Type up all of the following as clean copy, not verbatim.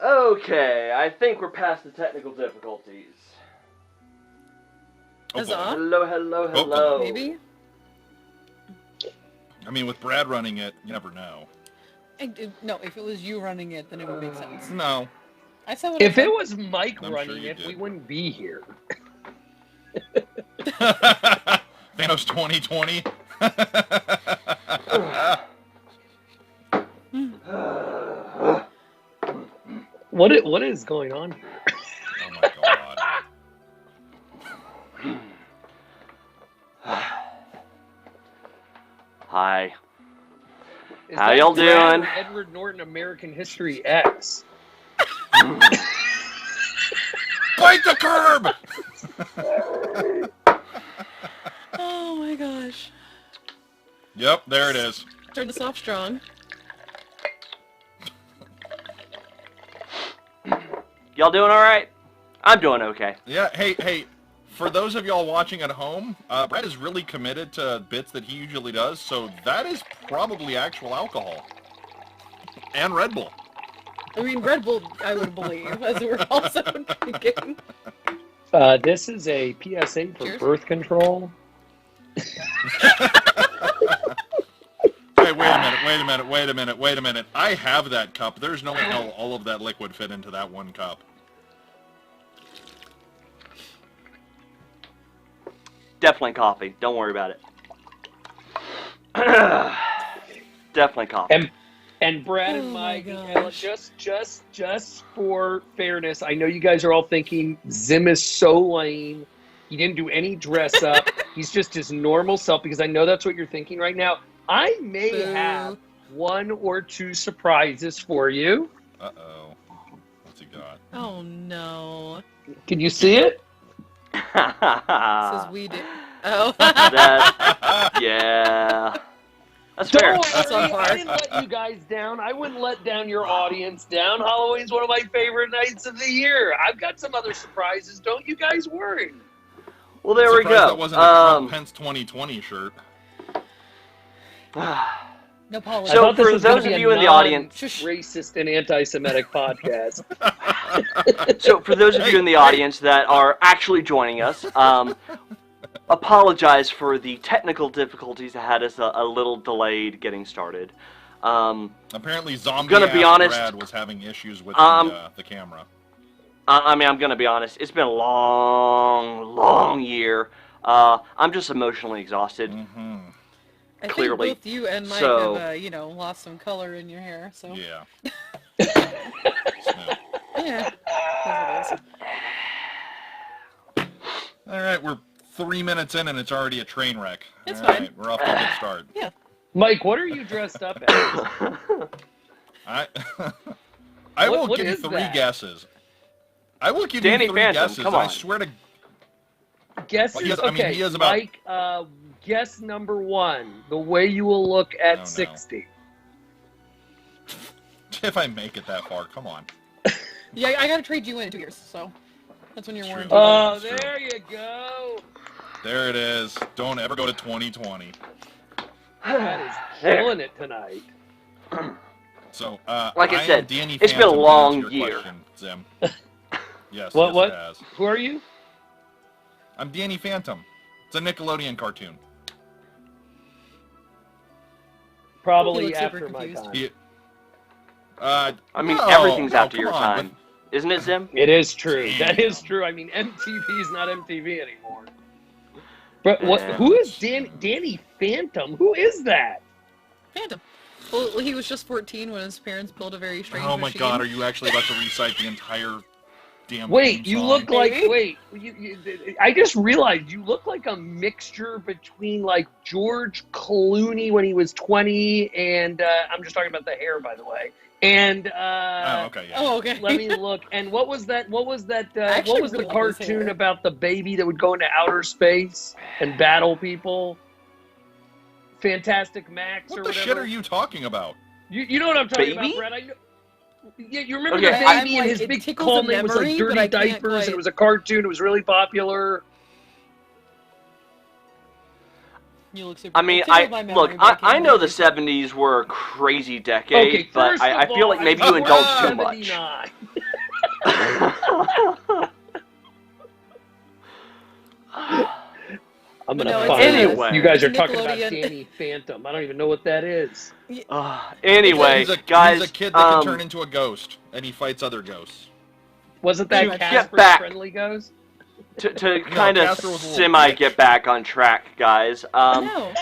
Okay, I think we're past the technical difficulties. Huzzah. Hello. Maybe? I mean, with Brad running it, you never know. No, if it was you running it, then it would make sense. No. I said what I If said. it was Mike I'm running sure you it, did. we wouldn't be here. Thanos 2020. What is going on here? Oh my god. Hi. Is How that y'all Brad doing? or Edward Norton American History X? Bite the curb! Oh my gosh. Yep, there it is. Turn this off strong. Y'all doing alright? I'm doing okay. Yeah, hey, for those of y'all watching at home, Brad is really committed to bits that he usually does, so that is probably actual alcohol. And Red Bull. I mean, Red Bull, I would believe, as we're also drinking. This is a PSA for Cheers. birth control. Hey, wait a minute. I have that cup. There's no way how all of that liquid fit into that one cup. Definitely coffee. Don't worry about it. Definitely coffee. And Brad Oh and my Mike, and gosh. just for fairness, I know you guys are all thinking Zim is so lame. He didn't do any dress up. He's just his normal self, because I know that's what you're thinking right now. I may Boo. have one or two surprises for you. Uh-oh. What's he got? Oh no. Can you see it? Says we do. Oh. Yeah. That's Don't fair. worry, That's on par. I didn't let you guys down. I wouldn't let down your audience down. Halloween's one of my favorite nights of the year. I've got some other surprises. Don't you guys worry. Well, there we Surprised go. That wasn't a Trump Pence 2020 shirt. No I politics. So thought this for was gonna those be of a you in the audience- racist and anti-Semitic podcast. So for those of you in the audience that are actually joining us, apologize for the technical difficulties that had us a little delayed getting started. Apparently, zombie gonna be honest, Brad was having issues with the camera. I mean, I'm gonna be honest. It's been a long year. I'm just emotionally exhausted. Mm-hmm. I clearly. think both you and Mike So- have, lost some color in your hair, so. Yeah. Yeah. That's what it is. All right, we're 3 minutes in and it's already a train wreck. It's All fine. right, we're off to a good start. Yeah. Mike, what are you dressed up as? I What will give you is 3 that? guesses. I will give Danny you 3 Phantom, guesses. come I on. swear to Guesses? Well, yes, I mean, okay, he is about- Mike, guess number 1. The way you will look at Oh, no. 60. if I make it that far, come on. Yeah, I gotta trade you in 2 years, so. That's when you're True. warranted. Oh, That's true. there you go. There it is. Don't ever go to 2020. That is There. killing it tonight. So, Like I am said, Danny it's been a Phantom to long answer your year. question, Zim. Yes, What- yes, what? it has. Who are you? I'm Danny Phantom. It's a Nickelodeon cartoon. Probably You look super after my confused. time. He, I mean, no, everything's no, after come your on, time. Isn't it, Zim? It is true. Damn. That is true. I mean, MTV is not MTV anymore. But what? Yeah. Who is Danny Phantom? Who is that? Phantom. Well, he was just 14 when his parents built a very strange Oh my machine. god, are you actually about to recite the entire damn Wait, theme you song? look like Maybe. I just realized you look like a mixture between like George Clooney when he was 20 and I'm just talking about the hair, by the way. And Oh, okay, yeah. Oh, okay. let me look. And what was that? What was that? actually What was the really like his cartoon hair. about the baby that would go into outer space and battle people? Fantastic Max What or the whatever. shit are you talking about? You know what I'm talking Baby? about, Brett? I know. Yeah, you remember Okay, the I'm baby like, and his it big tickles call the name was memory, like but Dirty I can't Diapers, quite- and it was a cartoon. It was really popular. You look super. I mean, it tickled my memory, but I can't know the remember. 70s were a crazy decade, Okay, but first I of feel all, like maybe I you was indulged born too in much. 79. I'm gonna No, it's find this. Anyway. You guys are It's talking about Nickelodeon. Danny Phantom. I don't even know what that is. Anyway, guys, he's a kid that can turn into a ghost, and he fights other ghosts. Wasn't Pretty that much. Get Casper's back. Friendly Ghost? to No, kind of Casper was a little semi bitch. get back on track, guys. No.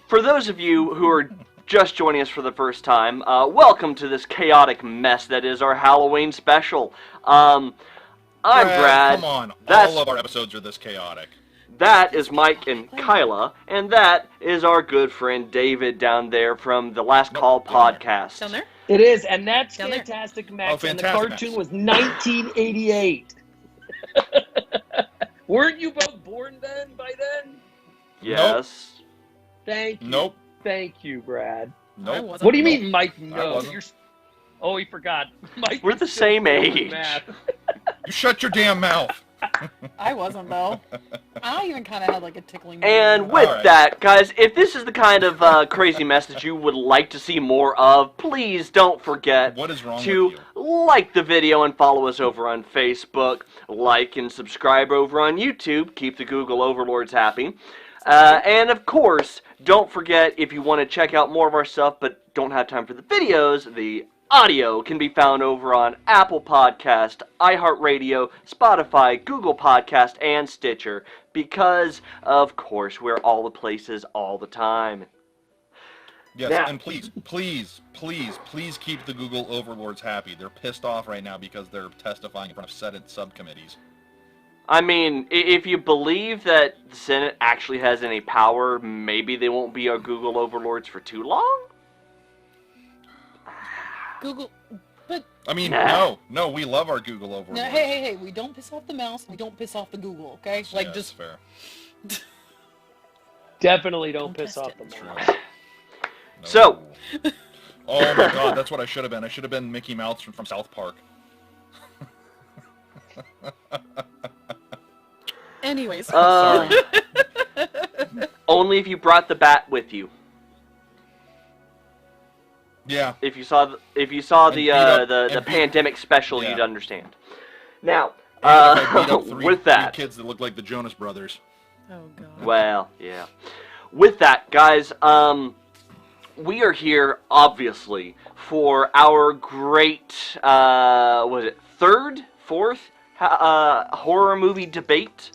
For those of you who are just joining us for the first time, welcome to this chaotic mess that is our Halloween special. I'm Brad. Come on, That's- all of our episodes are this chaotic. That is Mike and Kyla, and that is our good friend David down there from the Last Call podcast. Down there? It is, and that's Down there. Fantastic Max, and the Fantastic cartoon Max. was 1988. Weren't you both born then, by then? Yes. Thank you. Nope. Thank you, Brad. I Nope. wasn't. What do you mean, Mike? I No, wasn't. you're. Oh, he forgot. Mike. We're is the still same doing age. math. You shut your damn mouth. I wasn't, though. I even kind of had like a tickling. And with Alright. that, guys, if this is the kind of crazy mess that you would like to see more of, please don't forget What is wrong to with you? like the video and follow us over on Facebook, like and subscribe over on YouTube, keep the Google overlords happy. And of course, don't forget, if you want to check out more of our stuff but don't have time for the videos, the audio can be found over on Apple Podcast, iHeartRadio, Spotify, Google Podcast, and Stitcher, because, of course, we're all the places all the time. Yes, Now- and please, please, please, please keep the Google overlords happy. They're pissed off right now because they're testifying in front of Senate subcommittees. I mean, if you believe that the Senate actually has any power, maybe they won't be our Google overlords for too long? Google. But I mean, Nah. no, we love our Google overlords. no, hey, we don't piss off the mouse. We don't piss off the Google. Okay, like Yeah, just fair. Definitely don't Don't piss test off it. the True. mouse. No. So- Oh my god, that's what I should have been. I should have been Mickey Mouse from South Park. anyways. Uh, only if you brought the bat with you. Yeah. If you saw the And beat up- the and beat- pandemic special, Yeah. you'd understand. Now, And if I beat up three with that, kids that look like the Jonas Brothers. Oh god. well, yeah. With that, guys, we are here obviously for our great, was it fourth horror movie debate.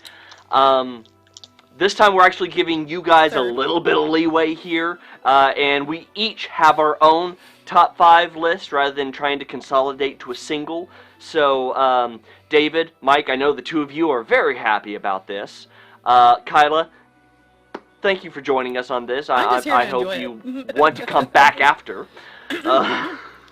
This time we're actually giving you guys a Third. little bit of leeway here, and we each have our own top 5 list rather than trying to consolidate to a single. So, David, Mike, I know the two of you are very happy about this. Kyla, thank you for joining us on this. I'm just here I to hope enjoy you it. want to come back after.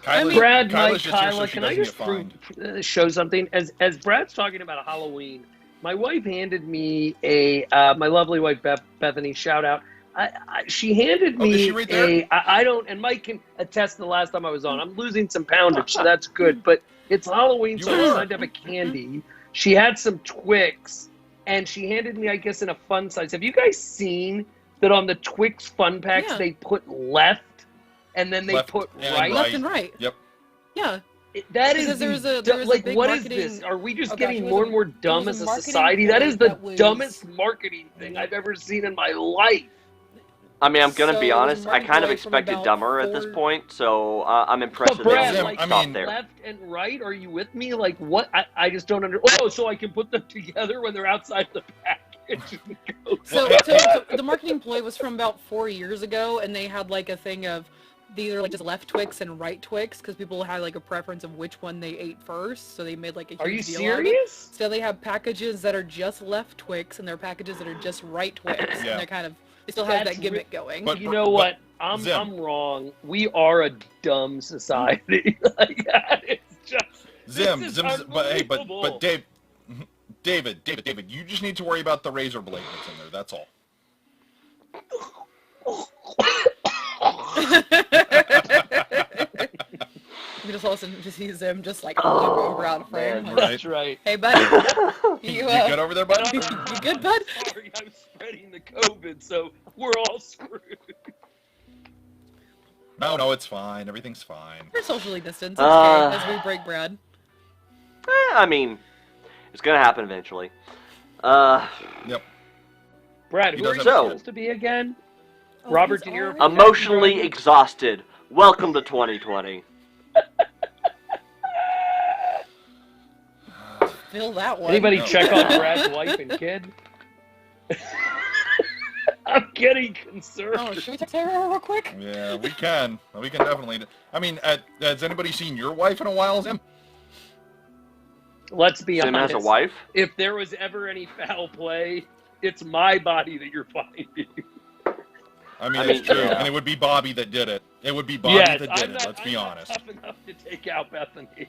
Kyla's, Brad, Mike, Kyla's just here so Kyla, she can I doesn't just get fined. show something? As Brad's talking about Halloween, my wife handed me my lovely wife Bethany, shout out. She handed Oh, is me she right there? I don't, and Mike can attest to the last time I was on. I'm losing some poundage, so that's good. But it's Halloween, You so I are. decided to have a candy. She had some Twix, and she handed me, I guess, in a fun size. Have you guys seen that on the Twix fun packs Yeah. they put left and then they Left put and right? Left and right. Yep. Yeah. That is Because there was a like big what is marketing- this? Are we just Oh, gosh, getting it was more a- and more dumb was as a a marketing society? That is the that was- dumbest marketing thing I've ever seen in my life. I mean, I'm gonna So be it was honest. I kind of marketed from expected about dumber at this 4 point, so I'm impressed But that they Brad, only like, I stopped mean- there. Left and right, are you with me? Like what? I just don't understand. Oh, so I can put them together when they're outside the package. So, Well, so the marketing ploy was from about 4 years ago, and they had like a thing of these are like just left Twix and right Twix because people had like a preference of which one they ate first. So they made like a huge Are you deal out of it. serious? So they have packages that are just left Twix, and there are packages that are just right Twix, Yeah. and they're kind of they still have That's that gimmick going. But- You know what? I'm Zim. wrong. We are a dumb society. Like that is just Zim, this is but hey, unbelievable. but David, you just need to worry about the razor blade that's in there. That's all. You just listen to see them just like Oh, look over out of frame. man. Like, That's right. hey, buddy, you, You good over there, bud? you good, bud? Sorry, I'm spreading the COVID, so we're all screwed. No, it's fine. Everything's fine. We're socially distanced. It's okay as we break bread. I mean, it's gonna happen eventually. Yep. Brad, He who are you doesn't have supposed to be again? Oh, Robert he's De Niro? already- Emotionally Driver? exhausted. Welcome to 2020. Fill that one. Anybody No. check on Brad's wife and kid? I'm getting concerned. Oh, should we text Sarah real quick? Yeah, we can. We can definitely. I mean, has anybody seen your wife in a while, Zim? Let's be Sim honest. has a wife. If there was ever any foul play, it's my body that you're finding. I mean, I it's true. yeah. And it would be Bobby that did it. It would be Bobby Yes, that did I'm it, not, let's be I'm honest. not tough enough to take out Bethany.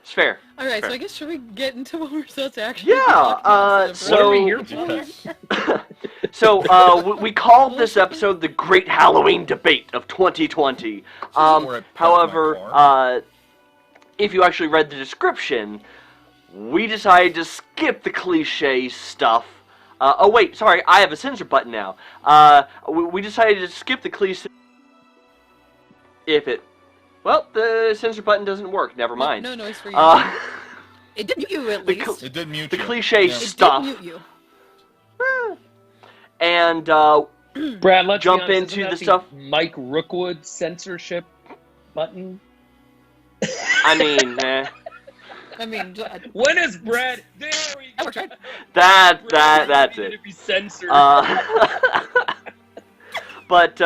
It's fair. All right, Fair. so I guess should we get into what we're supposed to actually? Yeah, talk so- What are we here for? Yes. So we called this episode the Great Halloween Debate of 2020. where I parked my However, car. if you actually read the description, we decided to skip the cliche stuff. Oh wait, sorry, I have a censor button now. We decided to skip the cliche. Well, the censor button doesn't work. Never mind. No noise for you. It did mute you at the least. It did mute the you. cliche Yeah. It stuff. did mute you. And Brad, let's Jump be honest, into isn't the that stuff- Mike Rookwood censorship button. I mean, I mean, When is Brad? There we that go. works, right? that's needed it. to be censored. But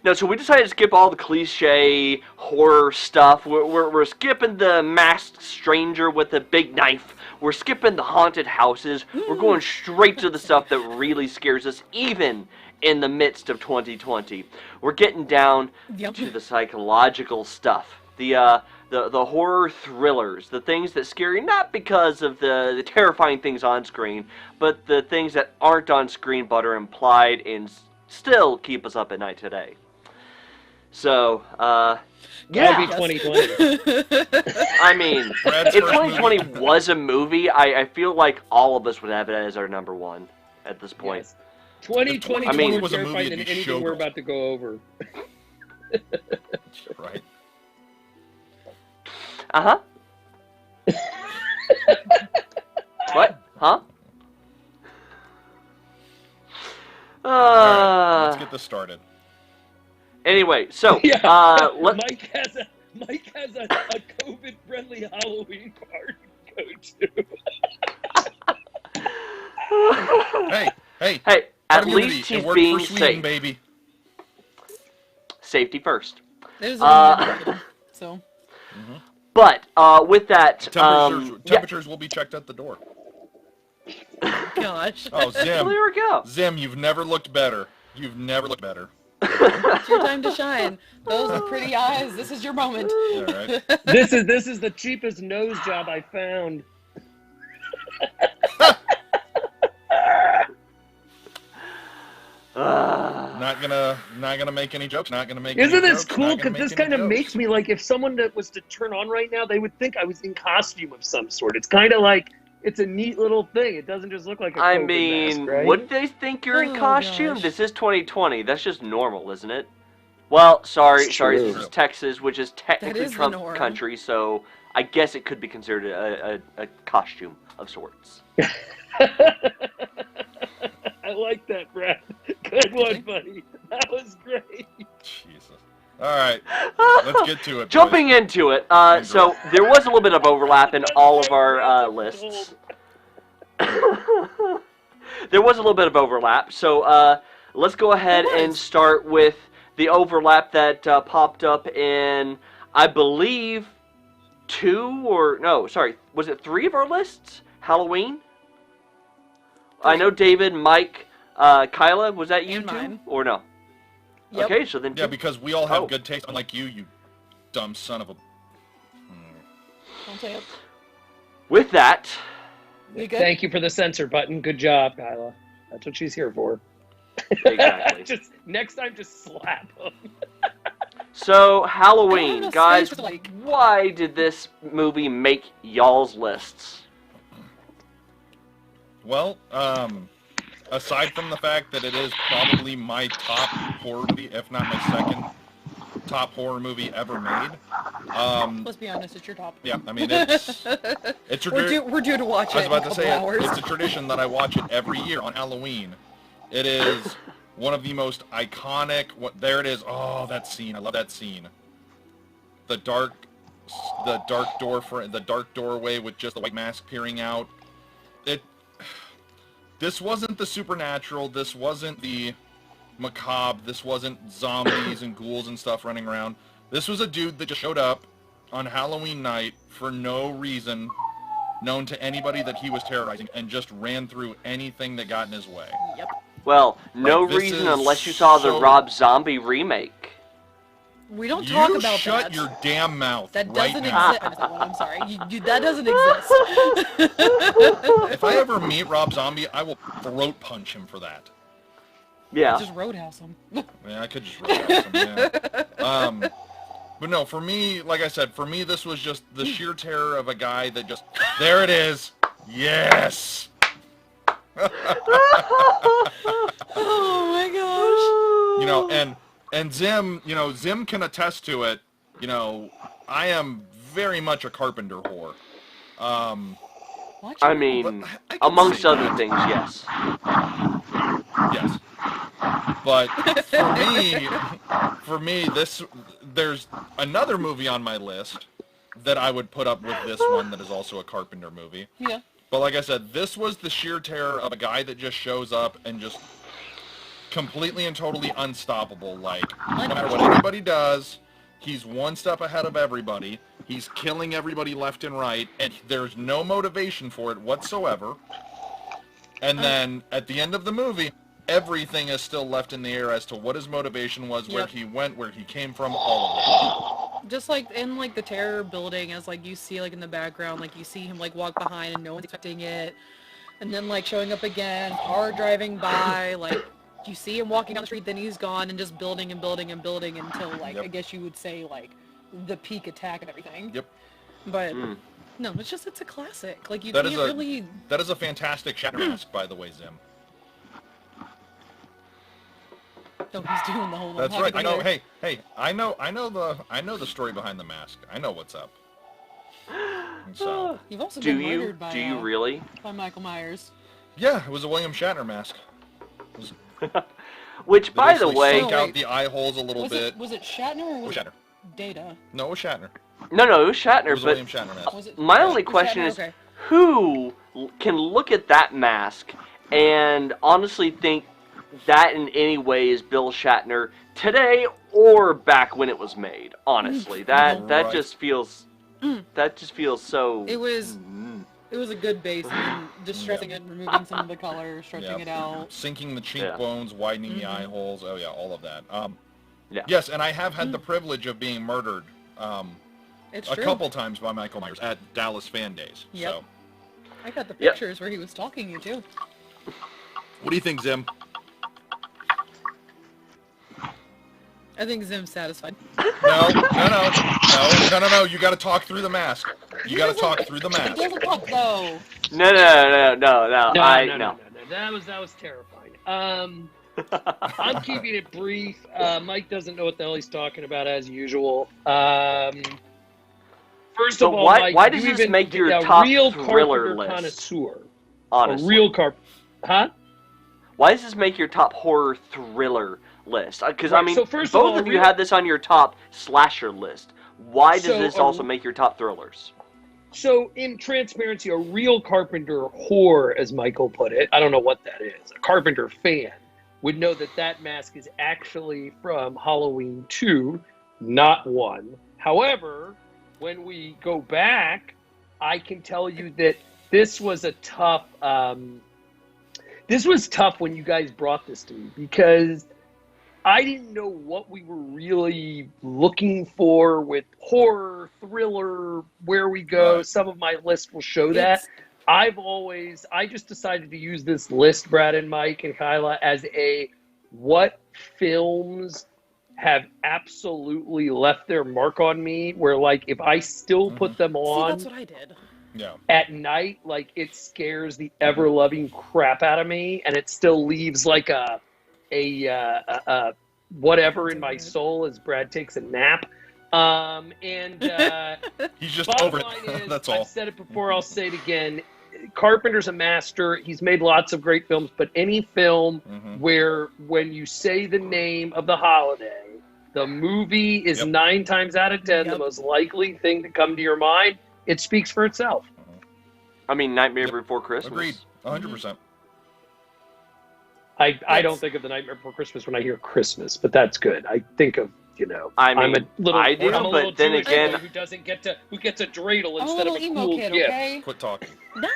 no, so we decided to skip all the cliche horror stuff. We're skipping the masked stranger with a big knife. We're skipping the haunted houses. We're going straight to the stuff that really scares us, even in the midst of 2020. We're getting down Yep. to the psychological stuff, the horror thrillers, the things that scare you not because of the terrifying things on screen, but the things that aren't on screen but are implied and still keep us up at night today. So, That'd yeah. be 2020. I mean, Brad's if first 2020 movie. was a movie, I feel like all of us would have it as our number one at this point. Yes. 2020 I mean- more was a movie, terrifying it'd than be anything we're Showgirls. about to go over. Right. Uh-huh. What? Huh? Let's get this started. Anyway, so Yeah. let Mike has a COVID-friendly Halloween party to go to. Hey, hey, part at of Unity, least it he's worked being for Sweden, safe. baby. Safety first. There's so But with that, Temperatures will be checked at the door. gosh, Oh, well, Zim, there we go. Zim, you've never looked better. You've never looked better. it's your time to shine. Those pretty eyes. This is your moment. All right. This is the cheapest nose job I found. Not gonna make any jokes. Not gonna make. Isn't any this jokes, cool? not gonna Because make this any kind of jokes. makes me like if someone that was to turn on right now, they would think I was in costume of some sort. It's kind of like it's a neat little thing. It doesn't just look like a I COVID mean, mask, right? would they think you're in Oh, costume? gosh. This is 2020. That's just normal, isn't it? Well, sorry, It's this true. is Texas, which is technically is the Trump norm. country, so I guess it could be considered a costume of sorts. I like that, Brad. Good one, buddy. That was great. Jesus. All right, let's get to it. Jumping into it, so there was a little bit of overlap in all of our lists. There was a little bit of overlap, so let's go ahead There and was. start with the overlap that popped up in, I believe, was it 3 of our lists? Halloween? I know David, Mike, Kyla, was that you And two? mine. Or no? Yep. Okay, so then Yeah, two. because we all have Oh. good taste, unlike you dumb son of a. Don't say it. With that, We good? Thank you for the censor button. Good job, Kyla. That's what she's here for. exactly. Just next time, just slap him. So, I don't have Halloween, enough guys, space to, like- why did this movie make y'all's lists? Well, aside from the fact that it is probably my top horror movie, if not my second top horror movie ever made. Let's be honest, it's your top. Yeah, I mean, it's we're due to watch it I was about in to a say couple hours. it's a tradition that I watch it every year on Halloween. It is one of the most iconic. There it is. Oh, that scene! I love that scene. The dark doorway with just the white mask peering out. This wasn't the supernatural. This wasn't the macabre. This wasn't zombies and ghouls and stuff running around. This was a dude that just showed up on Halloween night for no reason known to anybody that he was terrorizing and just ran through anything that got in his way. Yep. Well, no Like, this reason is unless you saw the so- Rob Zombie remake. We don't talk You about shut that. your damn mouth That right doesn't now. exist. I'm sorry. That doesn't exist. If I ever meet Rob Zombie, I will throat punch him for that. Yeah. Just roadhouse him. Yeah, I could just roadhouse him, yeah. But no, for me, like I said, for me, this was just the sheer terror of a guy that just, there it is. Yes. Oh my gosh. You know, and Zim, you know, Zim can attest to it. You know, I am very much a Carpenter whore. Watch I it. mean, But I can amongst say other that. things, yes. Yes. But for me, there's another movie on my list that I would put up with this one that is also a Carpenter movie. Yeah. But like I said, this was the sheer terror of a guy that just shows up and just completely and totally unstoppable. Like, no matter what anybody does, he's one step ahead of everybody. He's killing everybody left and right, and there's no motivation for it whatsoever. And then at the end of the movie, everything is still left in the air as to what his motivation was, where Yep. he went, where he came from, all of it. Just like in like the terror building, as like you see like in the background, like you see him like walk behind and no one's expecting it, and then like showing up again, car driving by, like you see him walking down the street, then he's gone, and just building and building and building until like Yep. I guess you would say like the peak attack and everything. Yep. But Mm. no, it's a classic. Like you That can't is a- really. That is a fantastic Shatter mask, by the way, Zim. Oh, he's doing the whole. That's I'm right. I know. happy Hey, I know the story behind the mask. I know what's up. And so, You've also Do been you? murdered by, Do you really? by Michael Myers. yeah, it was a William Shatner mask. Which, They by the basically way, sunk out the eye holes a little bit. Was it Shatner or It was was Shatner. it Data? No, it was Shatner. no, it was It Shatner. was a But William Shatner mask. Was it? my only was question Shatner? is, Okay. who can look at that mask and honestly think that in any way is Bill Shatner today or back when it was made? Honestly, that Right. just feels so. It was a good base. I mean, distressing it, removing some of the color, stretching Yeah. it out. Sinking the cheekbones, widening the eye holes. Oh yeah, all of that. Yeah. Yes, and I have had the privilege of being murdered It's a true. couple times by Michael Myers at Dallas Fan Days. Yep. So, I got the Yep. pictures where he was stalking you too. what do you think, Zim? I think Zim's satisfied. No. You got to talk through the mask. You got to talk through the He mask. doesn't talk though. No. No. That was terrifying. I'm keeping it brief. Mike doesn't know what the hell he's talking about as usual. First So of all, why- Mike, why you does this even make your a top real thriller Carpenter list? connoisseur? Honestly, A real huh? why does this make your top horror thriller list? Because I Right, mean, so first of both all, of you real- had this on your top slasher list. Why does So, this also make your top thrillers? So, in transparency, a real Carpenter whore, as Michael put it, I don't know what that is, a Carpenter fan, would know that that mask is actually from Halloween 2, not 1. However, when we go back, I can tell you that this was a tough, this was tough when you guys brought this to me, because I didn't know what we were really looking for with horror, thriller, where we go. Right. Some of my lists will show that. I just decided to use this list, Brad and Mike and Kyla, as a what films have absolutely left their mark on me, where like if I still put them See, on that's what I did. Yeah. at night, like it scares the ever-loving crap out of me, and it still leaves like a whatever in my soul as Brad takes a nap. He's just bottom over line it. is, That's all. I've said it before, I'll say it again. Carpenter's a master. He's made lots of great films, but any film where when you say the name of the holiday, the movie is 9 times out of 10 the most likely thing to come to your mind, it speaks for itself. I mean, Nightmare Before Christmas. Agreed. 100%. I don't think of the Nightmare Before Christmas when I hear Christmas, but that's good. I think of, I mean, I'm a little, I do, I'm a but little then Jewish again, boy who gets a dreidel I'm a instead of little a emo cool kid, gift. okay? Quit talking. No.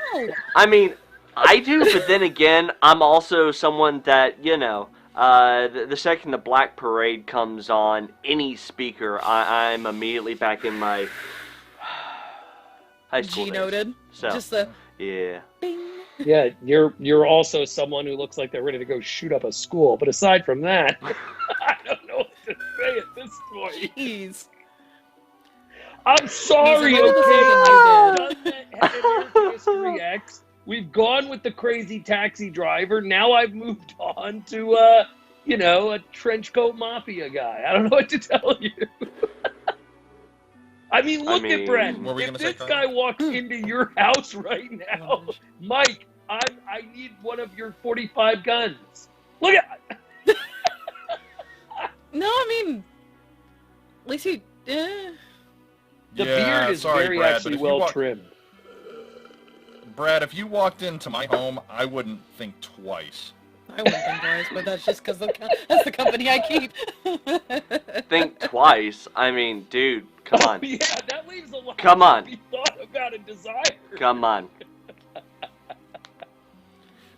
I mean, I do, but then again, I'm also someone that, the second the Black Parade comes on, any speaker, I'm immediately back in my high school G days. noted. So, Just the yeah. bing. Yeah, you're also someone who looks like they're ready to go shoot up a school. But aside from that, I don't know what to say at this point. Jeez. I'm sorry, These are okay? the things Done that American History X. We've gone with the crazy taxi driver. Now I've moved on to a trench coat mafia guy. I don't know what to tell you. I mean, look at Brett. What were we If gonna say, this guy walks into your house right now, Mike, I need one of your 45 guns. Look at. No, I mean, at least he. The beard is sorry, very Brad, actually but if you well trimmed. Brad, if you walked into my home, I wouldn't think twice. I wouldn't think twice, but that's just because that's the company I keep. Think twice. I mean, dude, come on. Yeah, that leaves a lot Come on. to be thought about and desired. Come on.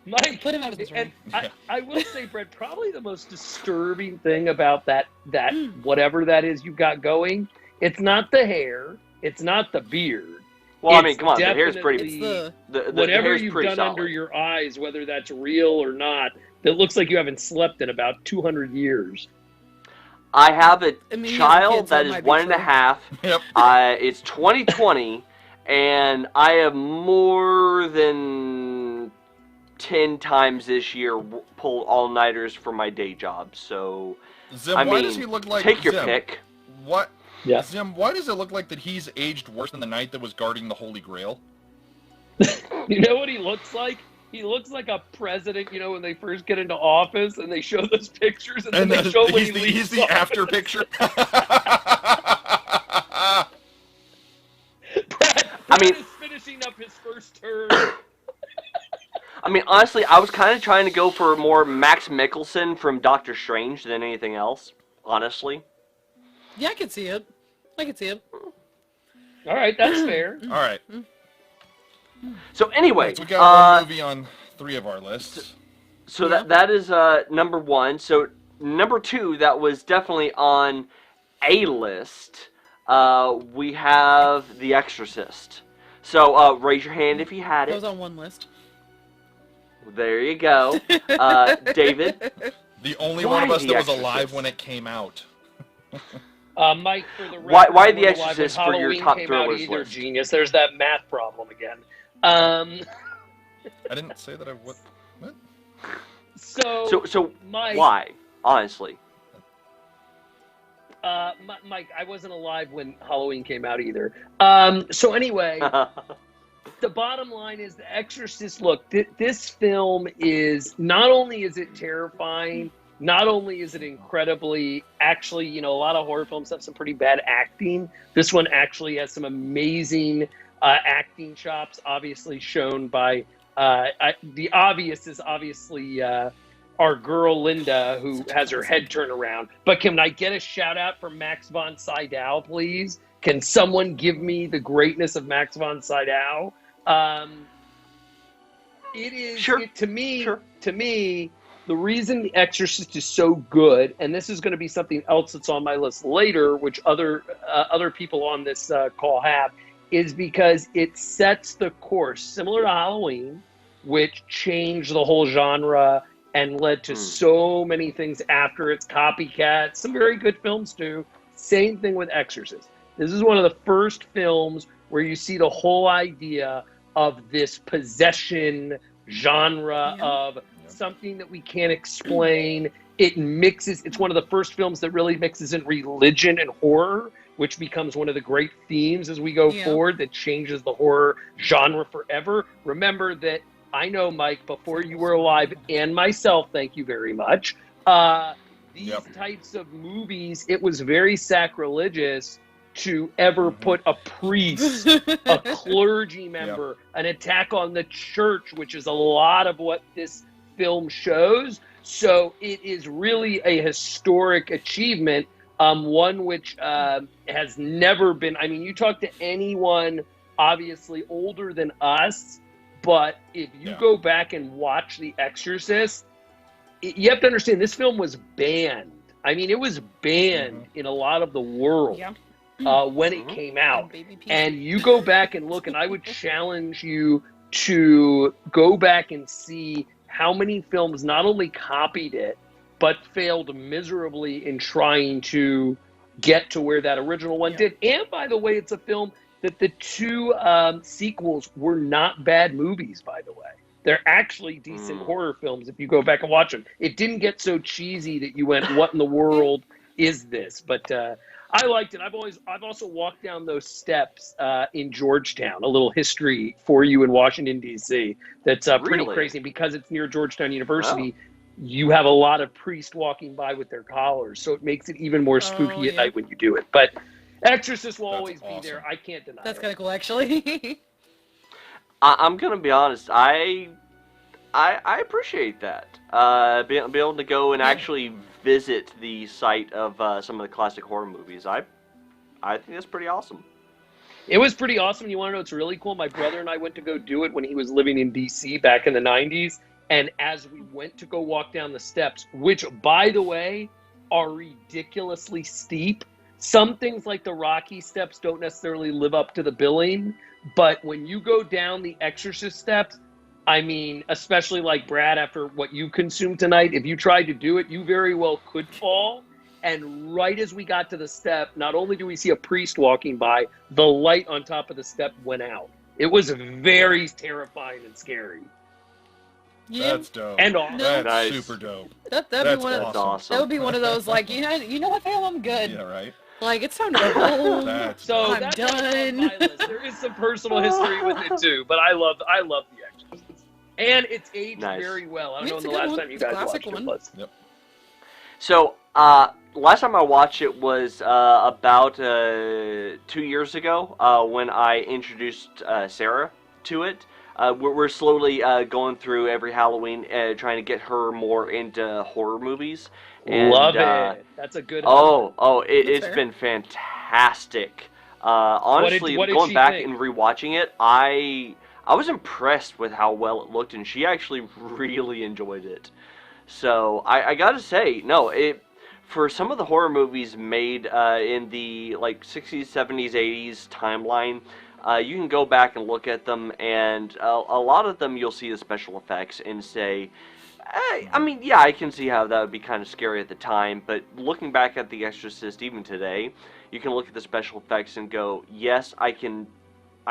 Mike, Put him out of his and room. I will say, Brett, probably the most disturbing thing about that whatever that is you've got going, it's not the hair, it's not the beard. Well, I It's mean, come on, the hair's pretty. It's the The whatever hair's you've pretty done solid. under your eyes, whether that's real or not, that looks like you haven't slept in about 200 years. I have a I mean, he has a child kid, so that it is might be 1.5. Yep. It's 2020, and I have more than 10 times this year pulled all-nighters for my day job. So, Zim, I why mean, does he look like take your Zim? pick. What? Yeah. Zim, why does it look like that he's aged worse than the knight that was guarding the Holy Grail? You know what he looks like? He looks like a president, when they first get into office and they show those pictures and then they show when he leaves he's the office. after picture. Brad is finishing up his first term. I mean, honestly, I was kind of trying to go for more Max Mikkelsen from Doctor Strange than anything else, honestly. Yeah, I can see it. I can see it. All right, that's fair. All right. So anyway, So we got one movie on 3 of our lists. So that is number 1. So number 2, that was definitely on a list. We have The Exorcist. So raise your hand if you had It it. was on one list. There you go, David. The only Why one of us The that was Exorcist? alive when it came out. Mike, for the record, Why you The weren't alive when Exorcist for your Halloween top came out thrillers either, list? Genius. There's that math problem again. I didn't say that I would. What? So Mike, why? Honestly. Mike, I wasn't alive when Halloween came out either. So anyway, the bottom line is The Exorcist. Look, this film is not only is it terrifying, not only is it incredibly, actually, a lot of horror films have some pretty bad acting. This one actually has some amazing acting chops, obviously shown by, the obvious is obviously our girl Linda, who has her head turned around. But can I get a shout out from Max von Sydow, please? Can someone give me the greatness of Max von Sydow? It is Sure. To me, the reason The Exorcist is so good, and this is going to be something else that's on my list later, which other people on this call have, is because it sets the course, similar to Halloween, which changed the whole genre and led to so many things after its copycats. Some very good films too. Same thing with Exorcist. This is one of the first films where you see the whole idea of this possession genre of something that we can't explain. it mixes. It's one of the first films that really mixes in religion and horror, which becomes one of the great themes as we go forward, that changes the horror genre forever. Remember that, I know, Mike, before you were alive, and myself, thank you very much, these types of movies, it was very sacrilegious to ever put a priest, a clergy member, an attack on the church, which is a lot of what this film shows. So it is really a historic achievement, one which has never been. I mean, you talk to anyone obviously older than us, but if you go back and watch The Exorcist, you have to understand this film was banned. I mean, it was banned in a lot of the world when it came out. And you go back and look, and I would challenge you to go back and see how many films not only copied it, but failed miserably in trying to get to where that original one did. And by the way, it's a film that the two sequels were not bad movies, by the way. They're actually decent horror films if you go back and watch them. It didn't get so cheesy that you went, what in the world is this? But I liked it. I've also walked down those steps in Georgetown, a little history for you in Washington, D.C. That's pretty crazy. Because it's near Georgetown University, you have a lot of priests walking by with their collars. So it makes it even more spooky at night when you do it. But Exorcist will always be there. I can't deny it. That's kind of cool, actually. I'm gonna be honest. I appreciate that. Be able to go and actually visit the site of some of the classic horror movies. I think that's pretty awesome. It was pretty awesome. You want to know what's really cool? My brother and I went to go do it when he was living in D.C. back in the 90s. And as we went to go walk down the steps, which, by the way, are ridiculously steep. Some things like the Rocky steps don't necessarily live up to the billing. But when you go down the Exorcist steps, I mean, especially like Brad, after what you consumed tonight, if you tried to do it, you very well could fall. And right as we got to the step, not only do we see a priest walking by, the light on top of the step went out. It was very terrifying and scary. Yeah. That's dope. And awesome. That's super dope. That'd be one of awesome. That would be one of those, like, you know what, Phil, I'm good. Yeah, right? Like, it's time to go home. That's So I'm that's done. on my list. There is some personal history with it too, but I love The Exorcist, and it's aged very well. I don't know when the last time you guys watched it was. Yep. So, last time I watched it was about 2 years ago when I introduced Sarah to it. We're slowly going through every Halloween trying to get her more into horror movies. And, love it. That's a good. It's been fantastic. Honestly, what did going she back think? and rewatching it, I was impressed with how well it looked, and she actually really enjoyed it. So I gotta say, for some of the horror movies made in the like 60s, 70s, 80s timeline, you can go back and look at them, and a lot of them you'll see the special effects and say, I mean, yeah, I can see how that would be kind of scary at the time, but looking back at The Exorcist even today, you can look at the special effects and go, yes, I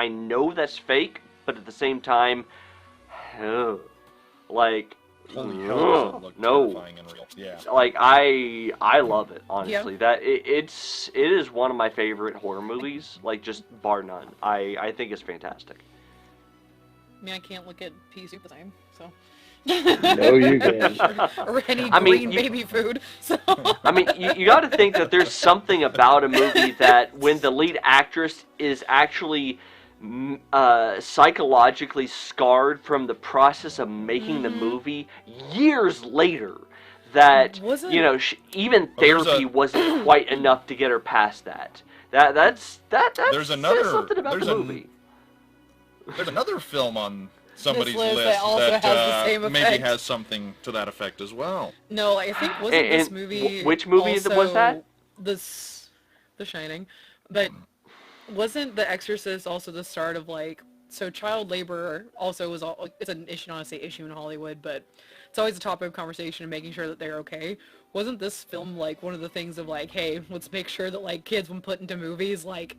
know that's fake, but at the same time, like, Holy hell, it looked terrifying and real. Yeah. like, I love it, honestly. That it is one of my favorite horror movies, like, just bar none. I think it's fantastic. I mean, I can't look at peas at the time, so. No, you can. Or any I mean, green baby food. So. I mean, you got to think that there's something about a movie that when the lead actress is actually psychologically scarred from the process of making the movie years later, that even therapy wasn't quite enough to get her past that. That's There's something about the movie. There's another film on somebody's list list that also has the same maybe effect. has something to that effect as well. No, I think wasn't this movie. Which movie also was that? The Shining, but wasn't The Exorcist also the start of like? So child labor also was it's an issue, not to say issue in Hollywood, but it's always a topic of conversation and making sure that they're okay. Wasn't this film like one of the things of like, hey, let's make sure that like kids when put into movies like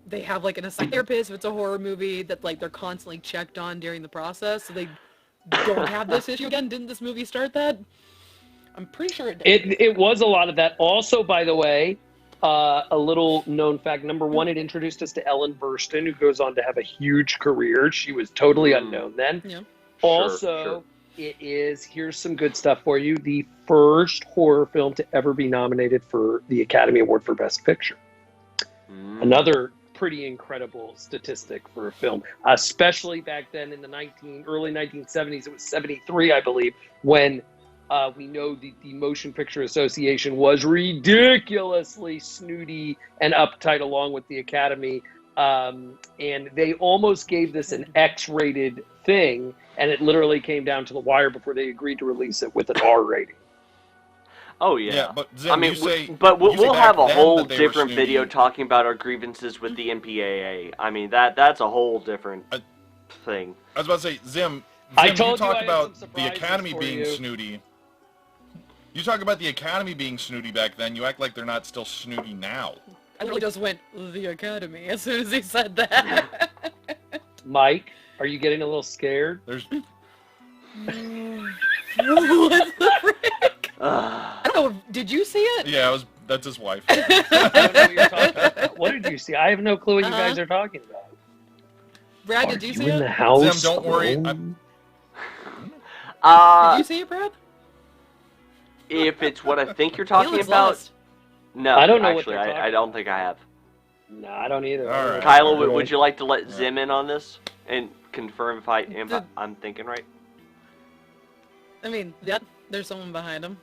they have like an assigned therapist if it's a horror movie that like they're constantly checked on during the process so they don't have this issue again? Didn't this movie start that? I'm pretty sure it did. It was a lot of that. Also, by the way, a little known fact. Number one, it introduced us to Ellen Burstyn, who goes on to have a huge career. She was totally unknown then. Yeah. Also, it is, here's some good stuff for you, the first horror film to ever be nominated for the Academy Award for Best Picture. Another pretty incredible statistic for a film, especially back then in the early 1970s. It was 73, I believe, when we know the Motion Picture Association was ridiculously snooty and uptight along with the Academy. And they almost gave this an X-rated thing, and it literally came down to the wire before they agreed to release it with an R rating. Oh yeah. Yeah, but Zim, I mean, you say, we'll back have a then whole that they were different snooty. video talking about our grievances with the MPAA. I mean, that's a whole different thing. I was about to say, Zim, I you told you talk I had about some the surprises Academy for being you. snooty. You talk about the Academy being snooty back then. You act like they're not still snooty now. I literally just went, the Academy, as soon as he said that. Mike, are you getting a little scared? There's What the frick? I don't know, did you see it? that's his wife. I don't know what you're talking about. What did you see? I have no clue what you guys are talking about. Brad, Are did you you see in it? the house? Zim, don't worry. alone? Did you see it, Brad? If it's what I think you're He talking looks about, lost. no. I don't know what actually, they're talking I don't think I have. No, I don't either. All right. Kyla, Okay. would you like to let Zim in on this and confirm if I'm thinking right? I mean, yeah, there's someone behind him.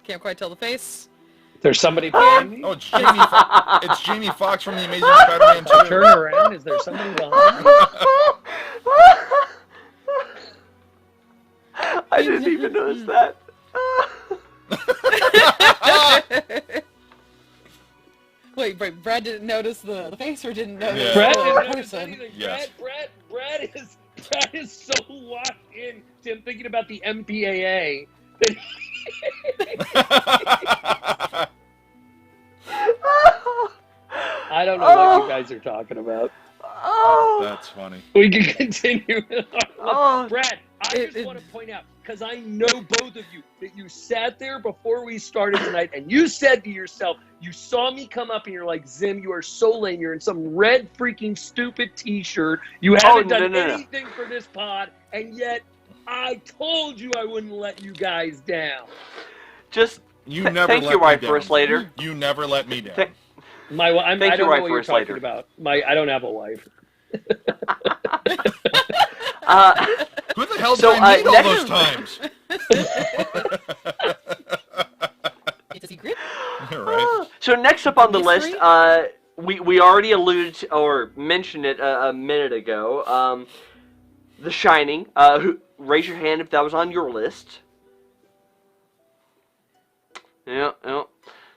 Can't quite tell the face. There's somebody behind me. Oh, it's it's Jamie Foxx from The Amazing Spider-Man 2. Turn around. Is there somebody behind me? I didn't even notice that. Wait, Brad didn't notice the face or didn't notice Yeah. Brad the didn't notice person? anything. Yes. Brad is so locked in to him thinking about the MPAA that I don't know what you guys are talking about. Oh, That's funny. We can continue. Oh. Brad, I just want to point out, because I know both of you, that you sat there before we started tonight and you said to yourself, you saw me come up and you're like, Zim, you are so lame. You're in some red freaking stupid t-shirt. You haven't done anything for this pod, and yet I told you I wouldn't let you guys down. just You never thank let you, me right down. first later. You never let me down. Thank- I don't know right what you're first talking later. about. I don't have a wife. Who the hell did So, I meet all next- those times? It's a secret. Right. So next up on the Mystery? list, we already alluded to, or mentioned it a minute ago. The Shining. Raise your hand if that was on your list. Yeah.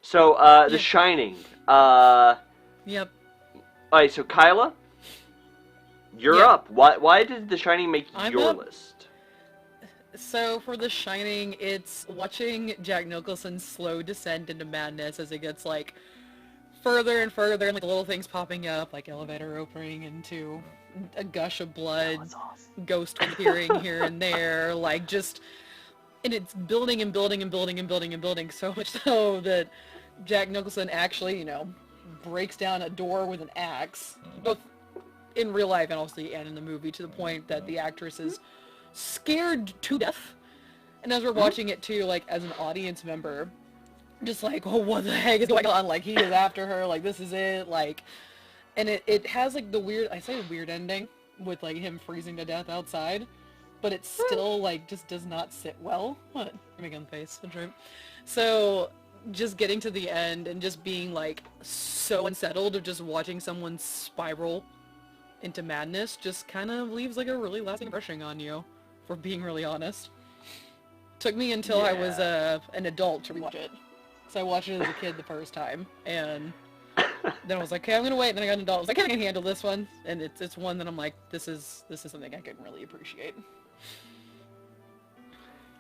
So The Yeah. Shining. Yep. Alright, so Kyla, you're Yeah. up. Why did The Shining make I'm your up. list? So for The Shining, it's watching Jack Nicholson's slow descent into madness as it gets like further and further, and like little things popping up, like elevator opening into a gush of blood, ghost appearing here and there, like just, and it's building and building and building and building and building so much so that Jack Nicholson actually, breaks down a door with an axe, both in real life and obviously and in the movie, to the point that the actress is scared to death. And as we're watching it too, like as an audience member, just like, oh, what the heck is going on? Like, he is after her, like, this is it, like, and it has like the weird, I say weird ending, with like him freezing to death outside, but it still like just does not sit well. What? You're making the face, that's right. So just getting to the end and just being like so unsettled of just watching someone spiral into madness just kind of leaves like a really lasting impression on you, for being really honest. Took me until I was an adult to rewatch it. So I watched it as a kid the first time, and then I was like, okay, I'm gonna wait. And then I got an adult. I was like, I can handle this one, and it's one that I'm like, this is something I can really appreciate.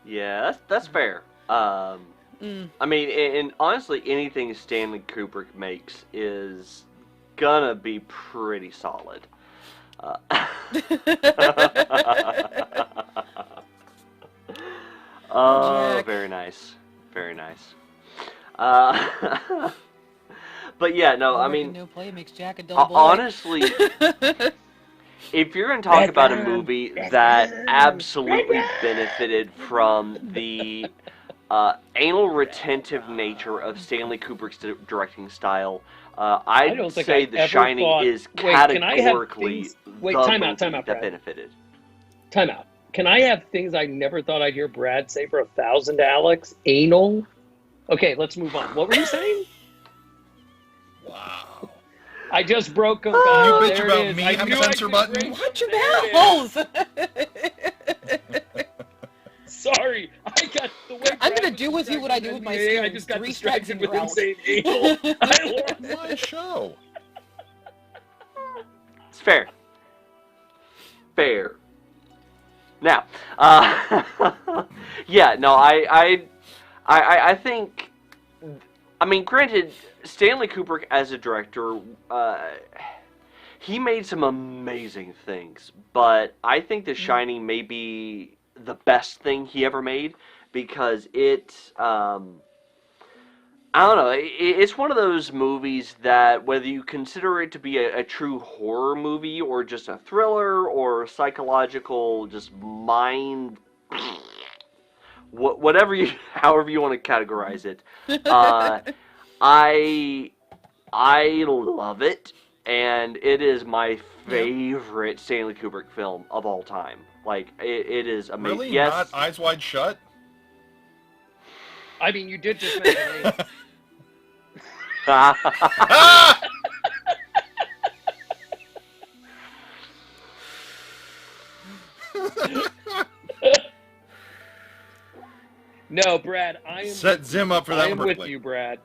Yeah, that's fair. I mean, and honestly, anything Stanley Kubrick makes is gonna be pretty solid. Oh, Jack. very nice. Very nice. But yeah, no, I mean, no play makes Jack a dull boy. honestly, if you're going to talk about a movie that absolutely benefited from the anal retentive nature of Stanley Kubrick's directing style, I don't I'd think say I've The ever Shining thought- is Wait, can I have categorically things- the Wait, movie time out, that Brad. benefited. Time out. Can I have things I never thought I'd hear Brad say for 1,000, Alex? Anal? Okay, let's move on. What were you saying? Wow. I just broke him. You bitch There it about is. me I having knew a I censor could button? break him. Watch your There it mouths! is. Sorry, I got the way. I'm Brad gonna was do with you what I do with my distracted. I spoons. just got 3 strikes distracted and with him you're out. saying anal. I lost My show. It's fair. Fair. Now, yeah, no, I think, I mean, granted, Stanley Kubrick as a director, he made some amazing things, but I think The Shining may be the best thing he ever made because it, I don't know. It's one of those movies that whether you consider it to be a true horror movie or just a thriller or psychological, just mind, whatever you, however you want to categorize it, I love it, and it is my favorite Stanley Kubrick film of all time. Like it is amazing. Really? Yes. Not Eyes Wide Shut? I mean, you did just mention anal. Ah! No, Brad, I am Set Zim up for that I am one with quickly. you, Brad.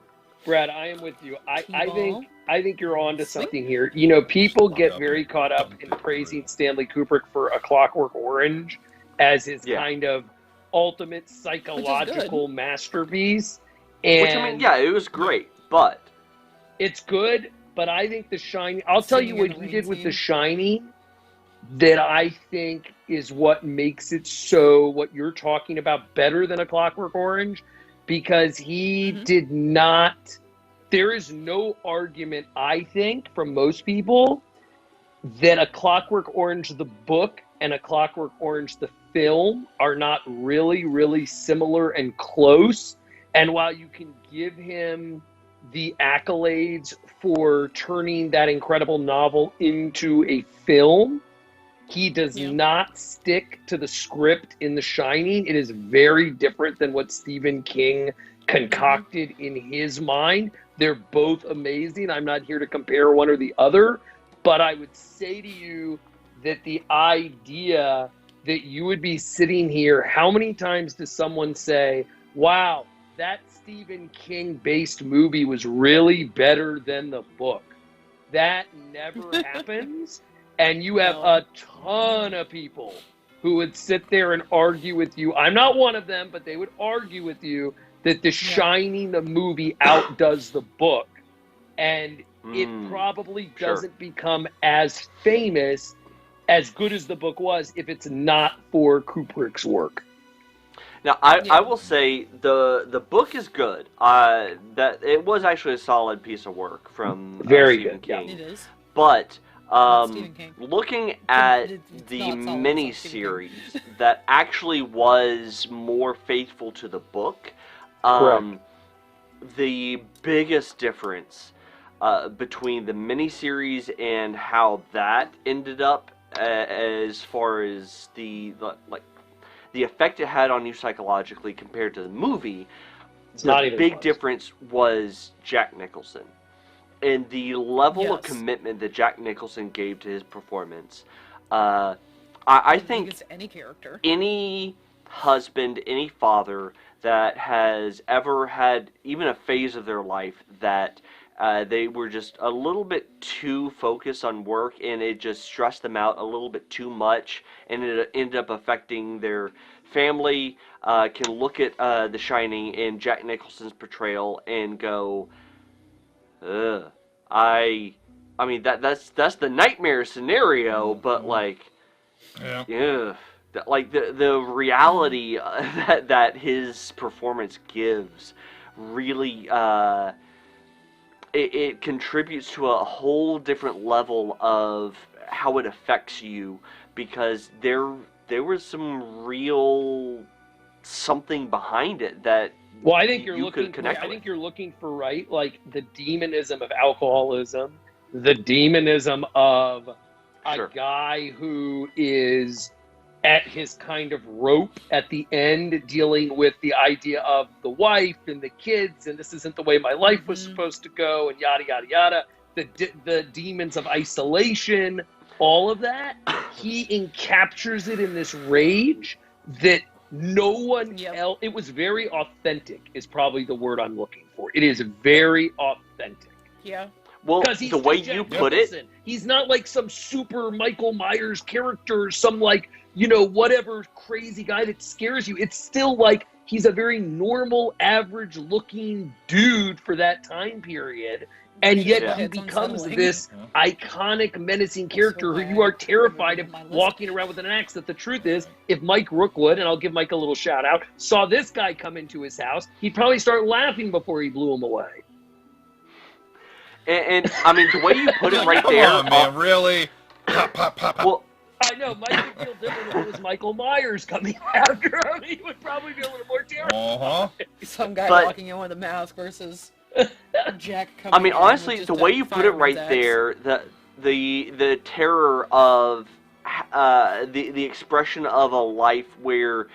Brad, I am with you. I T-ball. think you're onto something here. You know, people Fuck get up very and caught up dump in it praising through. Stanley Kubrick for A Clockwork Orange as his Yeah. kind of ultimate psychological masterpiece. And Which I mean, yeah, it was great, but it's good, but I think The Shining. I'll tell you Singing in what the he rain did with scene. The Shining that I think is what makes it so what you're talking about better than A Clockwork Orange, because he did not. There is no argument, I think, from most people that A Clockwork Orange the book and A Clockwork Orange the film are not really, really similar and close. And while you can give him the accolades for turning that incredible novel into a film, he does not stick to the script in The Shining. It is very different than what Stephen King concocted in his mind. They're both amazing. I'm not here to compare one or the other, but I would say to you that the idea that you would be sitting here, how many times does someone say, wow, that Stephen King based movie was really better than the book? That never happens. And you have a ton of people who would sit there and argue with you. I'm not one of them, but they would argue with you that The Shining, the movie, outdoes the book. And it probably doesn't become as famous, as good as the book was, if it's not for Kubrick's work. Now, I will say the book is good. That it was actually a solid piece of work from Very Stephen good, yeah. King. It is. But Stephen King. looking at It's the not solid, it's not mini-series that actually was more faithful to the book, Correct. the biggest difference between the mini-series and how that ended up, as far as the effect it had on you psychologically compared to the movie, It's not the even big close. difference was Jack Nicholson. And the level of Yes. commitment that Jack Nicholson gave to his performance. I think Against any character. any husband, any father that has ever had even a phase of their life that they were just a little bit too focused on work and it just stressed them out a little bit too much and it ended up affecting their family can look at The Shining and Jack Nicholson's portrayal and go, ugh, I mean that's the nightmare scenario, but like, Yeah. ugh, the reality that his performance gives really it contributes to a whole different level of how it affects you, because there was some real something behind it that Well, I think you you're could looking. connect I with. think you're looking for like the demonism of alcoholism, the demonism of Sure. a guy who is at his kind of rope at the end, dealing with the idea of the wife and the kids, and this isn't the way my life was supposed to go, and yada yada yada. The demons of isolation, all of that. He encaptures it in this rage that no one else. It was very authentic. Is probably the word I'm looking for. It is very authentic. Yeah. Well, Because the way you put it, he's not like some super Michael Myers character, some like, you know, whatever crazy guy that scares you. It's still like he's a very normal, average looking dude for that time period. And yet he becomes this iconic, menacing character who you are terrified of walking around with an axe. That the truth is, if Mike Rookwood, and I'll give Mike a little shout out, saw this guy come into his house, he'd probably start laughing before he blew him away. And I mean, the way you put it right Come there, on, man, really? Pop, pop, pop, pop. well, I know, Mike would feel different if it was Michael Myers coming after him. He would probably be a little more terrified. Some guy But- walking in with a mask versus Jack coming I mean, in honestly, with the just way a you put it right fireman's axe. there, the terror of the expression of a life where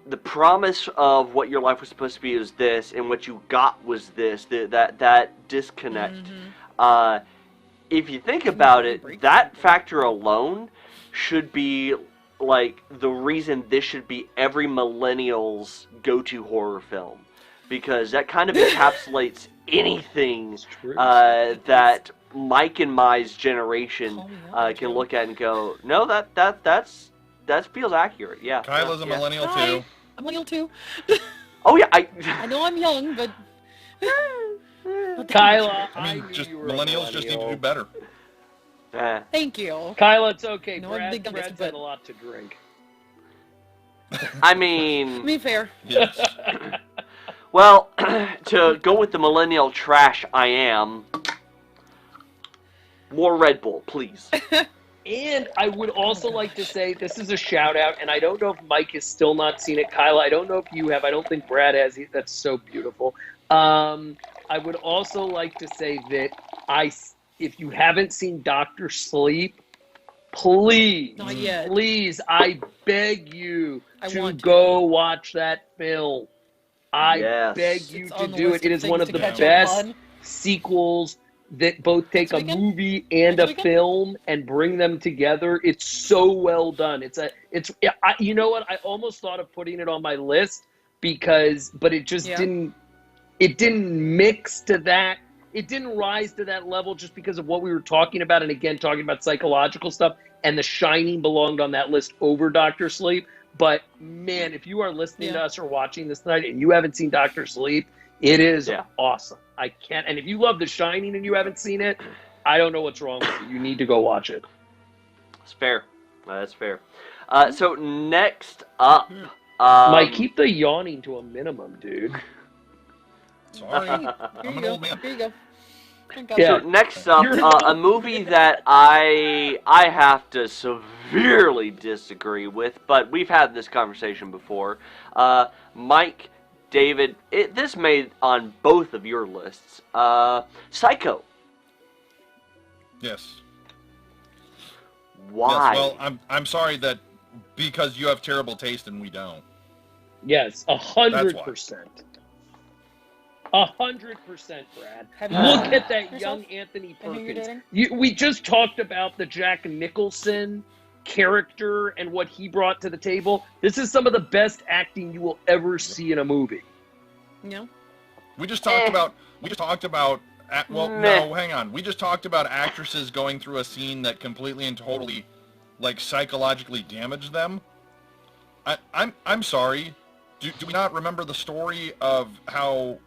the promise of what your life was supposed to be is this, and what you got was this. That disconnect. If you think about it, that factor alone should be like the reason this should be every millennial's go-to horror film, because that kind of encapsulates anything that Mike and Mai's generation can look at and go, no, that feels accurate. Yeah. Kyla's a yeah. millennial Hi. too. I'm millennial too. Oh yeah, I know I'm young, but Kyla, I mean, knew just you were a millennials just need to millennial. do better. thank you. Kyla, it's okay. No, I'm thinking Brad's this, had but- a lot to drink. I mean, Me fair. Yes. well, to go with the millennial trash, I am. More Red Bull, please. And I would also like to say, this is a shout out, and I don't know if Mike has still not seen it. Kyla, I don't know if you have. I don't think Brad has. That's so beautiful. I would also like to say that if you haven't seen Dr. Sleep, please, Not yet. please, I beg you I to want to. go watch that film. I Yes. beg you It's to on the do list it. It of is things one of to the catch up best on. sequels that both take Next a weekend? movie and a Next weekend? film and bring them together. It's so well done. You know what? I almost thought of putting it on my list but it just didn't mix to that. It didn't rise to that level just because of what we were talking about. And again, talking about psychological stuff, and The Shining belonged on that list over Dr. Sleep. But man, if you are listening to us or watching this tonight and you haven't seen Dr. Sleep, it is awesome. I can't. And if you love The Shining and you haven't seen it, I don't know what's wrong with you. You need to go watch it. That's fair. That's fair. So next up, Mike, keep the yawning to a minimum, dude. Sorry. Here I'm you an go. old man. Here you go. Yeah. So next up, a movie that I have to severely disagree with, but we've had this conversation before. Mike, David, this made on both of your lists. Psycho. Yes. Why? Yes, well, I'm sorry that because you have terrible taste and we don't. Yes, 100%. 100%, Brad. Look at that young Anthony Perkins. We just talked about the Jack Nicholson character and what he brought to the table. This is some of the best acting you will ever see in a movie. No. We just talked about. No, hang on. We just talked about actresses going through a scene that completely and totally, like, psychologically damaged them. I'm sorry. Do we not remember the story of how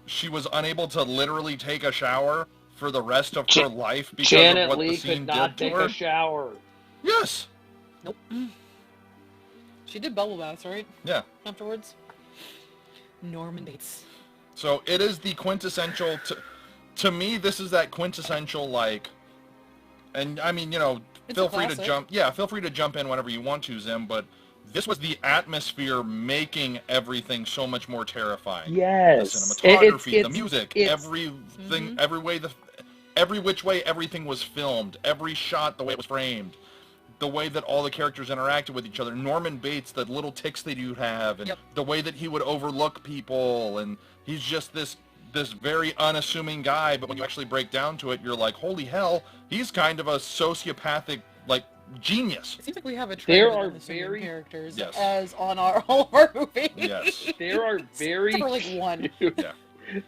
she was unable to literally take a shower for the rest of her life because Janet of what Leigh the scene could not did take to her? a shower. Yes. Nope. She did bubble baths, right? Yeah. Afterwards. Norman Bates. So it is the quintessential. To me, this is that quintessential like. And I mean, It's feel a free to classic. jump. Yeah, feel free to jump in whenever you want to, Zim. But this was the atmosphere making everything so much more terrifying. Yes. The cinematography, the It's- music, it's- everything, every which way everything was filmed, every shot, the way it was framed, the way that all the characters interacted with each other. Norman Bates, the little tics that you'd have, and Yep. the way that he would overlook people, and he's just this very unassuming guy, but when you actually break down to it, you're like, holy hell, he's kind of a sociopathic, like, genius. It seems like we have a There trend are of unassuming very- characters Yes. as on all of our movies. Yes. There are very Except for like one. Yeah.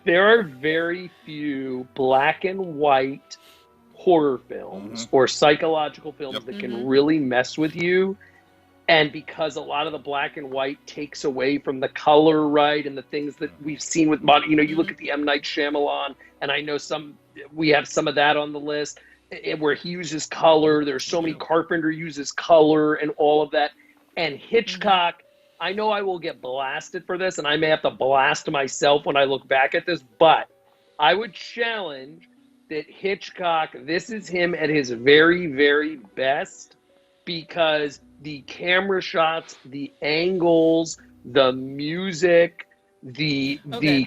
There are very few black and white horror films or psychological films Yep. that can really mess with you. And because a lot of the black and white takes away from the color, right, and the things that we've seen with modern, you look at the M. Night Shyamalan, and I know we have some of that on the list, where he uses color. There's so many, Carpenter uses color and all of that. And Hitchcock, I know I will get blasted for this, and I may have to blast myself when I look back at this, but I would challenge that Hitchcock, this is him at his very, very best, because the camera shots, the angles, the music, the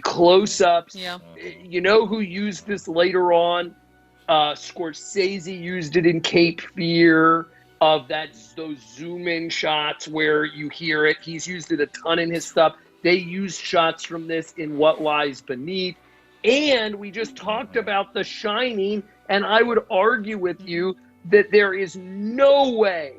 close-ups. Yeah. You know who used this later on? Scorsese used it in Cape Fear, of those zoom-in shots where you hear it. He's used it a ton in his stuff. They used shots from this in What Lies Beneath. And we just talked about The Shining, and I would argue with you that there is no way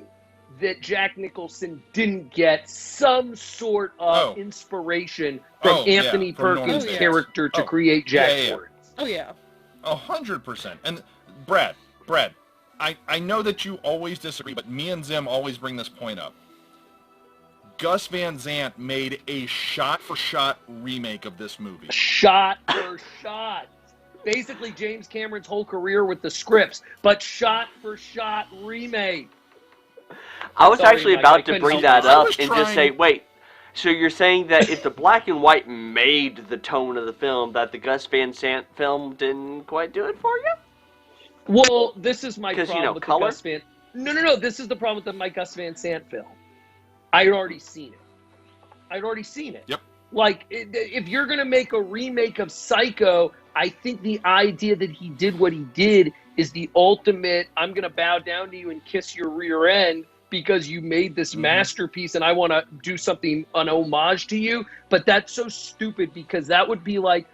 that Jack Nicholson didn't get some sort of inspiration from Anthony from Perkins' Norman character Bates. to create Jack yeah. Torrance. Oh yeah. 100%. And Brad, I know that you always disagree, but me and Zim always bring this point up. Gus Van Sant made a shot-for-shot remake of this movie. Shot for shot. Basically, James Cameron's whole career with the scripts, but shot for shot remake. I was Sorry, actually Mike, about I to couldn't bring help that it. I up was and just trying- say, wait, so you're saying that if the black and white made the tone of the film, that the Gus Van Sant film didn't quite do it for you? Well, this is my 'Cause, problem with color? the Gus Van... No. This is the problem with my Gus Van Sant film. I'd already seen it. Yep. Like, if you're going to make a remake of Psycho, I think the idea that he did what he did is the ultimate, I'm going to bow down to you and kiss your rear end because you made this masterpiece and I want to do something, an homage to you. But that's so stupid, because that would be like,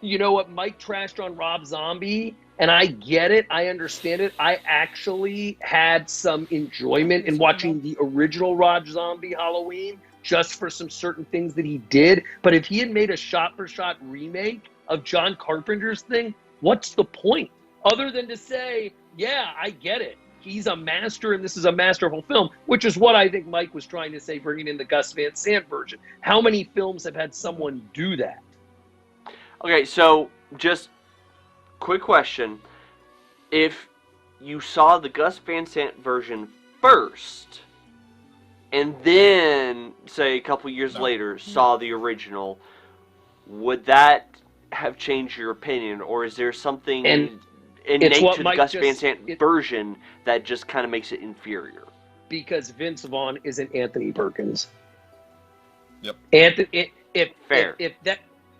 you know what, Mike trashed on Rob Zombie, and I get it, I understand it. I actually had some enjoyment in watching the original Rob Zombie Halloween, just for some certain things that he did. But if he had made a shot-for-shot remake of John Carpenter's thing, what's the point? Other than to say, yeah, I get it. He's a master and this is a masterful film, which is what I think Mike was trying to say, bringing in the Gus Van Sant version. How many films have had someone do that? Okay, so just quick question. If you saw the Gus Van Sant version first, and then, say, a couple years later, saw the original, would that have changed your opinion? Or is there something innate what to the Mike Gus Van just- Sant version that just kind of makes it inferior? Because Vince Vaughn isn't Anthony Perkins. Yep. Fair. If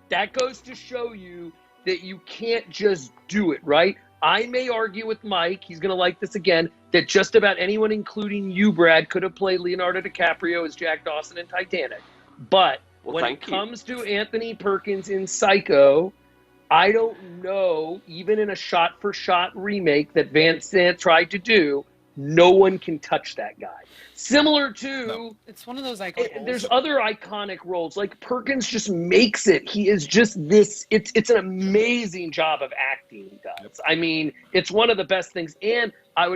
that goes to show you that you can't just do it, right? I may argue with Mike, he's going to like this again, that just about anyone, including you, Brad, could have played Leonardo DiCaprio as Jack Dawson in Titanic. But when it comes to Anthony Perkins in Psycho, I don't know, even in a shot-for-shot remake that Van Sant tried to do, no one can touch that guy. Similar to... It's one of those iconic roles. There's other iconic roles. Like, Perkins just makes it. He is just this... It's an amazing job of acting he does. I mean, it's one of the best things. And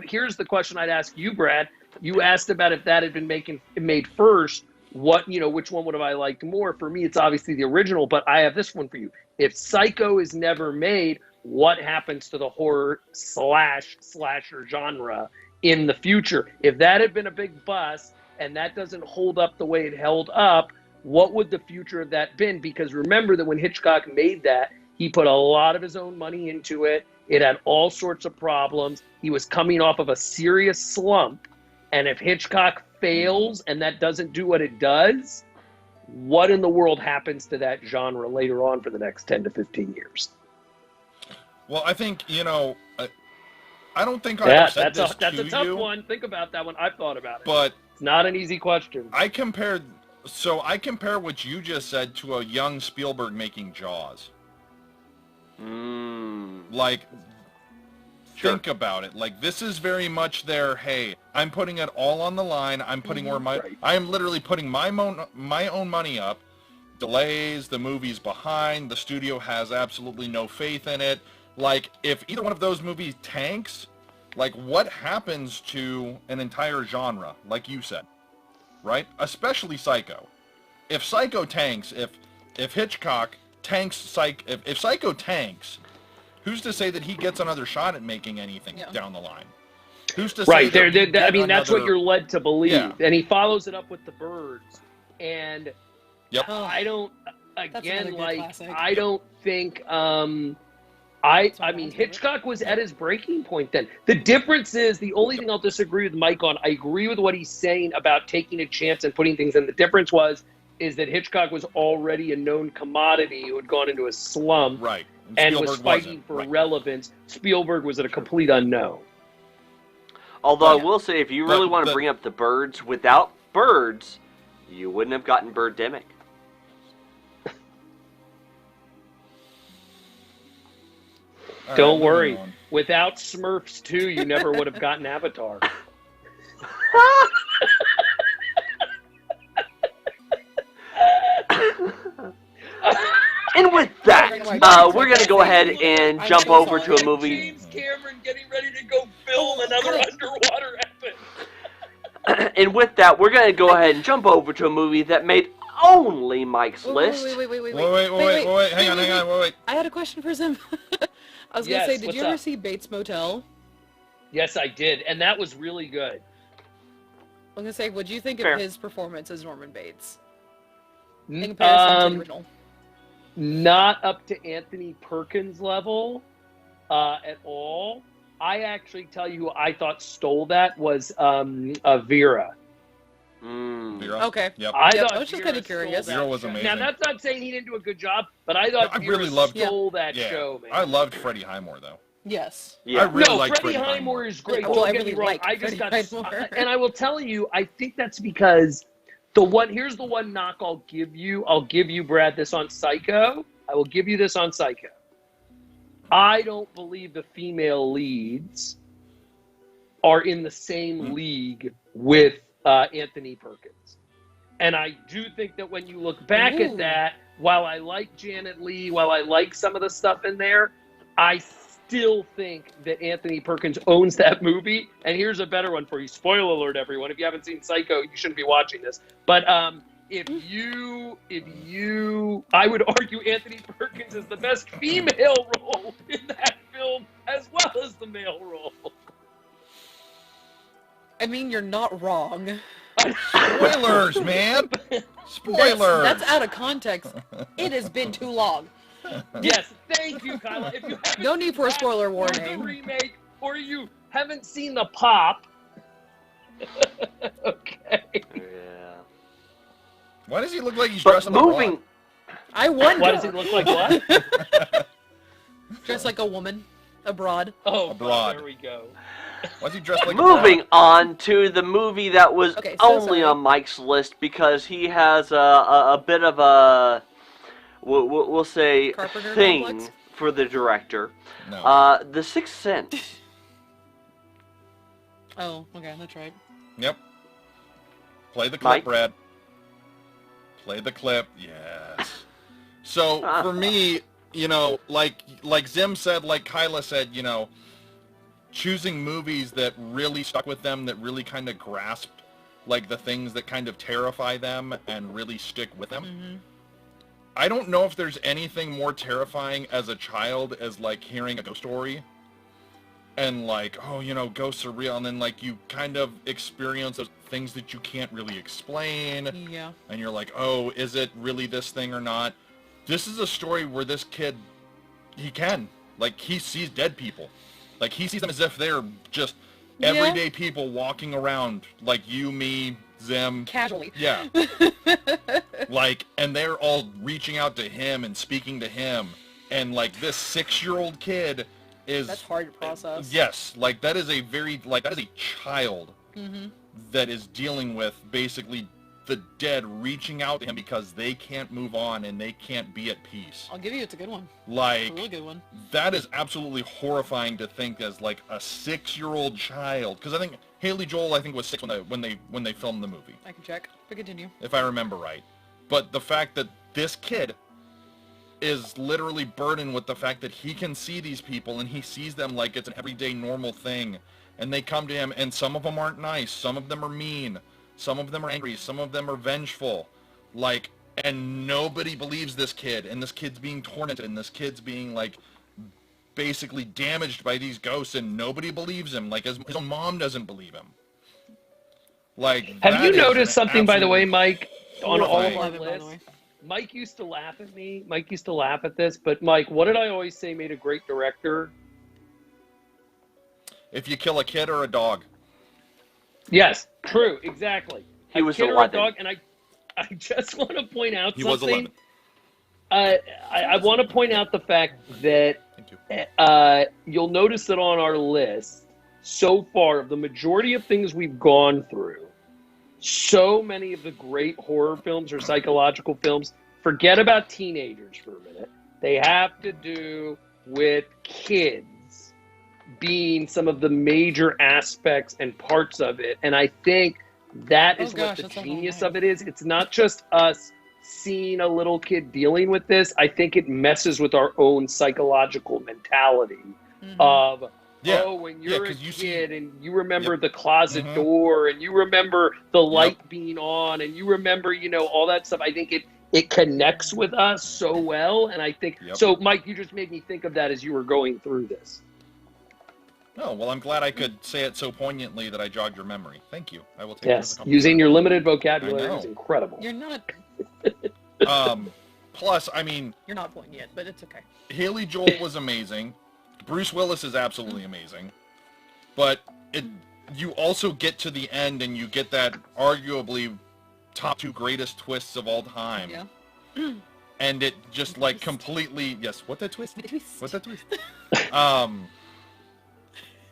here's the question I'd ask you, Brad. You asked about if that had been made first. Which one would have I liked more? For me, it's obviously the original, but I have this one for you. If Psycho is never made, what happens to the horror slasher genre in the future? If that had been a big bust, and that doesn't hold up the way it held up, what would the future of that been? Because remember that when Hitchcock made that, he put a lot of his own money into it. It had all sorts of problems. He was coming off of a serious slump. And if Hitchcock fails and that doesn't do what it does, what in the world happens to that genre later on for the next 10 to 15 years? Well, I think, I don't think I ever said this to that's a tough you, one. Think about that one. I've thought about it. but It's not an easy question. I compare what you just said to a young Spielberg making Jaws. Like, Sure. think about it. Like, this is very much their, hey, I'm putting it all on the line. I'm putting I am literally putting my own money up. Delays, the movie's behind, the studio has absolutely no faith in it. Like, if either one of those movies tanks, like, what happens to an entire genre, like you said, right? Especially Psycho. If Psycho tanks, if Hitchcock tanks, if Psycho tanks, who's to say that he gets another shot at making anything down the line? Who's to say Right. that I mean, that's what you're led to believe. Yeah. And he follows it up with The Birds. And Yep. I don't, another again, good like, classic. I don't think, I mean, Hitchcock was at his breaking point then. The difference is, the only thing I'll disagree with Mike on, I agree with what he's saying about taking a chance and putting things in. The difference is that Hitchcock was already a known commodity who had gone into a slump. Right. And Spielberg was fighting for relevance. Spielberg was at a complete unknown. Although I will say, if you really want to bring up The Birds, without birds, you wouldn't have gotten Birdemic. Don't worry. Without Smurfs 2, you never would have gotten Avatar. And with that, we're going to go ahead and jump over to a movie. James Cameron getting ready to go film another underwater epic. And with that, we're going to go ahead and jump over to a movie that made only Mike's list. Wait, hang on. I had a question for Zim. I was going to say, did you ever see Bates Motel? Yes, I did, and that was really good. I was going to say, what do you think Fair. of his performance as Norman Bates? In comparison to the original. Not up to Anthony Perkins level at all. I actually tell you who I thought stole that was Vera. Vera? Okay. Yep. I was just kind of curious. Vera was amazing. Now, that's not saying he didn't do a good job, but I thought Vera stole that show, man. I loved Freddie Highmore, though. Yes. Yeah. I really liked Freddie Highmore is great. Well, Don't I get really me wrong. like I just got, Freddie Highmore. and I will tell you, I think that's because here's the one knock I'll give you. I'll give you, Brad, this on Psycho. I will give you this on Psycho. I don't believe the female leads are in the same league with Anthony Perkins. And I do think that when you look back at that, while I like Janet Leigh, while I like some of the stuff in there, I still think that Anthony Perkins owns that movie. And here's a better one for you. Spoiler alert, everyone. If you haven't seen Psycho, you shouldn't be watching this. But if you, I would argue Anthony Perkins is the best female role in that film as well as the male role. I mean, you're not wrong. Spoilers, man! Spoilers! That's out of context. It has been too long. Yes, thank you, Kyla. If you No need for a spoiler or the warning. remake, or you haven't seen the pop. Okay. Yeah. Why does he look like he's But dressed in moving, I wonder. Why does it look like what? Dressed like a woman. Abroad. Oh, Abroad. there we go. Why's he dressed like moving on to the movie that was Okay, so only sorry. on Mike's list because he has a bit of a, we'll say, Carpenter thing complex? for the director. No. The Sixth Sense. Oh, okay, that's right. Yep. Play the clip, Mike? Brad. Play the clip. Yes. So for me, like Zim said, like Kyla said, choosing movies that really stuck with them, that really kind of grasped like the things that kind of terrify them and really stick with them. Mm-hmm. I don't know if there's anything more terrifying as a child as like hearing a ghost story and like, oh, you know, ghosts are real, and then like you kind of experience those things that you can't really explain, Yeah. and you're like, oh, is it really this thing or not? This is a story where this kid, he sees dead people, like he sees them as if they're just everyday people walking around, like you, me, Zim. Casually. Yeah. Like, and they're all reaching out to him and speaking to him, and like this 6-year-old kid is... That's hard to process. Yes, like that is a child Mm-hmm. that is dealing with basically the dead reaching out to him because they can't move on and they can't be at peace. I'll give you, it's a good one. Like, It's a really good one. that is absolutely horrifying to think as like a 6-year-old child. Because I think Haley Joel, was 6 when they filmed the movie, I can check, but continue. if I remember right. But the fact that this kid is literally burdened with the fact that he can see these people and he sees them like it's an everyday normal thing, and they come to him, and some of them aren't nice, some of them are mean, some of them are angry, some of them are vengeful, like, and nobody believes this kid, and this kid's being tormented, and this kid's being like basically damaged by these ghosts, and nobody believes him, like his own mom doesn't believe him. Like, Have you noticed something, by the way, absolute Mike, on all of horrifying. our Love it, by the lists? way. Mike used to laugh at me. Mike used to laugh at this, but Mike, what did I always say made a great director? If you kill a kid or a dog. Yes, true, exactly. He was kid or a 11. dog, and I just want to point out He was something. 11. I want to point out the fact that Thank you. you'll notice that on our list, so far, of the majority of things we've gone through, so many of the great horror films or psychological films, forget about teenagers for a minute. They have to do with kids being some of the major aspects and parts of it. And I think that is what the that's a genius whole of it is. It's not just us seeing a little kid dealing with this. I think it messes with our own psychological mentality of, Yeah. oh, when you're a 'cause you kid see- and you remember Yep. the closet Mhm. door and you remember the light being on and you remember, all that stuff. I think it connects with us so well. And I think, Yep. so Mike, you just made me think of that as you were going through this. Oh, well, I'm glad I could say it so poignantly that I jogged your memory. Thank you. I will take it as a Yes, compliment. using your limited vocabulary I is know. incredible. You're not Plus, I mean, poignant, but it's okay. Haley Joel was amazing. Bruce Willis is absolutely amazing. But you also get to the end and you get that arguably top 2 greatest twists of all time. Yeah. And it just like completely, yes, what that twist? The twist. What's that twist?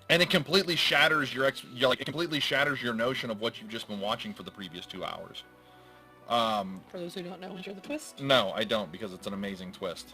And it completely shatters it completely shatters your notion of what you've just been watching for the previous 2 hours. For those who don't know, share the twist. No, I don't, because it's an amazing twist.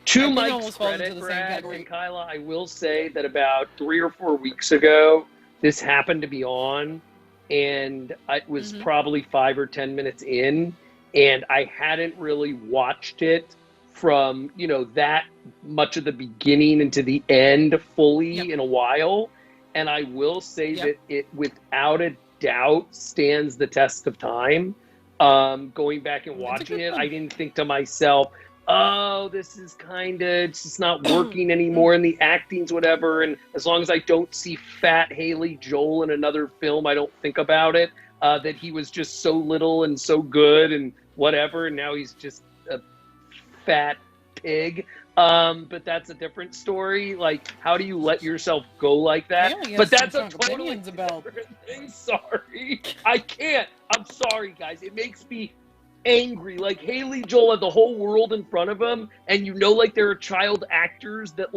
To I think it Mike's almost falls into credit, the same Brad category. and Kyla, I will say that about 3 or 4 weeks ago, this happened to be on, and it was probably 5 or 10 minutes in, and I hadn't really watched it from, that much of the beginning into the end fully in a while. And I will say that it, without a doubt, stands the test of time. Going back and watching it, I didn't think to myself, oh, this is it's just not working anymore, and the acting's whatever. And as long as I don't see fat Haley Joel in another film, I don't think about it. That he was just so little and so good and whatever, and now he's just a fat pig. But that's a different story. Like, how do you let yourself go like that? Haley But has that's some a strong totally opinions about- different thing. Sorry. I can't. I'm sorry, guys. It makes me angry. Like, Haley Joel had the whole world in front of him, and like there are child actors that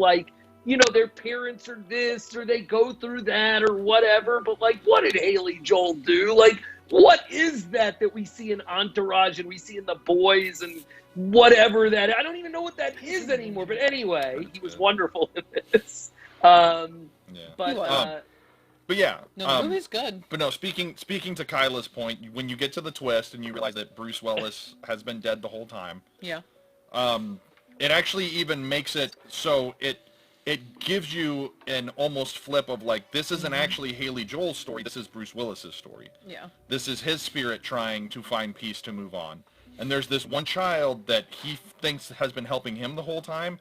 their parents are this or they go through that or whatever. But like, what did Haley Joel do? Like, what is that we see in Entourage and we see in The Boys and whatever that? I don't even know what that is anymore. But anyway, he was wonderful in this. Yeah. But But yeah. No, the movie's good. But no, speaking to Kyla's point, when you get to the twist and you realize that Bruce Willis has been dead the whole time, Yeah. it actually even makes it so it gives you an almost flip of like, this isn't actually Haley Joel's story, this is Bruce Willis's story. Yeah. This is his spirit trying to find peace to move on. And there's this one child that he thinks has been helping him the whole time.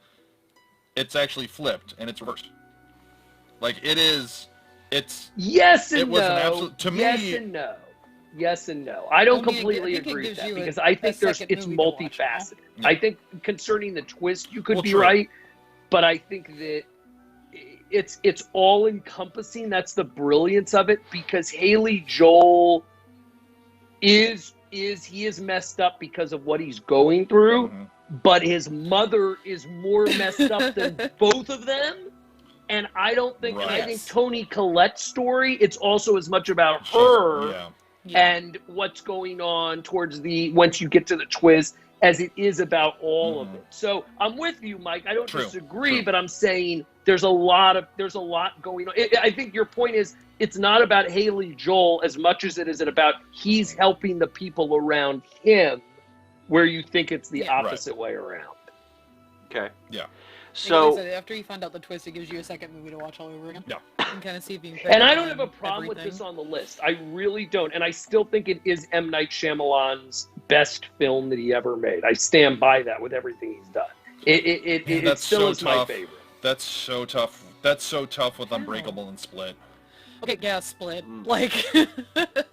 It's actually flipped and it's reversed. Like it is, it's Yes and it was no. an absolute to yes me. and no. Yes and no. I don't I mean, I completely think it agree with gives that you because a I think second it's movie to watch now. multifaceted. Yeah. I think concerning the twist, you could Well, be true. right, but I think that it's all encompassing. That's the brilliance of it because Haley Joel is he is messed up because of what he's going through, Mhm. but his mother is more messed up than both of them. And I don't think, and I Right. think Yes. Toni Collette's story, it's also as much about her Yeah. Yeah. and what's going on towards the once you get to the twist as it is about all of Mhm. it. So I'm with you, Mike. I don't True, disagree, true. but I'm saying there's a lot going on. I think your point is it's not about Haley Joel as much as it is about he's helping the people around him, where you think it's the Yeah. Right. opposite way around. Okay. Yeah. Like I So said, after you find out the twist, it gives you a second movie to watch all over again. Yeah. And kind of see if you can pick And up I don't have a on problem with this everything. on the list. I really don't. And I still think it is M. Night Shyamalan's best film that he ever made. I stand by that with everything he's done. It Man, that's still so is my tough. favorite. That's so tough. That's so tough with Wow. Unbreakable and Split. Okay, yeah, Split. Mm. Like,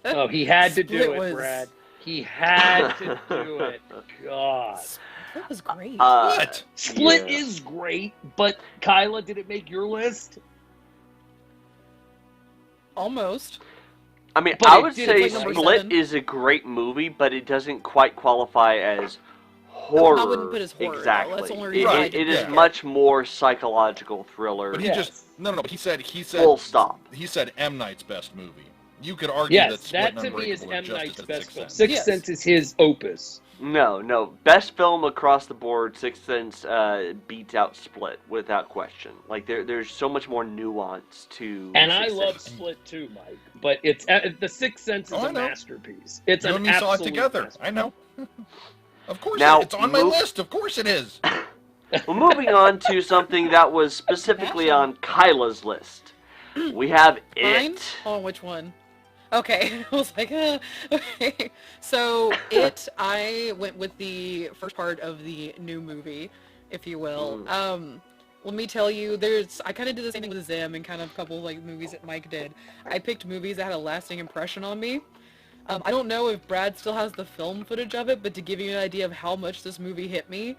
Oh, he had to do Split it, was- Brad. He had to do it. God. Split was great. What? Split Yeah. is great, but Kyla, did it make your list? Almost. I mean, But I it would did, say it's like number Split 7. is a great movie, but it doesn't quite qualify as horror. I wouldn't put it as horror, though. Exactly. That's the only It- reason I it didn't is pick it. much more psychological thriller. But he Yes. just no. But he said Full stop. He said M. Night's best movie. You could argue that Yes, Split that and to me is Unbreakable are M. just Night's as best Sixth film. Sense. Sixth Yes. Sense is his opus. No. Best film across the board, Sixth Sense beats out Split without question. Like there's so much more nuance to. And I Sixth love Sense. Split too, Mike. But it's the Sixth Sense is Oh, I a know. masterpiece. It's You an and me saw it absolute together. masterpiece. I know. Of course, Now, it's on my move- list. Of course, it is. Well, moving on to something that was specifically on Kyla's list. We have Mine? It. Oh, which one? Okay, I was like, okay. So, I went with the first part of the new movie, if you will. Let me tell you, I kind of did the same thing with Zim and kind of a couple like movies that Mike did. I picked movies that had a lasting impression on me. I don't know if Brad still has the film footage of it, but to give you an idea of how much this movie hit me,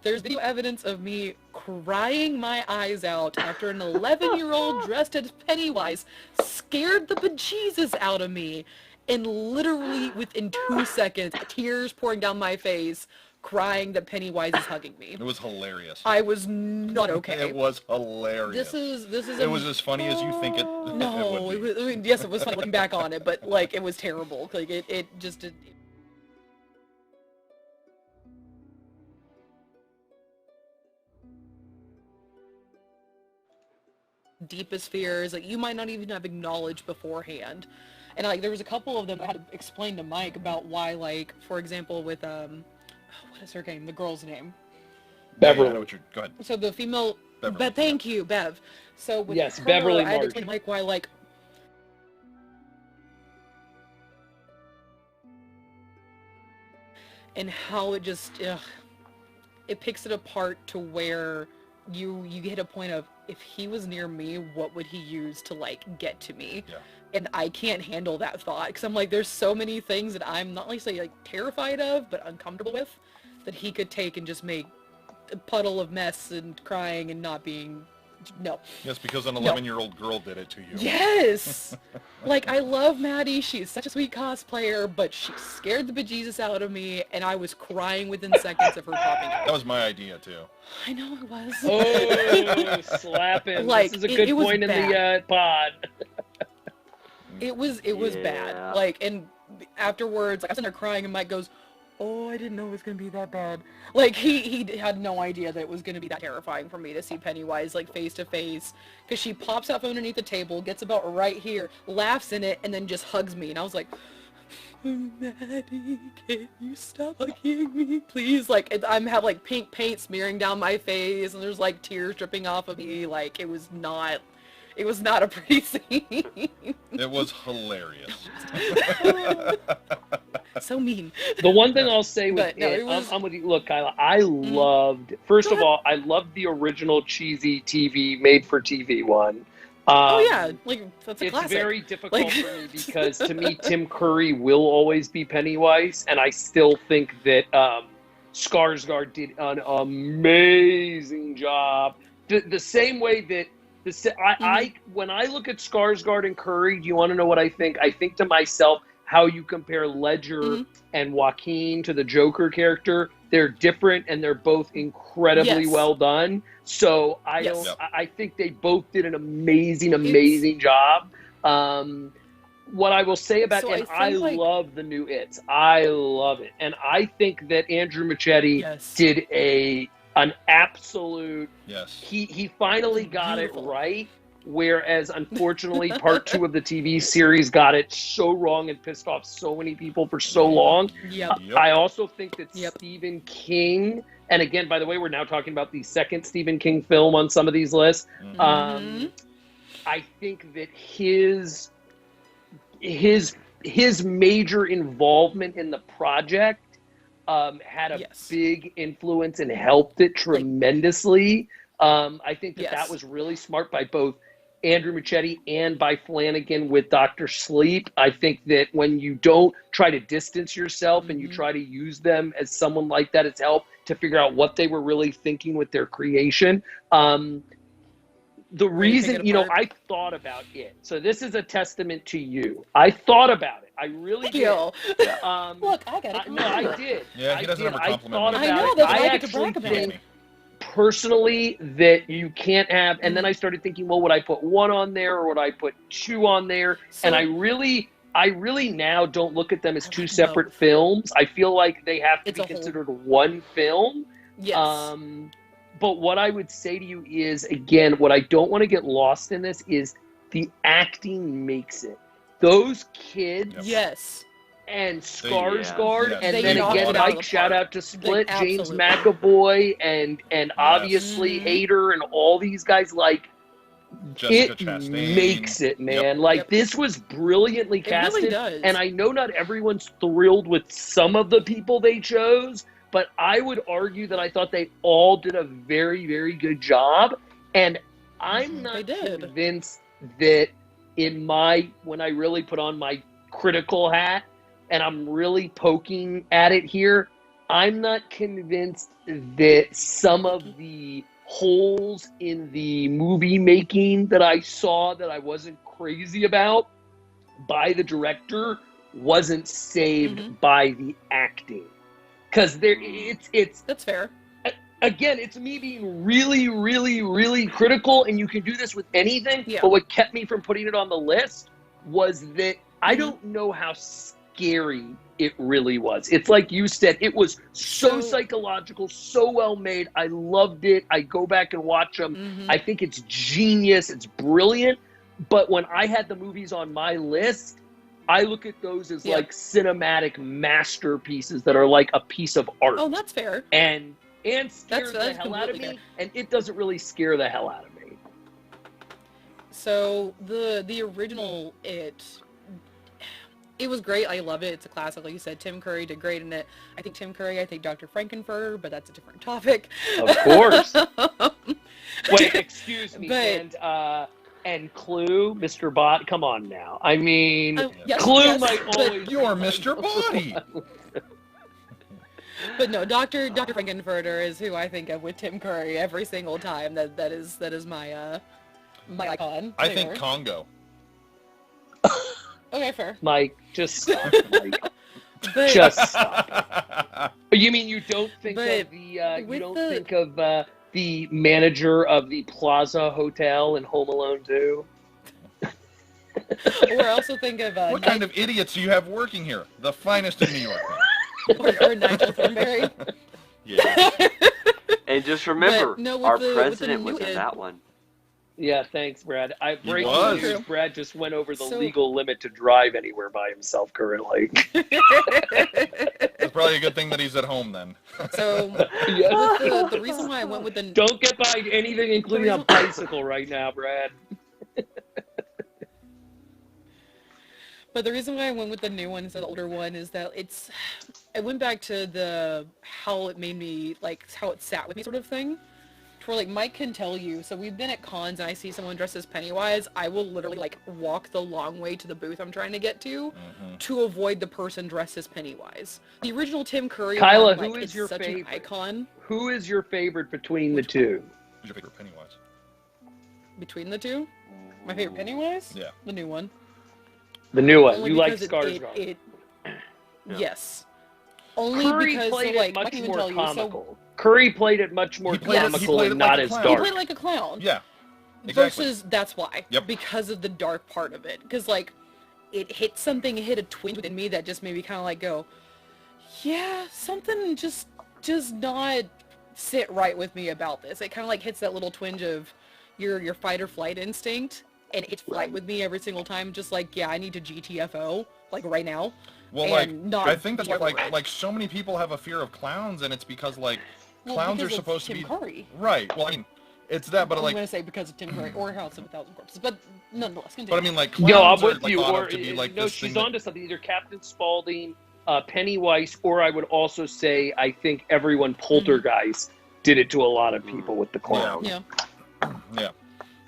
there's video evidence of me crying my eyes out after an 11-year-old dressed as Pennywise scared the bejesus out of me, and literally within 2 seconds, tears pouring down my face, crying that Pennywise is hugging me. It was hilarious. I was not okay. It was hilarious. This is It was as funny as you think it. no, it would be. I mean, yes, it was funny looking back on it, but like it was terrible. Like it just did. Deepest fears, like you might not even have acknowledged beforehand, and like there was a couple of them I had to explain to Mike about why, like for example, with what is her name? The girl's name. Yeah, Beverly. I know what you're. Go ahead. So the female, Beverly, thank you, Bev. So with Yes, her, Beverly I had to March. explain to Mike why, like, and how it just, it picks it apart to where you hit a point of, if he was near me, what would he use to, like, get to me? Yeah. And I can't handle that thought, because I'm like, there's so many things that I'm not necessarily, like, terrified of, but uncomfortable with, that he could take and just make a puddle of mess and crying and not being, no. Yes, because an 11-year-old girl did it to you. Yes! Like, I love Maddie. She's such a sweet cosplayer, but she scared the bejesus out of me, and I was crying within seconds of her popping That out. was my idea too. I know it was. Oh, slapping. Like, This is a it good was point in the bad. pod. It was Yeah. bad. Like, and afterwards, like, I was in there crying, and Mike goes, "Oh, I didn't know it was gonna be that bad." Like, he had no idea that it was gonna be that terrifying for me to see Pennywise, like, face to face, because she pops out from underneath the table, gets about right here, laughs in it, and then just hugs me, and I was like, "Maddie, can you stop hugging me, please?" Like, I'm have like pink paint smearing down my face, and there's like tears dripping off of me. Like, it was not a pretty scene. It was hilarious. So mean. The one thing I'll say with But, no, it, it was- I'm with you. Look, Kyla, I loved, first of all, I loved the original cheesy TV, made-for-TV one. Oh yeah, like that's a It's classic. very difficult Like- for me because to me, Tim Curry will always be Pennywise, and I still think that Skarsgård did an amazing job. The same way that I when I look at Skarsgård and Curry, do you want to know what I think? I think to myself how you compare Ledger and Joaquin to the Joker character. They're different and they're both incredibly Yes. well done. So I Yes. don't. Yep. I think they both did an amazing job. What I will say about So and I think, like- love the new It's. I love it, and I think that Andrew Machete Yes. did an absolute. Yes. He finally got Beautiful. it right. Whereas, unfortunately, part 2 of the TV series got it so wrong and pissed off so many people for so long. Yep. Yep. I also think that Yep. Stephen King, and again, by the way, we're now talking about the second Stephen King film on some of these lists. Mhm. I think that his major involvement in the project had a Yes. big influence and helped it tremendously. I think that Yes. that was really smart by both Andrew Machete and by Flanagan with Dr. Sleep. I think that when you don't try to distance yourself and you try to use them as someone like that as help to figure out what they were really thinking with their creation. The reason, pick it apart. I thought about it. So this is a testament to you. I thought about it. I really did. Yo. Um, Look, I got it. no, I did. Yeah, he I doesn't did. ever I compliment thought me. about I know, it. that's why I get to actually brag about think it. personally that you can't have, and then I started thinking, well, would I put 1 on there or would I put 2 on there? So- And I really now don't look at them as I 2 like separate both. films. I feel like they have to It's be a whole. considered one film. Yes. But what I would say to you is, again, what I don't want to get lost in this is the acting makes it. Those kids Yes. and Skarsgård, Yes. and They then knocked again, it out of Mike, the shout park. out to Split, Like, James absolutely. McAvoy, and obviously Mhm. Hader and all these guys, like, Jessica it Chastain. makes it, man. Like, Yep. this was brilliantly It really casted, does. and I know not everyone's thrilled with some of the people they chose, but I would argue that I thought they all did a very, very good job, and I'm They not did. convinced that when I really put on my critical hat, and I'm really poking at it here, I'm not convinced that some of the holes in the movie making that I saw that I wasn't crazy about by the director wasn't saved by the acting. Because it's That's fair. again, it's me being really, really, really critical, and you can do this with anything. Yeah. But what kept me from putting it on the list was that I don't know how scary it really was. It's like you said, it was so psychological, so well made. I loved it. I go back and watch them. I think it's genius. It's brilliant. But when I had the movies on my list, I look at those as like cinematic masterpieces that are like a piece of art. Oh, that's fair. And scares the that's hell out of completely me, and it doesn't really scare the hell out of me. So the original it was great. I love it. It's a classic, like you said. Tim Curry did great in it. I think Tim Curry. I think Dr. Frankenfurter, but that's a different topic. Of course. Wait, excuse me. But- And Clue, Mr. Bot. Come on now. I mean, Yes, Clue yes, might but- always. You're Mr. Body. But no, Dr. Frankenfurter is who I think of with Tim Curry every single time. That is my my icon. I there. think Congo. Okay, fair. Mike, just stop. Mike. But Just stop. You mean you don't think But of the you with don't the- think of the manager of the Plaza Hotel in Home Alone 2? or I also think of What kind of idiots do you have working here? The finest in New York. or Nigel Thornberry. Yeah. And just remember, But, no, with our the president new was in id- that one. Yeah, thanks, Brad. Breaking was. news, Brad just went over the So- legal limit to drive anywhere by himself currently. It's probably a good thing that he's at home then. So Yeah. with the reason why I went with the Don't get behind anything, including a bicycle, right now, Brad. But the reason why I went with the new one instead of the older one is that I went back to how it made me, like, how it sat with me sort of thing for like Mike can tell you, so we've been at cons and I see someone dressed as Pennywise, I will literally like walk the long way to the booth I'm trying to get to avoid the person dressed as Pennywise. The original Tim Curry Kyla, one, who like, is your such favorite? an icon. Who is your favorite between the two? Who's your favorite Pennywise? Between the two? My favorite Pennywise? Yeah. The new one. The new one. Only You like because Skarsgård. Yes. Only Curry because, played so, like, it much Mike can even more tell you, comical. Curry played it much more He played it- he comical played and it like not a as clown. he dark. played like a clown. Yeah. Exactly. Versus that's why. Yep. Because of the dark part of it. Because, like, it hit something, it hit a twinge within me that just made me kind of like go, yeah, something just does not sit right with me about this. It kind of like hits that little twinge of your fight or flight instinct, and it's flight with me every single time. Just like, yeah, I need to GTFO, like right now. Well, like, and not I think that's why, be over it. like so many people have a fear of clowns, and it's because, like, Well, clowns are because of supposed to Tim be... Curry. Right, well, I mean, it's that, but, I'm like... going to say because of Tim Curry or House of a Thousand Corpses, but nonetheless, continue. But, I mean, like, clowns No, I'm are, with like, you. thought Or of to be, like, no, this she's thing onto something. Either Captain Spaulding, Pennywise, or I would also say I think everyone Poltergeist did it to a lot of people with the clown. Yeah. Yeah.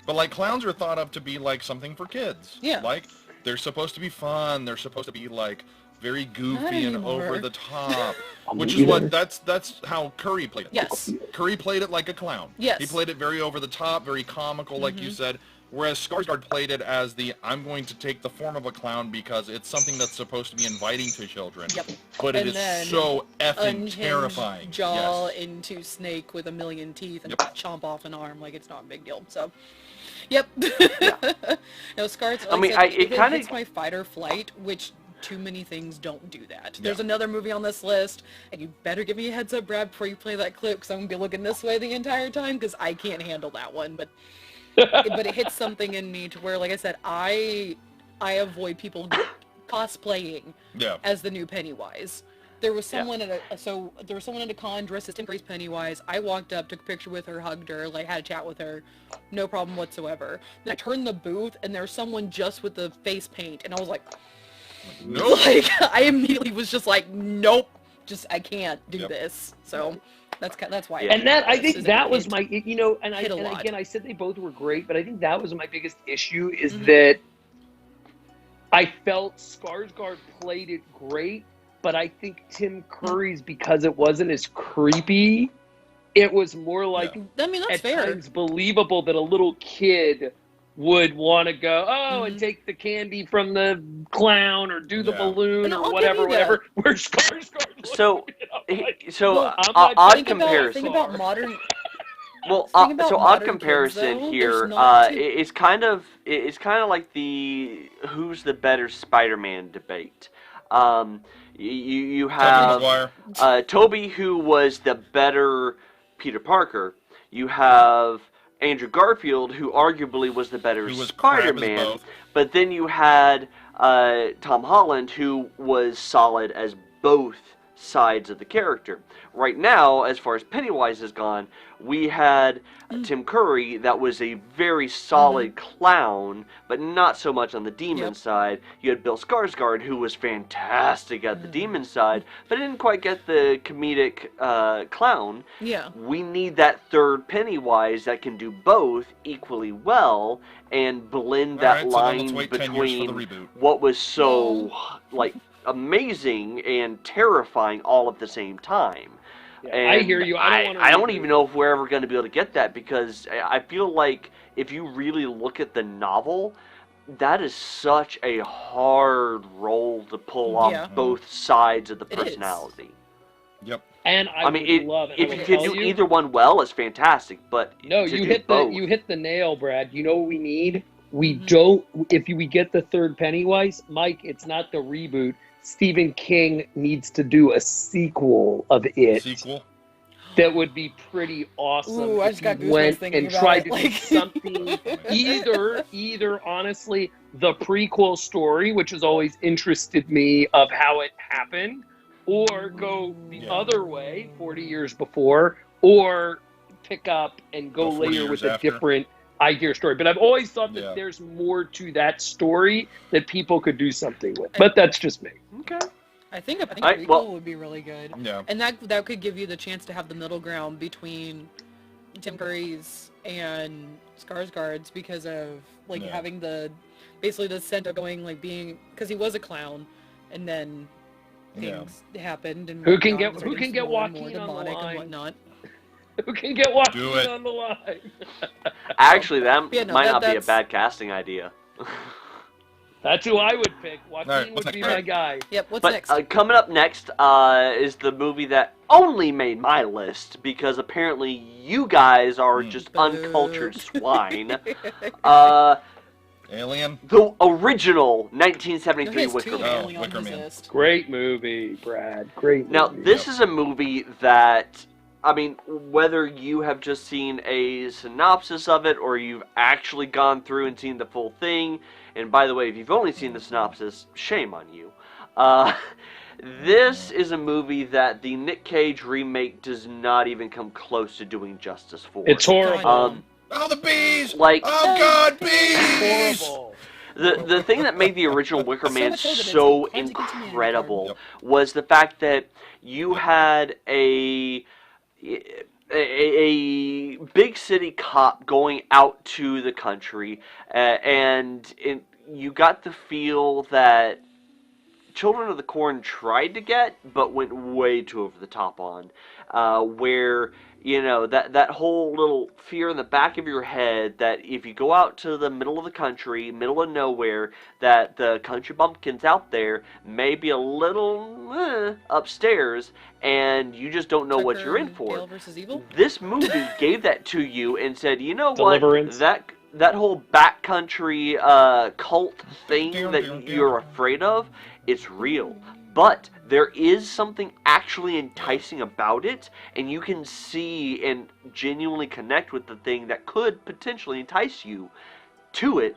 But, like, clowns are thought of to be, like, something for kids. Yeah. Like, they're supposed to be fun. They're supposed to be, like, very Not goofy and anymore. over the top. Which You is know, what, that's how Curry played it. Yes. Curry played it like a clown. Yes. He played it very over the top, very comical, like you said. Whereas Skarsgård played it as the, I'm going to take the form of a clown because it's something that's supposed to be inviting to children. Yep. But it And is then so effing Unhinged terrifying. jaw Yes. into snake with a million teeth and Yep. chomp off an arm like it's not a big deal. So, yep. No, Scars. Like I mean, said, it kinda- hits my fight or flight, which too many things don't do that. Yeah. There's another movie on this list, and you better give me a heads up, Brad, before you play that clip, because I'm gonna be looking this way the entire time, because I can't handle that one. But it hits something in me to where, like I said, I avoid people cosplaying Yeah. as the new Pennywise. There was someone at a con dressed as Tim Curry's Pennywise. I walked up, took a picture with her, hugged her, like had a chat with her, no problem whatsoever. Then I turned the booth and there was someone just with the face paint, and I was like, Nope. like I immediately was just like, nope, just I can't do Yep. this. So that's why. Yeah. And that I think This is that a was hit. my and Hit a lot. again I said they both were great, but I think that was my biggest issue is Mhm. that I felt Skarsgård played it great, but I think Tim Curry's, because it wasn't as creepy, it was more like I mean, that's at fair. times believable that a little kid would want to go, and take the candy from the clown or do the Yeah. balloon And or I'll whatever, give you that. where Skarsgård So, so Well, odd think comparison. about modern. Well, Think about so odd modern kids, comparison though, here. there's not too- It's kind of like the who's the better Spider-Man debate. You Tobey have Maguire. Toby, who was the better Peter Parker. You have Andrew Garfield, who arguably was the better Who was crap as Spider-Man. both. But then you had Tom Holland, who was solid as both sides of the character. Right now, as far as Pennywise has gone, we had Tim Curry that was a very solid clown, but not so much on the demon Yep. side. You had Bill Skarsgård, who was fantastic at the demon side, but didn't quite get the comedic clown. Yeah. We need that third Pennywise that can do both equally well and blend that Alright, so then let's line wait 10 years for the between reboot. what was so like amazing and terrifying all at the same time. Yeah, And I hear you. I don't even know if we're ever going to be able to get that, because I feel like if you really look at the novel, that is such a hard role to pull off Yeah. both sides of the It is. personality. Yep. And I I mean, would love it. if you could do either one well, it's fantastic. But No, to you do hit both, you hit the nail, Brad. You know what we need? We Mhm. don't. If we get the third Pennywise, Mike, it's not the reboot. Stephen King needs to do a sequel of it. Sequel. That would be pretty awesome. Ooh, I if just got he goosebumps went thinking and about tried it, to like- do something. either honestly, the prequel story, which has always interested me of how it happened, or go the Yeah. other way, 40 years before, or pick up and go Go 40 later with years a after. different idea or story. But I've always thought that Yeah. there's more to that story that people could do something with. But that's just me. okay. I think a prequel well- would be really good. Yeah. And that could give you the chance to have the middle ground between Tim Curry's and Skarsgård's because of like Yeah. having basically the scent of going like being because he was a clown, and then things happened and Who can whatnot, get- and who can started get getting more and more Joaquin on the demonic line? and whatnot. Who can get Joaquin Do it. on the line? Actually, that Yeah, no, might that- not be a that's- bad casting idea. That's who I would pick. Joaquin Alright, would what's be next? my guy. Yep. What's But next? coming up next is the movie that only made my list because apparently you guys are just Boo. uncultured swine. Uh, Alien. the original No, 1973 he has Wicker two Man. only on Wicker his Man. list. Great movie, Brad. Great movie. Now, this is a movie that, I mean, whether you have just seen a synopsis of it or you've actually gone through and seen the full thing, and by the way, if you've only seen the synopsis, shame on you. This is a movie that the Nick Cage remake does not even come close to doing justice for. It's horrible. Um, Oh, the bees! like, Oh God, bees! horrible. the thing that made the original Wicker So Man much so that it's so hard to get to the end incredible card. was the fact that you had a big city cop going out to the country, and you got the feel that Children of the Corn tried to get, but went way too over the top on, where, you know, that whole little fear in the back of your head that if you go out to the middle of the country, middle of nowhere, that the country bumpkins out there may be a little upstairs, and you just don't know what Tucker you're in and for. Gale versus Evil? This movie gave that to you and said, you know Deliverance. what, that whole backcountry cult thing that you're afraid of, it's real. But there is something actually enticing about it, and you can see and genuinely connect with the thing that could potentially entice you to it.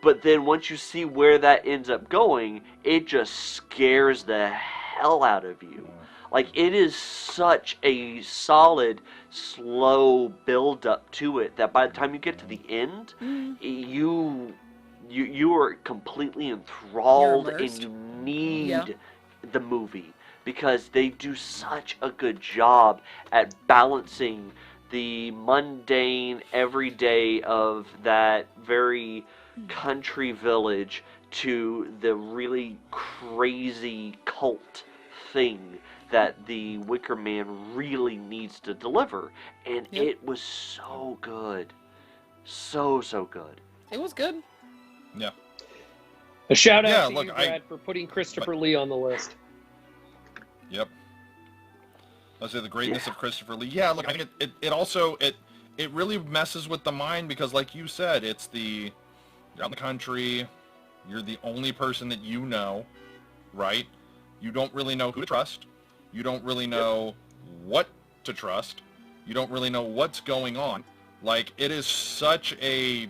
But then once you see where that ends up going, it just scares the hell out of you. Like, it is such a solid, slow build-up to it that by the time you get to the end, you are completely enthralled You're and immersed. you need Yeah. the movie because they do such a good job at balancing the mundane everyday of that very country village to the really crazy cult thing that the Wicker Man really needs to deliver, and Yep. it was so good, so good. It was good. Yeah. A shout out Yeah, to look, you, Brad, for putting Christopher Lee on the list. Yep. Let's say the greatness of Christopher Lee. Yeah, look, I think it also it really messes with the mind because, like you said, it's you're out in the country, you're the only person that you know, right? You don't really know who to trust. You don't really know what to trust. You don't really know what's going on. Like, it is such a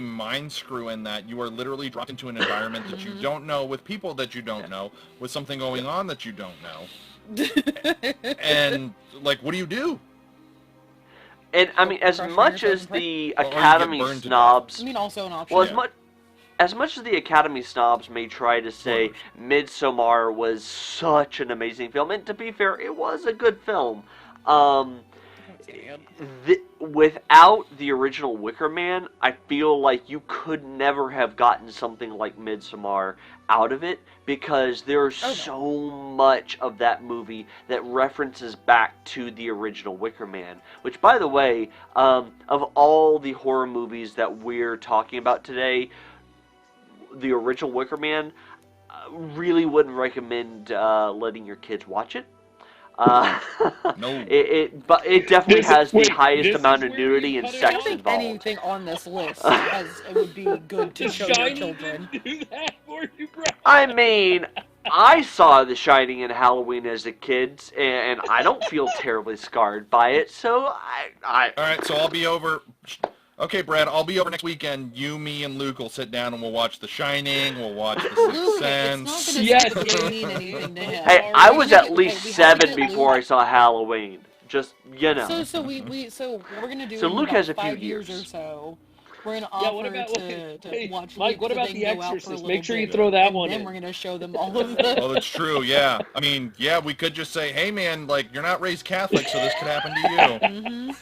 mind screw in that you are literally dropped into an environment that you don't know, with people that you don't know, with something going on that you don't know. And, like, what do you do? And I mean, as Crushing much yourself as in prison. the Or you get Academy burned to snobs, I mean, also an option. well, Yeah. as much as the Academy snobs may try to say Midsommar was such an amazing film, and to be fair, it was a good film. Without the original Wicker Man, I feel like you could never have gotten something like Midsommar out of it because there's so much of that movie that references back to the original Wicker Man. Which, by the way, of all the horror movies that we're talking about today, the original Wicker Man, really wouldn't recommend letting your kids watch it. No. But it definitely This is- has the wait, highest this amount is of where you nudity and cut it I sex don't think involved. anything on this list it would be good to The show your Shining children. didn't do that for you, Brad. I mean, I saw The Shining in Halloween as a kid, and I don't feel terribly scarred by it. So All right, so I'll be over. Okay, Brad, I'll be over next weekend. You, me, and Luke will sit down and we'll watch The Shining. We'll watch The Sixth Luke, Sense. it's not going Yes. to mean anything to him. hey, I was We at have least to get 7 Luke. before I saw Halloween. Just, you know. So we're gonna do So in Luke about has a few 5 years or years. so. We're gonna Yeah, offer what about to hey, watch Mike? Luke What so about they The can go out for a Exorcist? little Make sure you bit, throw that and one then in. we're gonna show them all of the. Oh, that's true. Yeah. I mean, yeah, we could just say, hey, man, like you're not raised Catholic, so this could happen to you.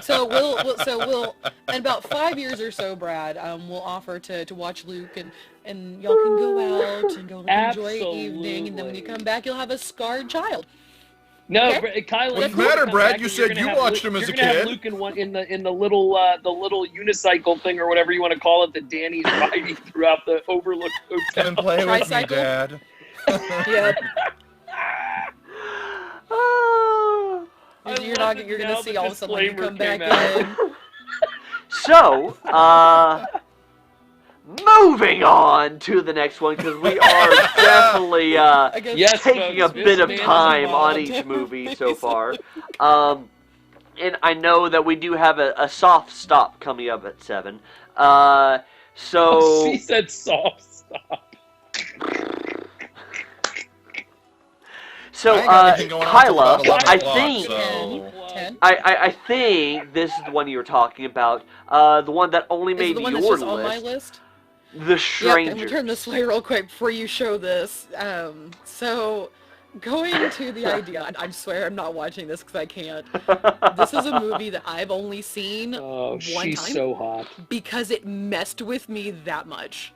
So we'll in about 5 years or so, Brad, we'll offer to watch Luke and y'all can go out and go enjoy your evening, and then when you come back, you'll have a scarred child. No, Okay. Kyla, What's you're the matter, gonna come Brad? back You and you're said gonna you have watched Luke, him as you're a gonna have kid. Luke in the little unicycle thing or whatever you want to call it that Danny's riding throughout the Overlook Come Hotel. and play with me, Tricycle? Dad. Yep. Ah. You're love not. that You're now gonna see the all of a sudden when you disclaimer come back came out. in. So, moving on to the next one because we are definitely I guess Yes, taking folks, a bit of this man is time on involved. each movie so far. And I know that we do have a soft stop coming up at 7. So She said soft stop. So, I ain't got anything going on till Kyla, about 11 I o'clock, think so... 10. I think this is the one you were talking about. The one that only Is it made the one that's your just on my list. list? The Yep, Stranger. I'm gonna turn this way real quick before you show this. So, going to the idea, I swear I'm not watching this because I can't. This is a movie that I've only seen Oh, one she's time so hot. because it messed with me that much.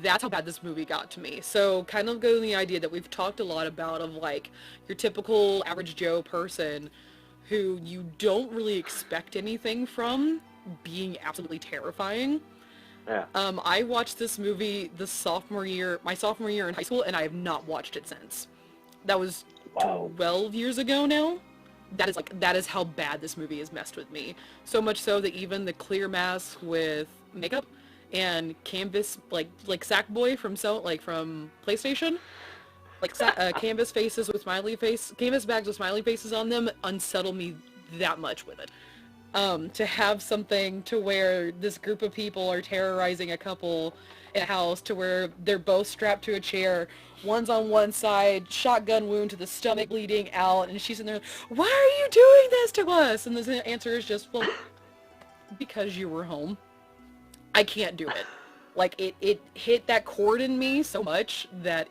That's how bad this movie got to me. So kind of going the idea that we've talked a lot about of like your typical average Joe person who you don't really expect anything from being absolutely terrifying. Yeah. I watched this movie my sophomore year in high school, and I have not watched it since. That was Wow. 12 years ago now. That is how bad this movie has messed with me. So much so that even the clear mask with makeup and canvas like Sackboy from PlayStation, canvas faces with canvas bags with smiley faces on them unsettle me that much with it. To have something to where this group of people are terrorizing a couple in a house to where they're both strapped to a chair, one's on one side, shotgun wound to the stomach bleeding out, and she's in there, why are you doing this to us? And the answer is just, well, because you were home. I can't do it. Like, it hit that chord in me so much that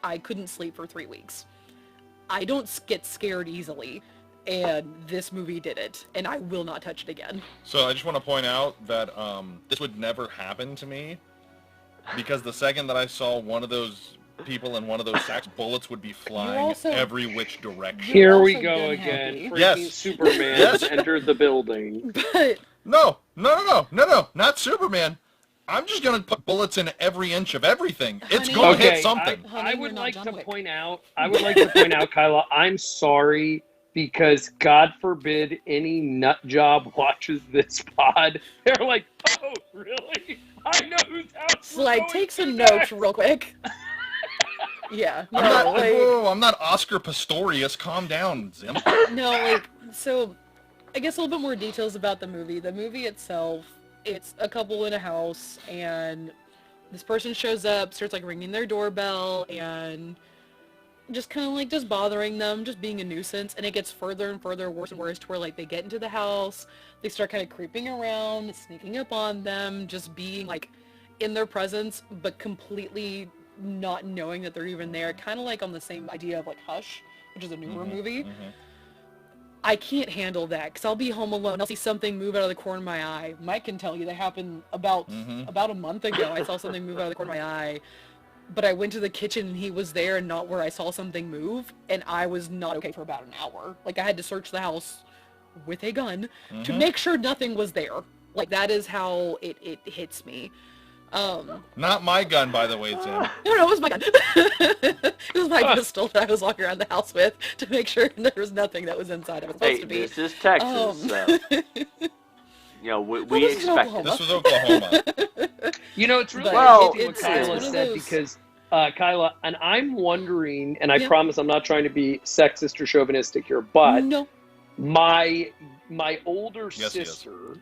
I couldn't sleep for 3 weeks. I don't get scared easily, and this movie did it, and I will not touch it again. So I just want to point out that this would never happen to me because the second that I saw one of those people in one of those sacks, bullets would be flying every which direction. Here we also go been again. happy. Freaking Yes. Superman Yes. has entered the building. But No, not Superman. I'm just going to put bullets in every inch of everything. It's Honey. going to Okay, hit something. Honey, I we're would not like John to Wick. point out, Kyla, I'm sorry because God forbid any nut job watches this pod. They're like, oh, really? I know whose house it's we're like, going take to some next." notes real quick. Yeah, no, I'm not Oscar Pistorius. Calm down, Zim. so I guess a little bit more details about the movie. The movie itself, it's a couple in a house, and this person shows up, starts ringing their doorbell, and just kind of just bothering them, just being a nuisance, and it gets further and further, worse and worse, to where they get into the house, they start kind of creeping around, sneaking up on them, just being in their presence, but completely not knowing that they're even there, kind of on the same idea of Hush, which is a newer movie. I can't handle that because I'll be home alone. I'll see something move out of the corner of my eye. Mike can tell you that happened about a month ago. I saw something move out of the corner of my eye, but I went to the kitchen and he was there and not where I saw something move, and I was not okay for about an hour. I had to search the house with a gun to make sure nothing was there. That is how it hits me. Not my gun, by the way, Zim. No, it was my gun. It was my pistol that I was walking around the house with to make sure there was nothing that was inside. It was supposed to be. This is Texas, so we This was expect it. This was Oklahoma. It's really Well, interesting what it's Kyla one of said those- because, Kyla, and I'm wondering, and I Yeah. promise I'm not trying to be sexist or chauvinistic here, but No. my older Yes, he is. sister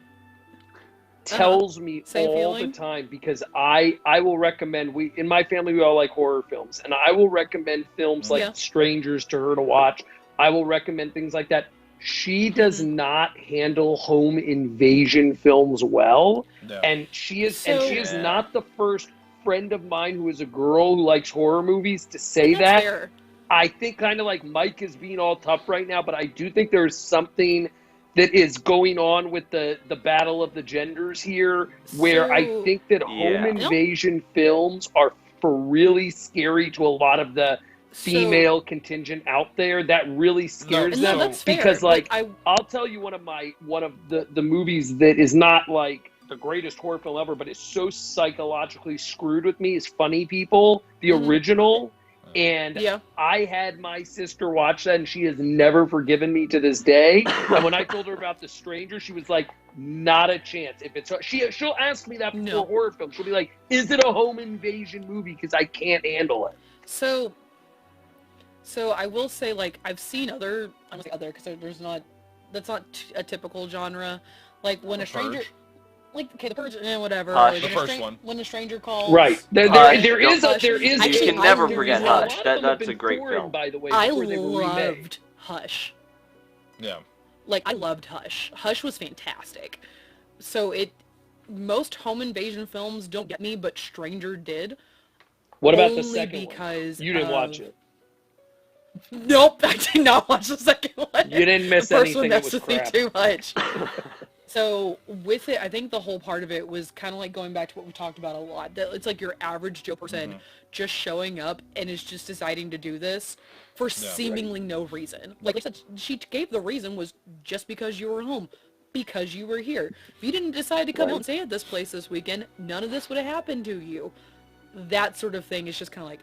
tells me Same all feeling? the time because I will recommend, in my family we all like horror films, and I will recommend films like Yeah. Strangers to her to watch. I will recommend things like that. she does not handle home invasion films well, No. and she is Yeah. not the first friend of mine who is a girl who likes horror movies to say That's that. fair. I think kind of like Mike is being all tough right now, but I do think there's something that is going on with the battle of the genders here, where I So- think that home Yeah. invasion films are for really scary to a lot of the female contingent out there. That really scares No, them that's fair. because like I I'll tell you one of the movies that is not like the greatest horror film ever, but it's so psychologically screwed with me is Funny People, the Mhm. original. And yeah. I had my sister watch that, and she has never forgiven me to this day. And when I told her about The Stranger, she was like, "Not a chance." If it's she'll ask me that before No. horror films. She'll be like, "Is it a home invasion movie?" Because I can't handle it. So I will say, like, I've seen other, I don't say other, because that's not a typical genre. Like, when The a stranger, Purge. like, okay, The Purge, whatever. Hush. Like, The when first one. When a stranger calls. Right. There Hush. is a Hush. You Actually, can I never loved forget it. Hush. A lot of them have That's a been great foreign, film. by the way, I before they were remade. loved Hush. Yeah. Like, I loved Hush. Hush was fantastic. So most home invasion films don't get me, but Stranger did. What about the Only second because one? You didn't watch of- it. Nope, I did not watch the second one. You didn't miss The first anything. one It messed was with me crap. too much. So with it, I think the whole part of it was kind of like going back to what we talked about a lot. That it's like your average Joe person just showing up and is just deciding to do this for seemingly no reason. Like I said, she gave the reason was just because you were home, because you were here. If you didn't decide to come out and stay at this place this weekend, none of this would have happened to you. That sort of thing is just kind of like.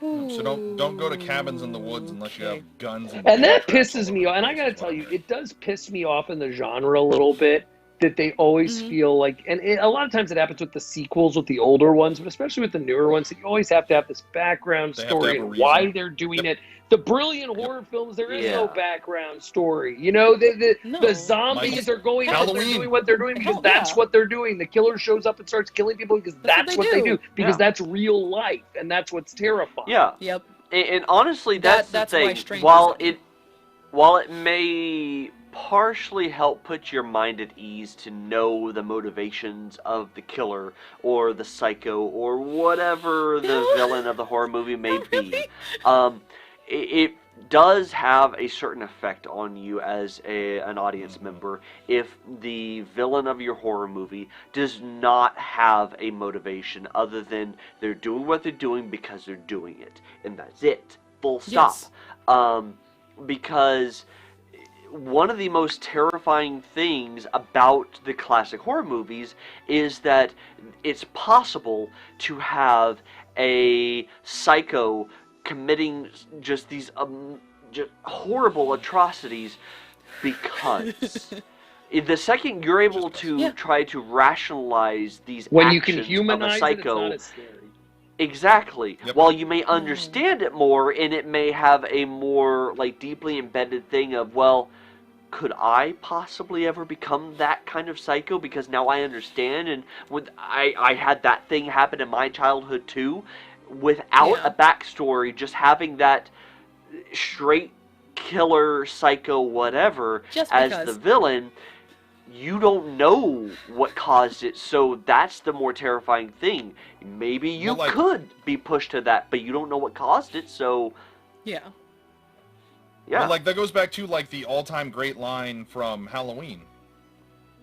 So don't go to cabins in the woods unless you have guns. And bear that traps pisses all me over off. And the I place gotta is tell what you, I'm it does piss me off in the genre a little bit that they always feel like, and a lot of times it happens with the sequels, with the older ones, but especially with the newer ones, that you always have to have this background They have to story have a and reason. why they're doing it. The brilliant horror films, there is no Yeah. background story. You know, the No. zombies are going out and they're Halloween. doing what they're doing because Hell, that's yeah. what they're doing. The killer shows up and starts killing people because that's what they do. Because Yeah. that's real life and that's what's terrifying. Yeah. Yep. And honestly, that's That's the why thing. Stranger's While on. while it may partially help put your mind at ease to know the motivations of the killer or the psycho or whatever the No. villain of the horror movie may Not be, really. it does have a certain effect on you as an audience member if the villain of your horror movie does not have a motivation other than they're doing what they're doing because they're doing it, and that's it. Full stop. Yes. Because one of the most terrifying things about the classic horror movies is that it's possible to have a psycho committing just these just horrible atrocities because the second you're able to try to rationalize these When actions you can humanize of a it, psycho, it's not as scary. exactly. Yep. While you may understand it more, and it may have a more like deeply embedded thing of, well, could I possibly ever become that kind of psycho? Because now I understand, and I had that thing happen in my childhood too, without a backstory, just having that straight killer psycho whatever Just as because. the villain. You don't know what caused it, so that's the more terrifying thing. Maybe you Well, like- could be pushed to that, but you don't know what caused it, so Yeah. yeah. But like that goes back to like the all-time great line from Halloween.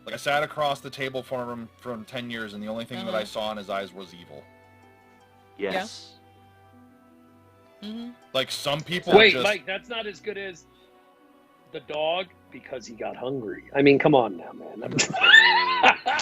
Like I sat across the table from him from 10 years, and the only thing that I saw in his eyes was evil. Yes. Mm-hmm. Like some people Wait, just Mike, that's not as good as the dog because he got hungry. I mean, come on now, man. No, but it is.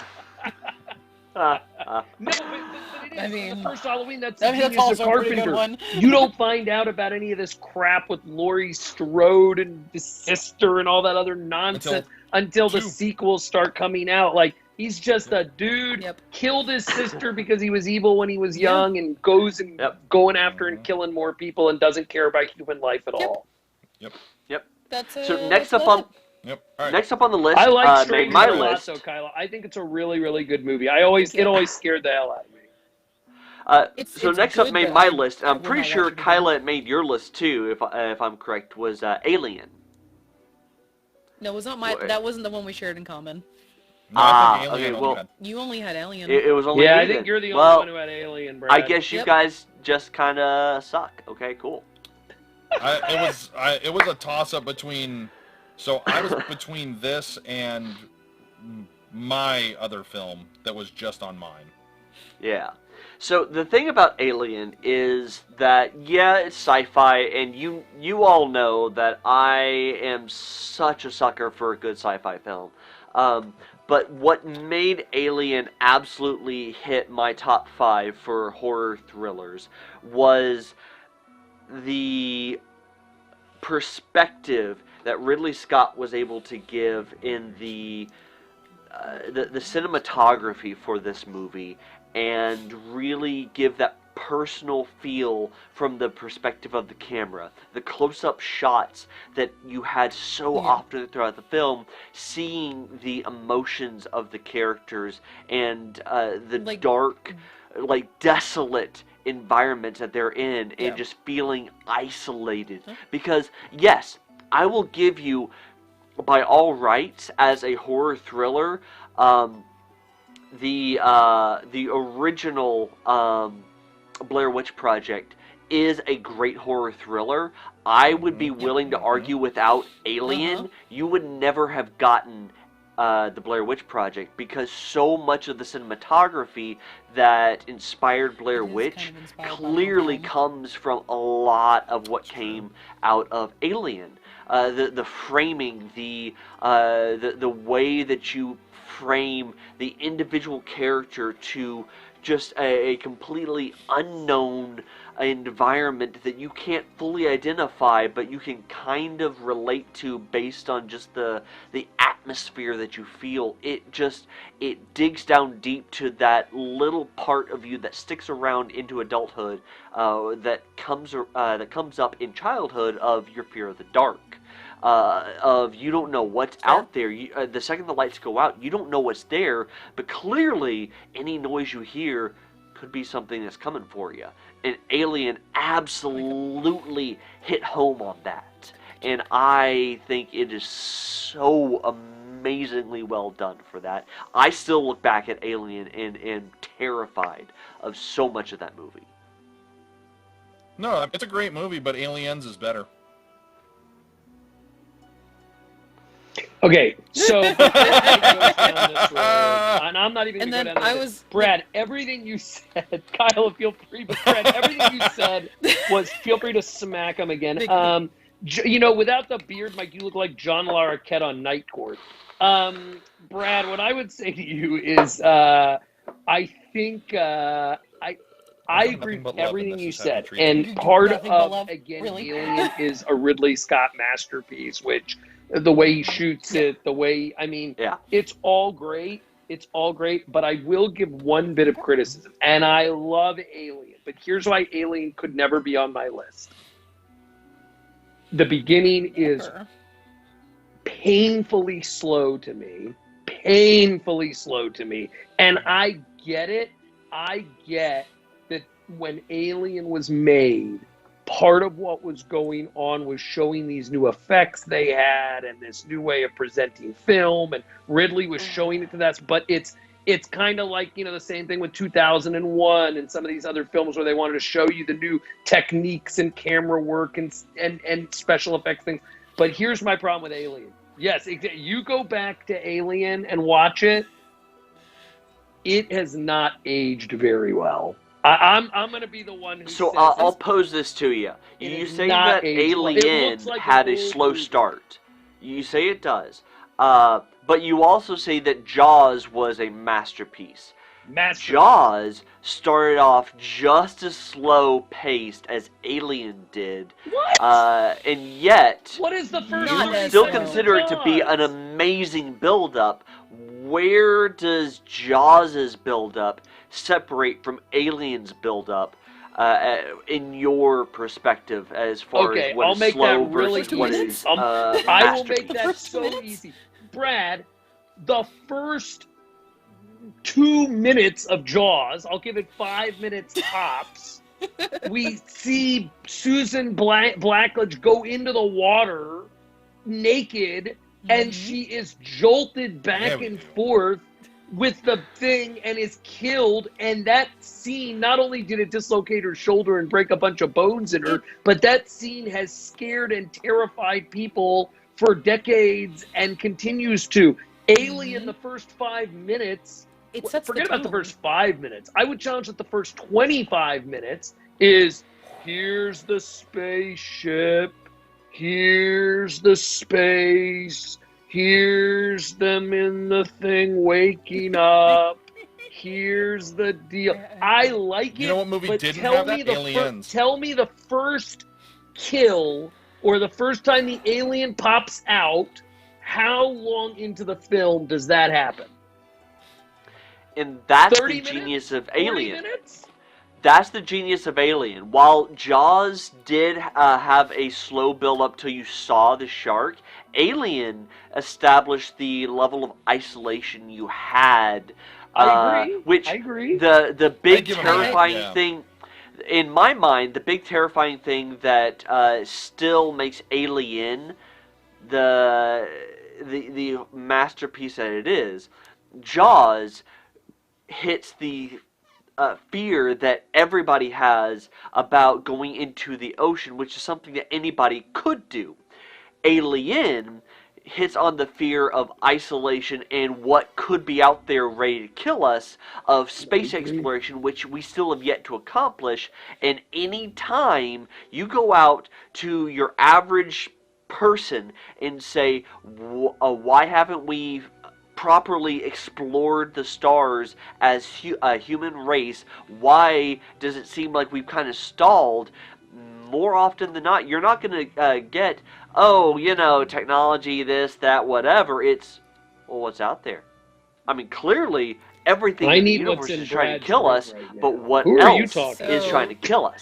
I mean, the first Halloween, that's I the mean, that's genius of also a pretty good Carpenter. one. You don't find out about any of this crap with Laurie Strode and his sister and all that other nonsense until the two. sequels start coming out. Like, he's just a dude, killed his sister because he was evil when he was young, and goes and going after and killing more people and doesn't care about human life at all. Yep. That's So next up on Yep. All right. next up on the list, I like made Stranger my a lot, list. though, Kyla. I think it's a really, really good movie. It always scared the hell out of me. So it's next up good, made but my I list. I'm will pretty not sure watch it again. Kyla made your list too, if I'm correct. Was Alien. No, it was not my. That wasn't the one we shared in common. No, I think Alien okay, only well, had. You only had Alien. it was only Yeah, me I think then. you're the only Well, one who had Alien, Brad. I guess you Yep. guys just kind of suck. Okay, cool. It was a toss-up between. So I was between this and my other film that was just on mine. Yeah. So the thing about Alien is that, yeah, it's sci-fi, and you all know that I am such a sucker for a good sci-fi film. But what made Alien absolutely hit my top 5 for horror thrillers was the perspective that Ridley Scott was able to give in the cinematography for this movie, and really give that personal feel from the perspective of the camera. The close-up shots that you had so often throughout the film, seeing the emotions of the characters and the dark, desolate environments that they're in, and just feeling isolated. Because, yes, I will give you, by all rights, as a horror thriller, the original Blair Witch Project is a great horror thriller. I would be willing to argue without Alien, you would never have gotten the Blair Witch Project, because so much of the cinematography that inspired Blair Witch clearly comes from a lot of what came out of Alien. The framing, the way that you frame the individual character to just a completely unknown environment that you can't fully identify, but you can kind of relate to based on just the atmosphere that you feel. It digs down deep to that little part of you that sticks around into adulthood, that comes up in childhood, of your fear of the dark. Of you don't know what's out there. The second the lights go out, you don't know what's there, but clearly any noise you hear could be something that's coming for you. And Alien absolutely hit home on that. And I think it is so amazingly well done for that. I still look back at Alien and am terrified of so much of that movie. No, it's a great movie, but Aliens is better. Okay, so before I go down this road, and I'm not even going to go down this. Brad, everything you said, Kyle, feel free, but Brad, everything you said was, feel free to smack him again. Without the beard, Mike, you look like John Larroquette on Night Court. Brad, what I would say to you is, I think I agree with everything you said, and part of, again, Alien is a Ridley Scott masterpiece, which the way he shoots it, the way, it's all great. It's all great, but I will give one bit of criticism, and I love Alien, but here's why Alien could never be on my list. The beginning is painfully slow to me, and I get it. I get that when Alien was made, part of what was going on was showing these new effects they had and this new way of presenting film, and Ridley was showing it to us. But it's kind of like, the same thing with 2001 and some of these other films where they wanted to show you the new techniques and camera work and special effects things. But here's my problem with Alien. Yes, you go back to Alien and watch it. It has not aged very well. I'm going to be the one who So says I'll pose this to you. You say that Alien had a slow start. You say it does. But you also say that Jaws was a masterpiece. Jaws started off just as slow paced as Alien did. What? And yet, what is the first you still consider it to be an amazing build-up. Where does Jaws' build-up separate from Alien's build-up in your perspective, as far as what is slow versus what is I will make that so easy. Brad, the first 2 minutes of Jaws, I'll give it 5 minutes tops, we see Susan Blackledge go into the water naked and she is jolted back and forth with the thing and is killed. And that scene, not only did it dislocate her shoulder and break a bunch of bones in her, but that scene has scared and terrified people for decades and continues to. Alien, the first 5 minutes, forget about the first 5 minutes. I would challenge that the first 25 minutes is, here's the spaceship, here's the space, here's them in the thing waking up, here's the deal. I like it. You know what movie but didn't tell have me that? Aliens. tell me the first kill or the first time the alien pops out. How long into the film does that happen? And that's 30 the genius minutes? of Alien. 40 minutes? That's the genius of Alien. While Jaws did have a slow build up till you saw the shark, Alien established the level of isolation you had. I agree. Which I agree. The big give him terrifying credit, yeah. thing, in my mind, the big terrifying thing that still makes Alien the masterpiece that it is, Jaws hits the fear that everybody has about going into the ocean, which is something that anybody could do. Alien hits on the fear of isolation and what could be out there ready to kill us, of space exploration, which we still have yet to accomplish. And any time you go out to your average person and say, why haven't we properly explored the stars as a human race? Why does it seem like we've kind of stalled? More often than not, you're not going to get, technology, this, that, whatever. It's, well, what's out there? I mean, clearly, everything in the universe is trying to kill us, right but what Who are you else talking is to? trying to kill us?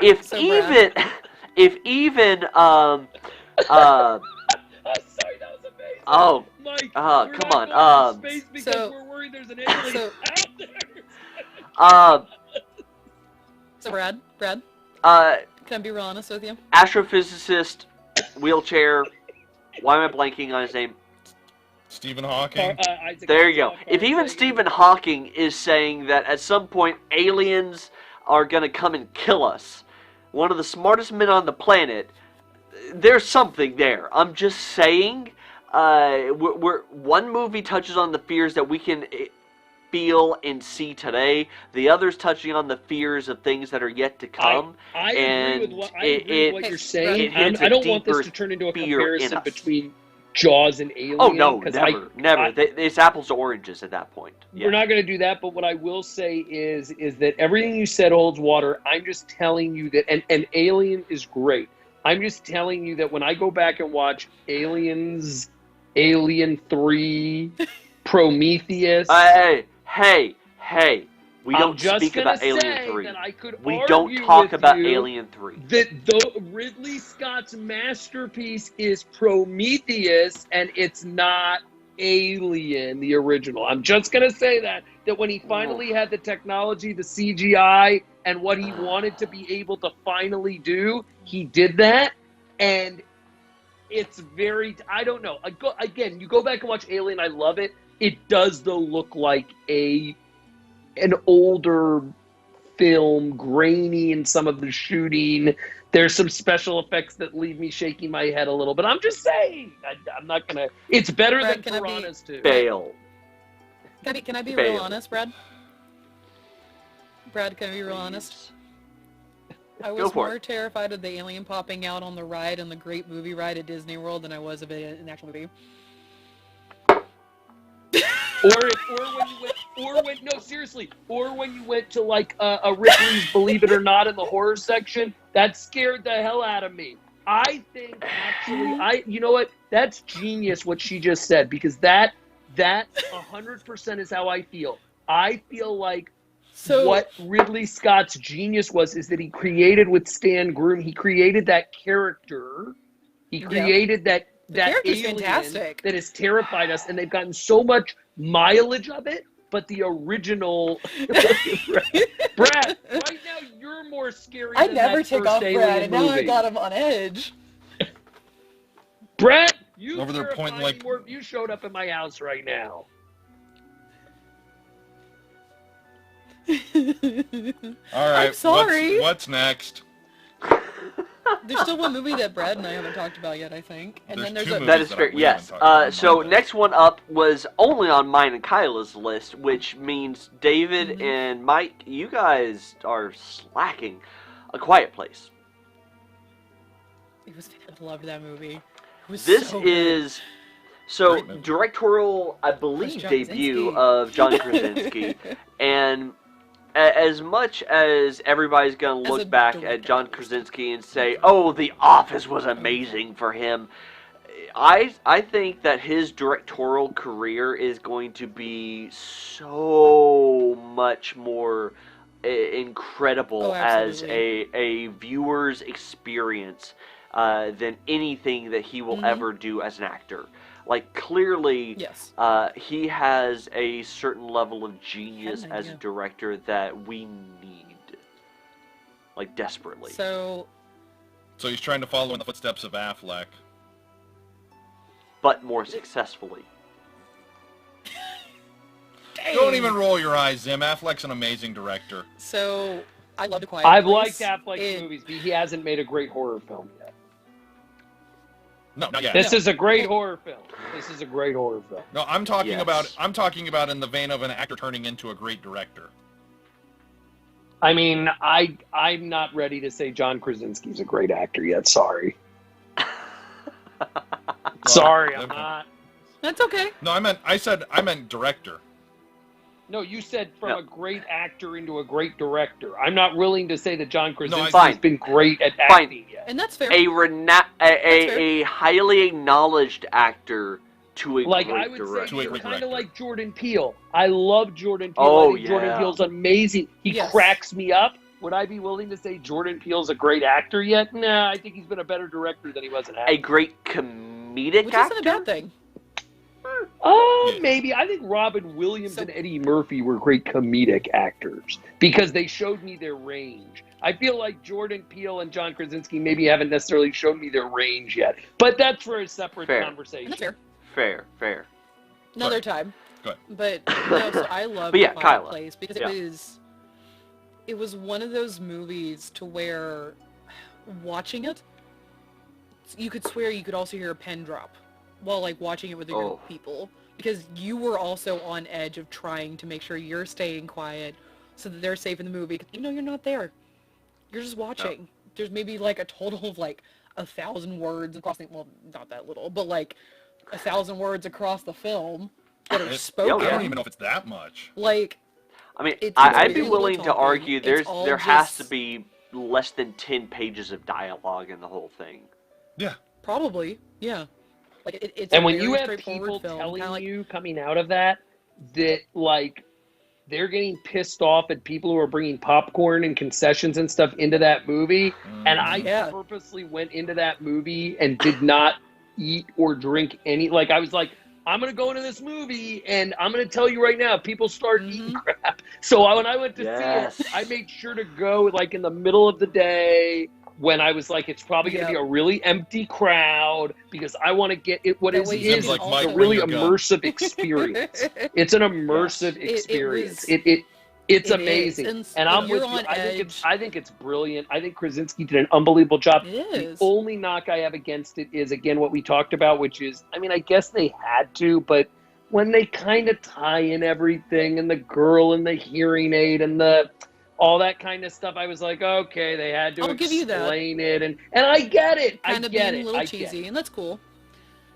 If even, I'm sorry, that was amazing. oh, Mike, come we're not on, going to space because so- we're worried there's an alien so- out there. So Brad, can I be real honest with you? Astrophysicist, wheelchair. Why am I blanking on his name? Stephen Hawking. Isaac There you go. Asimov, If even Carl Stephen Sagan. Hawking is saying that at some point aliens are going to come and kill us, one of the smartest men on the planet, there's something there. I'm just saying, one movie touches on the fears that we can feel and see today. The other's touching on the fears of things that are yet to come. I and agree with what you're saying. it hits I a don't want this deeper to turn into a fear in comparison us. between Jaws and Alien. Oh no, 'cause never. It's apples to oranges at that point. Yeah. We're not going to do that, but what I will say is that everything you said holds water. I'm just telling you that, and Alien is great. I'm just telling you that when I go back and watch Aliens, Alien 3, Prometheus, Hey. We don't speak about Alien 3. We don't talk about Alien 3. That Ridley Scott's masterpiece is Prometheus, and it's not Alien, the original. I'm just going to say that when he finally had the technology, the CGI, and what he wanted to be able to finally do, he did that, and it's very, I don't know. Again, you go back and watch Alien, I love it. It does, though, look like an older film, grainy in some of the shooting. There's some special effects that leave me shaking my head a little, but I'm just saying, I'm not gonna. It's better Brad, than Piranhas 2. Fail. Can I be Fail. real honest, Brad? Brad, can I be real honest? I Go was for more it. terrified of the alien popping out on the ride and the great movie ride at Disney World than I was of it in an actual movie. Or when you went to like a Ripley's Believe It or Not in the horror section, that scared the hell out of me. I think actually, you know what? That's genius what she just said, because that 100% is how I feel. I feel like what Ridley Scott's genius is that he created with Stan Groom, he created that character, he created that alien fantastic. that has terrified us, and they've gotten so much mileage of it. But the original, Brad, right now you're more scary. I than never that take first off Alien Brad, and now I movie. got him on edge. Brett, you Over there pointing like- more if you showed up at my house right now. All right. I'm sorry. What's next? There's still one movie that Brad and I haven't talked about yet, I think. And then There's there's two a... That movies is fair. we Yes. haven't talked about So Monday. next one up was only on mine and Kyla's list, which means David and Mike, you guys are slacking. A Quiet Place. It was, I loved that movie. It was This so good. is so Great movie. directorial, I believe, John debut Krasinski. of John Krasinski, and as much as everybody's gonna As a look back at director. John Krasinski and say, "Oh, The Office was amazing for him," I think that his directorial career is going to be so much more incredible Oh, as absolutely. a viewer's experience than anything that he will ever do as an actor. Like, clearly, Yes. he has a certain level of genius Had an as a idea. director that we need, like, desperately. So, So he's trying to follow in the footsteps of Affleck. But more successfully. Don't even roll your eyes, Zim. Affleck's an amazing director. So, I love The Quiet I've Place. liked Affleck's movies, but he hasn't made a great horror film yet. No, not yet. This is a great horror film. This is a great horror film. No, I'm talking Yes. about in the vein of an actor turning into a great director. I mean, I'm not ready to say John Krasinski's a great actor yet. Sorry. Sorry, I'm okay. not. That's okay. No, I meant director. No, you said from No. a great actor into a great director. I'm not willing to say that John Krasinski's Fine. been great at Fine. acting yet. And that's fair. A highly acknowledged actor to a Like, great I would director. say To a you're great kind of director. like Jordan Peele. I love Jordan Peele. Oh, I think Jordan yeah. Peele's amazing. He Yes. cracks me up. Would I be willing to say Jordan Peele's a great actor yet? Nah, I think he's been a better director than he was an actor. A great comedic Which actor? isn't a bad thing. Yeah. Maybe. I think Robin Williams So- and Eddie Murphy were great comedic actors because they showed me their range. I feel like Jordan Peele and John Krasinski maybe haven't necessarily shown me their range yet. But that's for a separate Fair. And conversation. that's fair. Fair. Another Sorry. time. Go ahead. But no, so I love But yeah, The Quiet Kyla. Place because Yeah. it was one of those movies to where watching it, you could swear you could also hear a pen drop while like watching it with a group Oh. of people because you were also on edge of trying to make sure you're staying quiet so that they're safe in the movie. 'Cause you know you're not there. You're just watching. There's maybe like a total of like 1,000 words across the, well, not that little, but like 1,000 words across the film that are spoken. I yeah. don't even know if it's that much. Like, I mean, It's I'd very be little willing to talking. argue It's all there has to just- be less than 10 pages of dialogue in the whole thing. Yeah. probably, yeah. Like it's And a when very you have straightforward people film, telling kinda like, you coming out of that like they're getting pissed off at people who are bringing popcorn and concessions and stuff into that movie, and I Yeah. purposely went into that movie and did not eat or drink any. Like I was like, I'm gonna go into this movie and I'm gonna tell you right now, people start eating crap. So when I went to Yes. see it, I made sure to go like in the middle of the day when I was like, it's probably gonna be a really empty crowd because I want to get it. What That is way you is can like, a Mike, also- really bring your gun. immersive experience. It's an immersive It experience. was- It's it amazing, is, and when I'm with you're you. on I think it's brilliant. I think Krasinski did an unbelievable job. It is. The only knock I have against it is again what we talked about, which is, I mean, I guess they had to, but when they kind of tie in everything and the girl and the hearing aid and the all that kind of stuff, I was like, okay, they had to I'll give you that. explain it, and I get it. kind I of get being it. a little I get cheesy, it. and that's cool.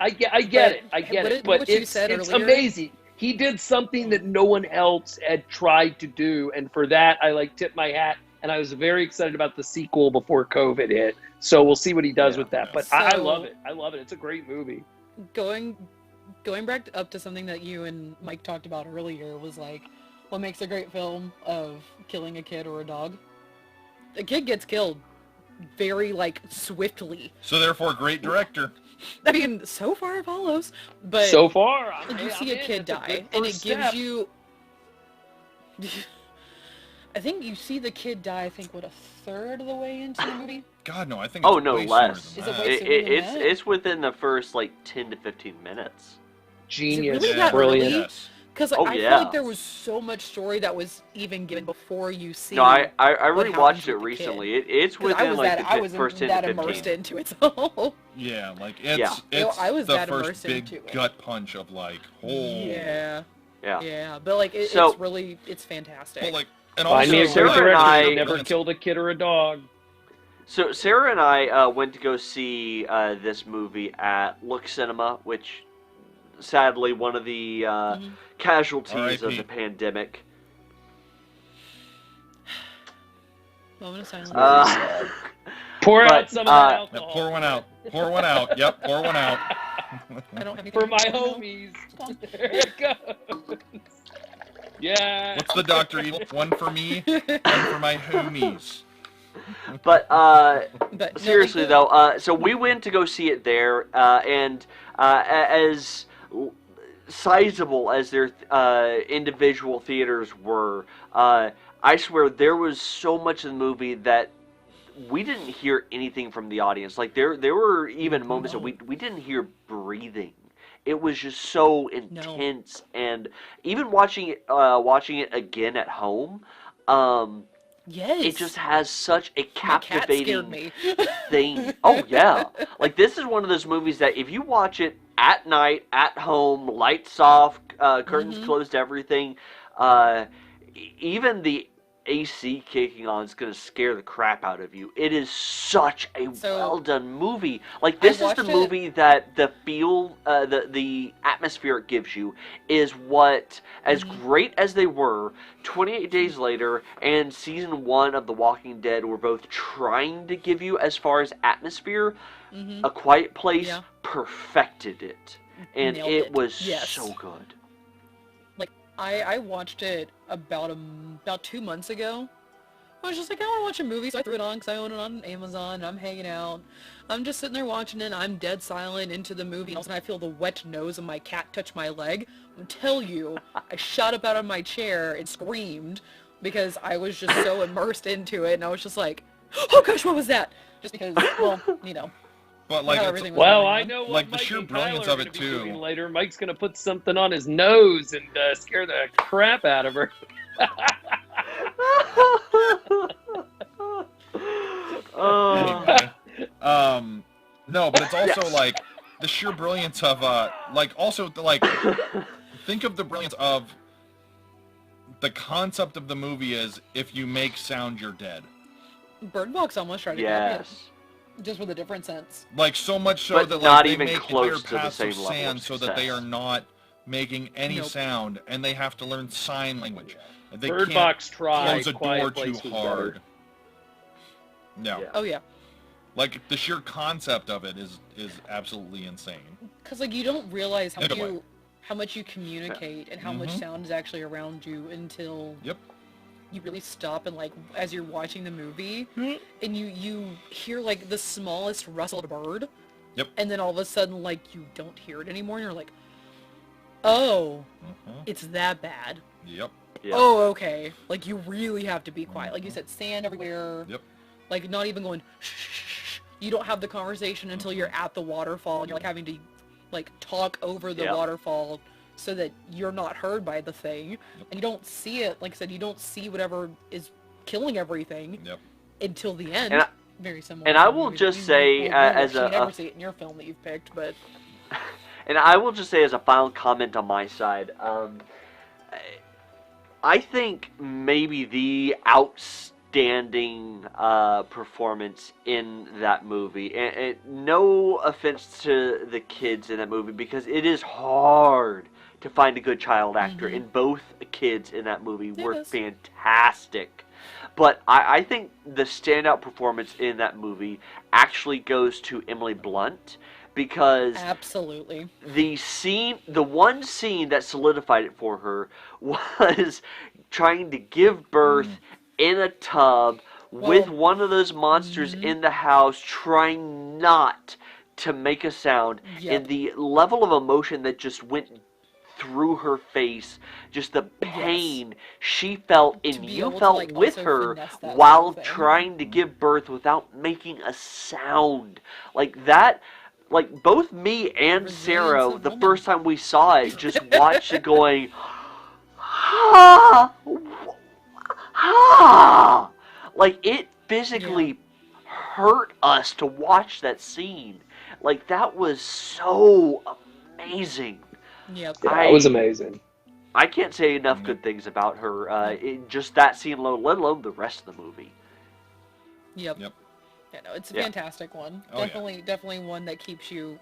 I get But it. I get what it. it- But what you it's said it's earlier- amazing. He did something that no one else had tried to do, and for that, I like tip my hat. And I was very excited about the sequel before COVID hit. So we'll see what he does Yeah. with that. But I So- love it. I love it. It's a great movie. Going back up to something that you and Mike talked about earlier was like, what makes a great film of killing a kid or a dog? A kid gets killed very like swiftly. So therefore, great director. I mean, so far it follows, but So far, like, you I'm see a in. kid It's a die, good and it first gives step. you. I think you see the kid die. I think what, a third of the way into the movie. God, no, I think Oh, it's no, way less. sooner Is than it way that. sooner than that? It's within the first, like, 10 to 15 minutes. Genius. really that Brilliant. early? Yes. Because Oh, I feel yeah. like there was so much story that was even given before you see. No, I what rewatched happens it with the recently. kid. It's 'Cause I within, was like, I was first 10 that to 15. immersed into it. So Yeah, like Yeah. it's I was the that first immersed big into it. gut punch of like, oh. yeah, Yeah. yeah. But like So- it's really fantastic. But like, and Find me a also, Sarah great and director I- who never killed a kid or a dog. So Sarah and I went to go see this movie at Look Cinema, which sadly one of the casualties of R.I.P. the pandemic. Moment of silence. Pour But, out some of that Yeah, alcohol. pour one out. Pour one out. Yep, pour one out. I don't have anything For my to- homies. There it goes. Yeah. What's the Dr. Evil? One for me, one for my homies. But But no, seriously like, though, so we went to go see it there, and as sizable as their individual theaters were, I swear there was so much of the movie that we didn't hear anything from the audience. Like there were even moments that we didn't hear breathing. It was just so intense, and even watching it again at home, yes, it just has such a my cat scared captivating me. thing. Oh yeah, like this is one of those movies that if you watch it at night, at home, lights off, curtains closed, everything, even the AC kicking on is going to scare the crap out of you. It is such a well done movie. Like this is the movie that the feel, the atmosphere it gives you is what, as great as they were, 28 Days Later and season 1 of The Walking Dead were both trying to give you as far as atmosphere. A Quiet Place perfected it, and Nailed it it. was Yes. so good. I watched it about 2 months ago. I was just like, I want to watch a movie, so I threw it on because I own it on Amazon. I'm hanging out. I'm just sitting there watching it. I'm dead silent into the movie. And all of a sudden I feel the wet nose of my cat touch my leg. I tell you, I shot up out of my chair and screamed because I was just so immersed into it. And I was just like, oh gosh, what was that? Just because, well, you know. But like, how it's, everything was Well, going I on. know what Like, the Mike sheer and brilliance Tyler of are it, gonna be doing too. later. Mike's gonna put something on his nose and scare the crap out of her. Oh. Anyway, no, but it's also like the sheer brilliance of like also like think of the brilliance of the concept of the movie is if you make sound, you're dead. Bird Box almost tried to copy it, Yes. just with a different sense. Like so much so But that not like they even make close entire to the paths same of level of sand so that they success. are not making any Nope. sound, and they have to learn sign language. They Bird can't Box tried. close a door Quiet too Place was hard. better. No, Yeah. Oh yeah. like the sheer concept of it is absolutely insane. Because like you don't realize In a good way. how much you communicate and how much sound is actually around you until Yep. you really stop and like as you're watching the movie and you hear like the smallest rustle of a bird. Yep. And then all of a sudden like you don't hear it anymore and you're like, oh, it's that bad. Yep. Yeah. Oh, okay. Like you really have to be quiet. Like you said, sand everywhere. Yep. Like not even going shh, shh, shh. You don't have the conversation until you're at the waterfall and you're like having to like talk over the waterfall so that you're not heard by the thing. And you don't see it, like I said, you don't see whatever is killing everything Yep. until the end. And I- Very similar. and to I the will movie just that say, you as you a- never see it in your film that you've picked, but And I will just say as a final comment on my side, I think maybe the outstanding performance in that movie, and no offense to the kids in that movie, because it is hard to find a good child actor, and both kids in that movie were is. fantastic. But I think the standout performance in that movie actually goes to Emily Blunt, because absolutely. the one scene that solidified it for her was trying to give birth in a tub with one of those monsters in the house, trying not to make a sound, Yep. and the level of emotion that just went through her face, just the pain she felt To and be you able to, felt like, with also her finesse that while whole thing. trying to give birth without making a sound. Like that, like both me and Resilience Sarah, of the woman. first time we saw it, just watched it going, ah, ah. Like it physically hurt us to watch that scene. Like that was so amazing. Yep. Yeah, it was amazing. I can't say enough good things about her. Just that scene alone, let alone the rest of the movie. Yep. Yep. Yeah, no, it's a Yeah. fantastic one. Oh, yeah. Definitely one that keeps you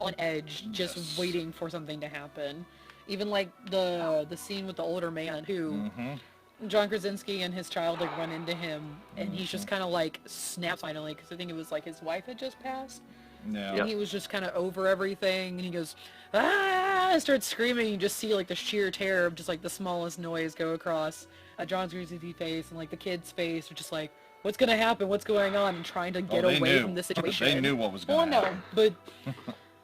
on edge, just Yes. waiting for something to happen. Even like the scene with the older man who Mm-hmm. John Krasinski and his child like run into him, and he's just kind of like snaps finally because I think it was like his wife had just passed, Yeah. and he was just kind of over everything, and he goes ah, and starts screaming. You just see like the sheer terror of just like the smallest noise go across John Krasinski's face and like the kid's face, are just like, what's gonna happen? What's going on? And trying to get they away knew. from this situation. They knew what was Well, going to no, happen. but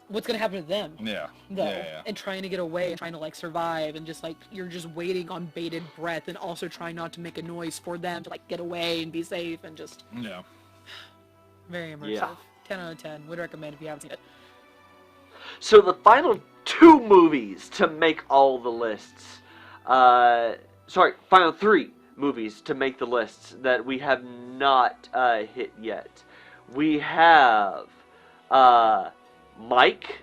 what's gonna happen to them? Yeah. Though, Yeah. and trying to get away and trying to like survive, and just like you're just waiting on bated breath, and also trying not to make a noise for them to like get away and be safe, and just Yeah. very immersive. Yeah. 10 out of 10. Would recommend if you haven't seen it. So the final two movies to make all the lists. Final three movies to make the lists that we have not hit yet. We have Mike.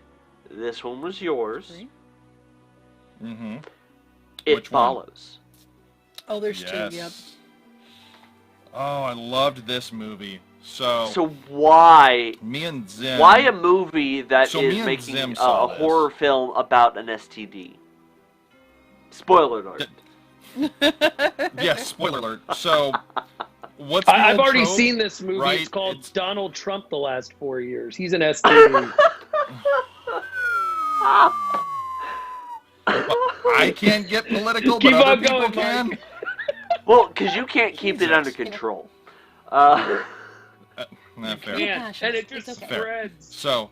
This one was yours. Three? Mm-hmm. It Which one? Follows. Oh, there's Yes. two. Yep. Oh, I loved this movie. So why me and Zim. why a movie that So me is and making Zim a saw this. horror film about an STD? Spoiler alert. Yes, spoiler alert. So what's the I've old already trope, seen this movie. right? It's called It's- Donald Trump the last 4 years. He's an STD. I can't get political, Keep but on other people going, can. Mike. Well, because you can't keep it Jesus. under control. Uh, Not fair. Yeah, and it It's just okay. spreads. So,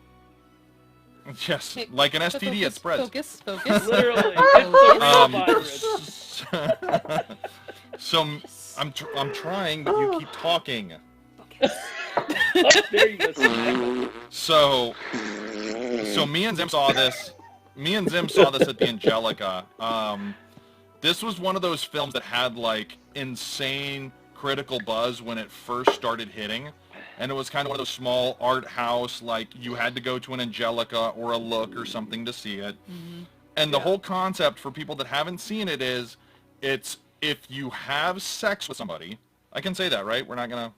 yes, Hey, like an STD, it spreads. Focus. Literally, it's the real Um, virus. so I'm trying, but you keep talking. There you go. So me and Zim saw this. Me and Zim saw this at the Angelica. This was one of those films that had like insane critical buzz when it first started hitting, and it was kind of one of those small art house, like you had to go to an Angelica or a Look or something to see it. Mm-hmm. And the whole concept for people that haven't seen it is, it's if you have sex with somebody. I can say that, right? We're not gonna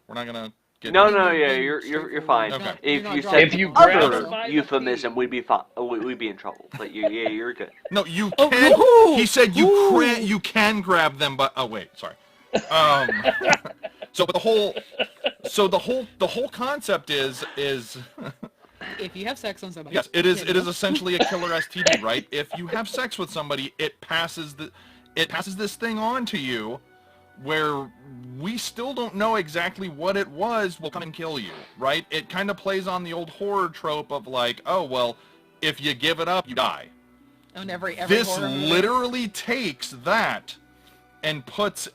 get. no, You're you're straightforward. fine. Okay. You're If not you dropping said If you the grab ball. her other by the euphemism, feet. we'd be fine. We'd be in trouble. But you're good. No, you Oh, can. ooh, He said you ooh. can. You can grab them, but oh wait, sorry. So, but the whole concept is If you have sex on somebody, yes, it is essentially a killer STD, right? If you have sex with somebody, it passes this thing on to you, where we still don't know exactly what it was, will come and kill you, right? It kind of plays on the old horror trope of like, oh well, if you give it up, you die. on every This horror movie. literally takes that and puts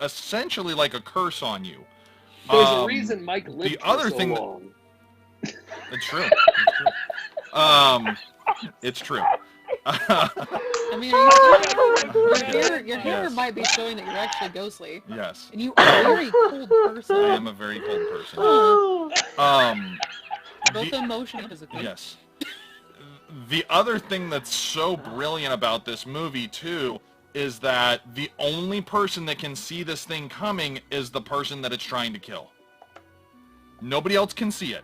essentially like a curse on you. There's a reason Mike lived the for other so thing that- long. It's true. It's true. I mean, your hair might be showing that you're actually ghostly, Yes, and you are a very cold person. I am a very cold person. Both The- emotionally and physically. yes. The other thing that's so brilliant about this movie too is that the only person that can see this thing coming is the person that it's trying to kill. Nobody else can see it.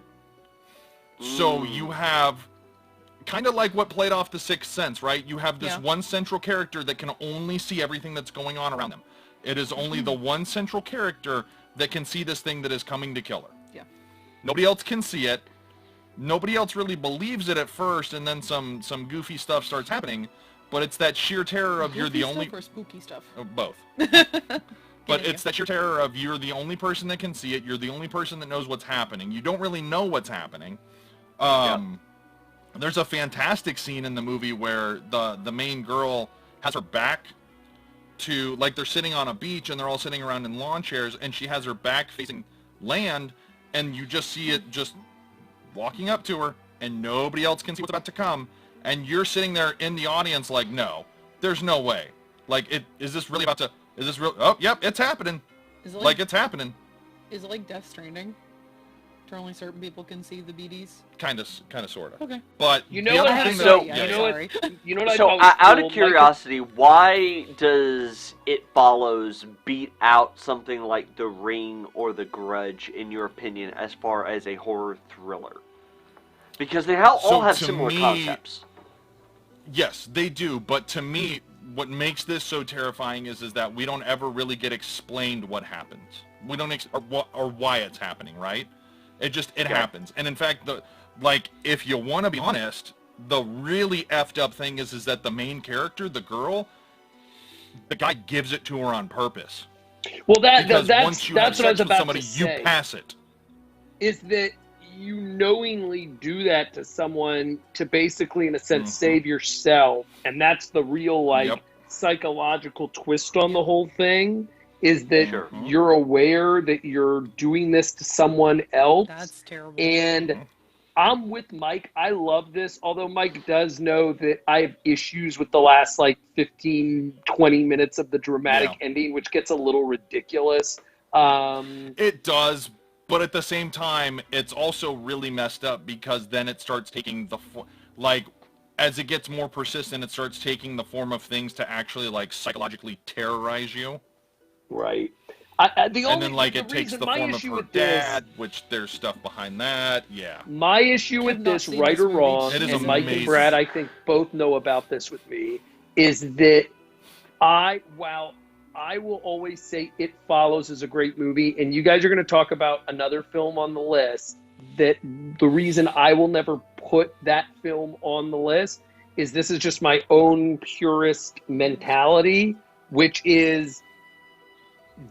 So you have kind of like what played off The Sixth Sense, right? You have this Yeah. one central character that can only see everything that's going on around them. It is only the one central character that can see this thing that is coming to kill her. Yeah. Nobody else can see it. Nobody else really believes it at first, and then some goofy stuff starts happening. But it's that sheer terror of you're the Goofy only... stuff or spooky stuff. Both. But it's that sheer terror of you're the only person that can see it. You're the only person that knows what's happening. You don't really know what's happening. There's a fantastic scene in the movie where the main girl has her back to, like, they're sitting on a beach and they're all sitting around in lawn chairs, and she has her back facing land, and you just see it just walking up to her, and nobody else can see what's about to come, and you're sitting there in the audience like, no, there's no way. Like, is this really about to, is this real? Oh, yep, it's happening. Is it Like, it's happening. Is it like Death Stranding? To only certain people can see the BDs? Kind of, sort of. Okay. But You know the what? other thing So- that, you know sorry. what? You know what? I So, thought was out cool? of curiosity, why does It Follows beat out something like The Ring or The Grudge, in your opinion, as far as a horror thriller? Because they all have to similar me, concepts. Yes, they do. But to me, what makes this so terrifying is that we don't ever really get explained what happens. We don't or why it's happening, right? It happens. And in fact, if you want to be honest, the really effed up thing is that the main character, the girl, the guy gives it to her on purpose. Well, Because that's once you have what I was sex with about somebody, to you say. pass it. Is that you knowingly do that to someone to basically, in a sense, save yourself, and that's the real psychological twist on the whole thing. Is that Sure. you're aware that you're doing this to someone else. That's terrible. And I'm with Mike. I love this, although Mike does know that I have issues with the last 15, 20 minutes of the dramatic ending, which gets a little ridiculous. It does, but at the same time, it's also really messed up because then it starts taking as it gets more persistent, it starts taking the form of things to actually psychologically terrorize you. Right. And then it takes the form of her dad, which there's stuff behind that. Yeah. My issue with this, right or wrong, and Mike and Brad, I think both know about this with me, is that while I will always say It Follows is a great movie, and you guys are going to talk about another film on the list, that the reason I will never put that film on the list is this is just my own purist mentality, which is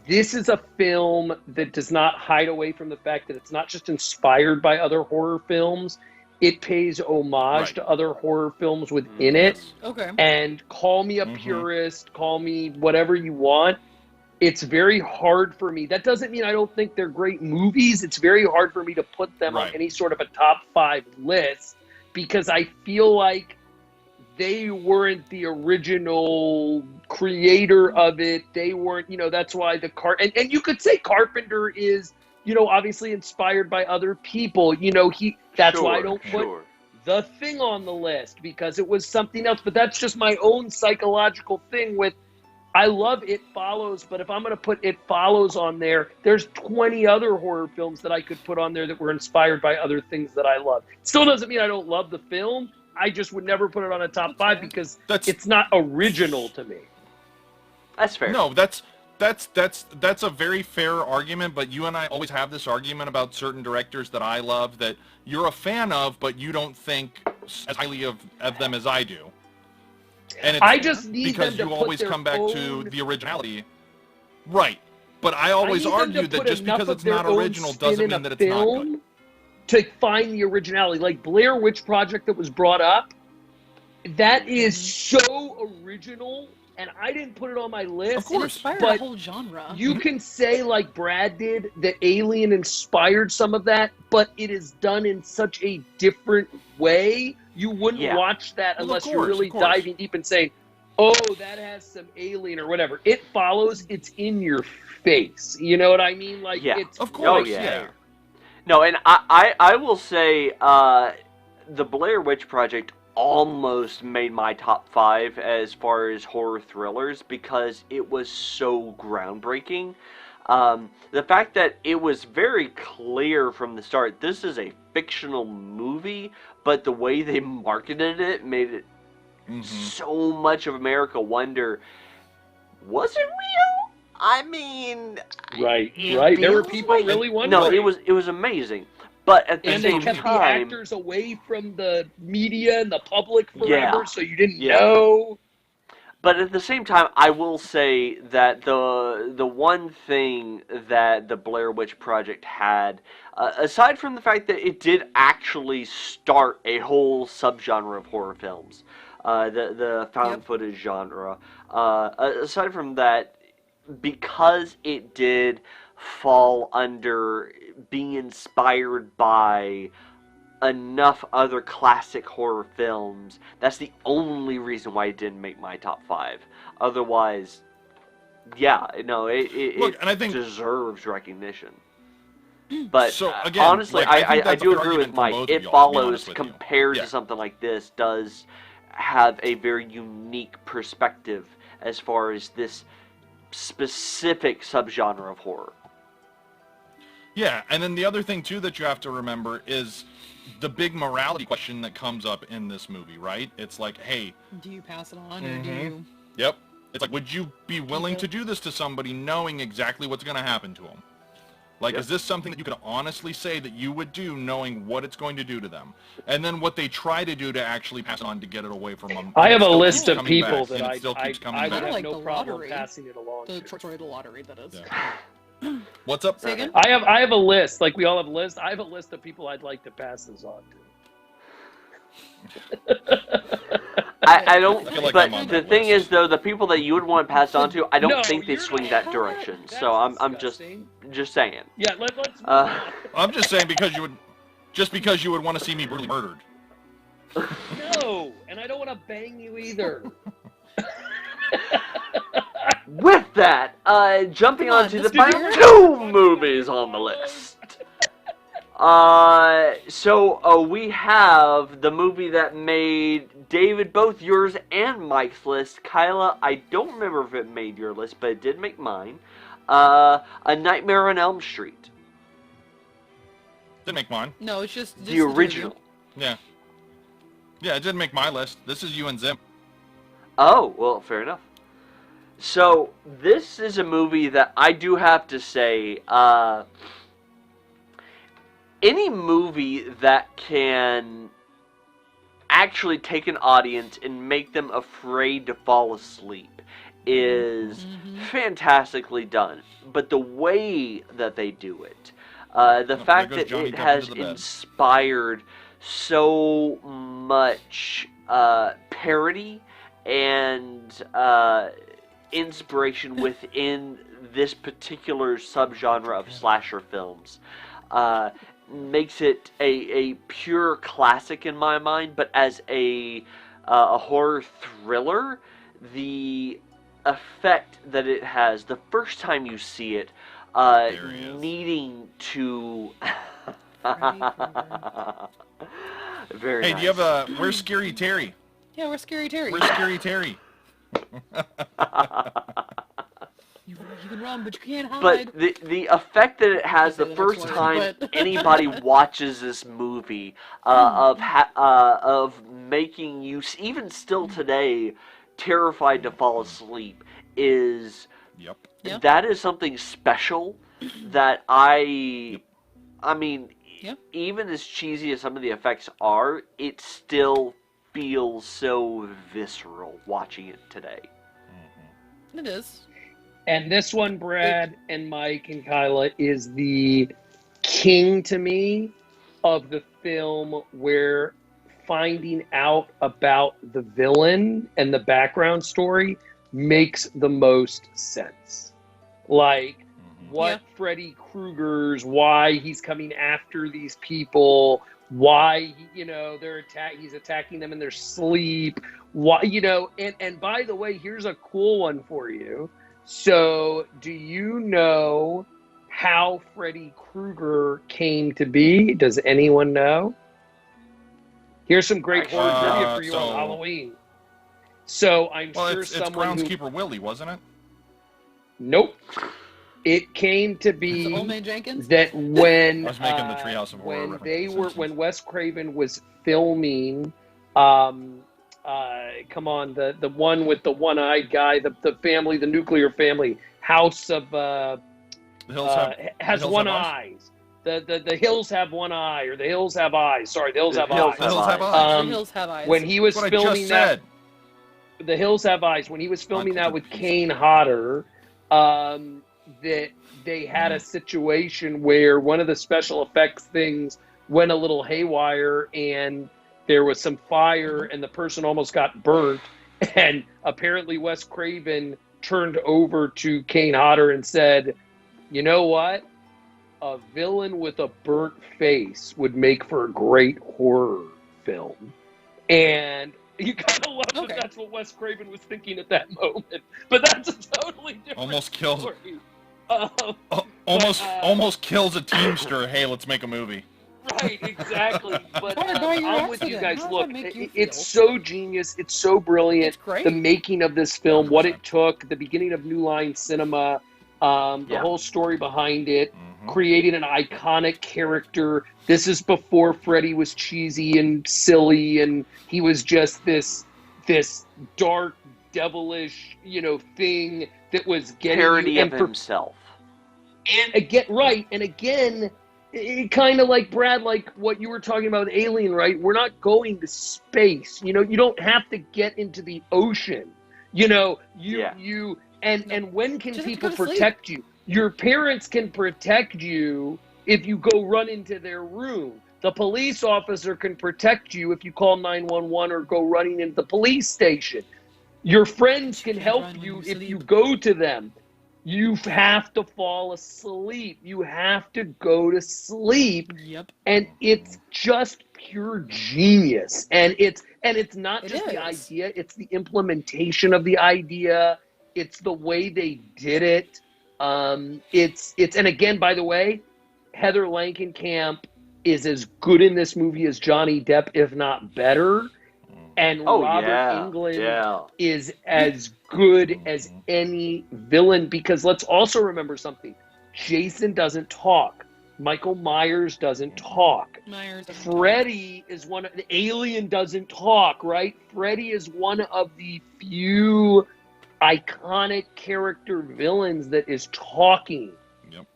this is a film that does not hide away from the fact that it's not just inspired by other horror films. It pays homage to other horror films within it. Okay. And call me a purist, call me whatever you want. It's very hard for me. That doesn't mean I don't think they're great movies. It's very hard for me to put them on any sort of a top 5 list because I feel like they weren't the original creator of it. They weren't, that's why and you could say Carpenter is, obviously inspired by other people. That's why I don't put The Thing on the list because it was something else. But that's just my own psychological thing with, I love It Follows, but if I'm going to put It Follows on there, there's 20 other horror films that I could put on there that were inspired by other things that I love. Still doesn't mean I don't love the film. I just would never put it on a top 5 because it's not original to me. That's fair. No, that's a very fair argument, but you and I always have this argument about certain directors that I love that you're a fan of, but you don't think as highly of them as I do. And it's I just need because them to you put always their come back own... to the originality. Right. But I always argue that just because it's not original doesn't mean that it's not good. To find the originality, like Blair Witch Project that was brought up, that is so original, and I didn't put it on my list. Of course, it inspired but a whole genre. You can say, like Brad did, that Alien inspired some of that, but it is done in such a different way. You wouldn't watch that unless you're really diving deep and saying, oh, that has some Alien or whatever. It Follows, it's in your face. You know what I mean? It's of course, yeah. No, and I will say the Blair Witch Project almost made my top 5 as far as horror thrillers because it was so groundbreaking. The fact that it was very clear from the start, this is a fictional movie, but the way they marketed it made it so much of America wonder, was it real? I mean... Right. There were people really wondering. No, it was amazing. But at the same time... And they kept the actors away from the media and the public forever, so you didn't know. But at the same time, I will say that the one thing that the Blair Witch Project had, aside from the fact that it did actually start a whole subgenre of horror films, the found footage genre, aside from that, because it did fall under being inspired by enough other classic horror films, that's the only reason why it didn't make my top 5. Otherwise, yeah, no, Look, and I think deserves recognition. But so, again, honestly, like, I think I that's do a fair agree with argument for Mike. both of It y'all, to be Follows, honest with you. compared Yeah. to something like this, does have a very unique perspective as far as this specific subgenre of horror. Yeah, and then the other thing too that you have to remember is the big morality question that comes up in this movie, right? It's like, hey, Do you pass it on, or do you... yep. It's like, would you be willing to do this to somebody knowing exactly what's going to happen to them? Like, is this something that you could honestly say that you would do knowing what it's going to do to them? And then what they try to do to actually pass it on to get it away from them. I and have it a still list keeps of coming people back, that and it still keeps coming I would back. have like no the problem lottery. passing it along The to. Troy lottery, that is. Yeah. What's up? Say again? I have a list. Like we all have a list. I have a list of people I'd like to pass this on to. I don't, I feel like but I'm on the that thing list. is, though, the people that you would want passed on to, I don't No, think they you're swing not. that direction. That's So I'm just disgusting. saying. Yeah, let's move Uh, on. I'm just saying because you would want to see me brutally murdered. No, and I don't want to bang you either. With that, jumping Come on, on to the let's final do two movies on the list. So we have the movie that made David, both yours and Mike's list. Kyla, I don't remember if it made your list, but it did make mine. A Nightmare on Elm Street. Didn't make mine. No, it's just The original. Yeah. Yeah, it didn't make my list. This is you and Zim. Oh, well, fair enough. So, this is a movie that I do have to say, any movie that can actually take an audience and make them afraid to fall asleep is fantastically done. But the way that they do it, the fact goes that Johnny it Depp has into the bed. inspired so much parody and inspiration within this particular subgenre of slasher films, makes it a pure classic in my mind. But as a horror thriller, the effect that it has the first time you see it, There he is. needing to very Hey, nice. do you have a... Where's Scary Terry? Yeah, we're Scary Terry. Where's Scary Terry? You can run, but you can't hide. But the effect that it has Say the the first next time word, but- anybody watches this movie, of making you, even still today, terrified to fall asleep, is Yep. Yeah. that is something special that I mean, Yeah. even as cheesy as some of the effects are, it still feels so visceral watching it today. It is. And this one, Brad and Mike and Kyla, is the king to me of the film where finding out about the villain and the background story makes the most sense. Like, what Freddy Krueger's, why he's coming after these people, why, he's attacking them in their sleep, why, and by the way, here's a cool one for you. So, do you know how Freddy Krueger came to be? Does anyone know? Here's some great horror trivia for you on Halloween. So, I'm sure it's someone who... Groundskeeper Willie, wasn't it? Nope. It came to be It's Old Man Jenkins? that when I was making the Treehouse of Horror when reference they to were Simpsons. when Wes Craven was filming, come on, the one with the one-eyed guy, the family, the nuclear family, House of The Hills has Hills one Have eye. The Hills have one eye, or the Hills have eyes. Sorry, the Hills The have Hills eyes. The Hills Have eyes. Eyes. The Hills have eyes. When he was That's what I filming just that, said. The Hills Have Eyes, when he was filming that with Untitled Kane Hodder, that they had a situation where one of the special effects things went a little haywire and there was some fire and the person almost got burnt. And apparently Wes Craven turned over to Kane Hodder and said, you know what? A villain with a burnt face would make for a great horror film. And you kind of love that that's what Wes Craven was thinking at that moment. But that's a totally different Almost kills. story. Almost kills a Teamster. Hey, let's make a movie. Right, exactly. But by your I'm with you accident. guys. How does Look, that make you it's feel? so genius. It's so brilliant. It's great. The making of this film, what 100%. it took, the beginning of New Line Cinema, the whole story behind it, creating an iconic character. This is before Freddy was cheesy and silly, and he was just this dark, devilish, thing that was getting Parody you, of himself. And again, kind of like Brad, like what you were talking about with Alien, right? We're not going to space. You don't have to get into the ocean. And when can Just have to people go to sleep. protect you? Your parents can protect you if you go run into their room. The police officer can protect you if you call 911 or go running into the police station. Your friends can help run when you you if you sleep. go to them. You have to fall asleep. You have to go to sleep. Yep. And it's just pure genius. And it's not It just the is. idea, it's the implementation of the idea. It's the way they did it. It's and again, by the way, Heather Langenkamp is as good in this movie as Johnny Depp, if not better. And Robert Englund is as good as any villain, because let's also remember something. Jason doesn't talk. Michael Myers doesn't talk. Freddy is the Alien doesn't talk, right? Freddy is one of the few iconic character villains that is talking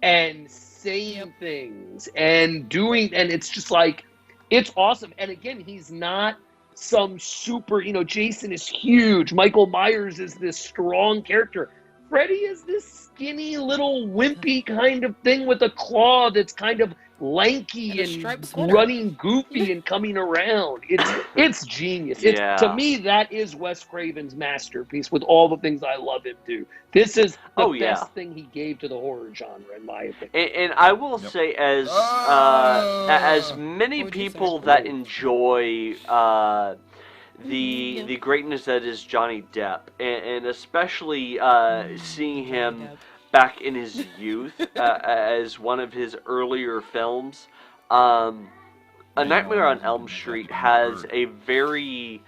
and saying things and doing, and it's just like, it's awesome. And again, he's not some super, Jason is huge. Michael Myers is this strong character. Freddy is this skinny little wimpy kind of thing with a claw that's kind of lanky and running goofy and coming around. It's genius. To me, that is Wes Craven's masterpiece with all the things I love him do. This is the best thing he gave to the horror genre, in my opinion. And I will say, as many people that enjoy the greatness that is Johnny Depp, and especially seeing him back in his youth as one of his earlier films, A Nightmare on Elm Street has a very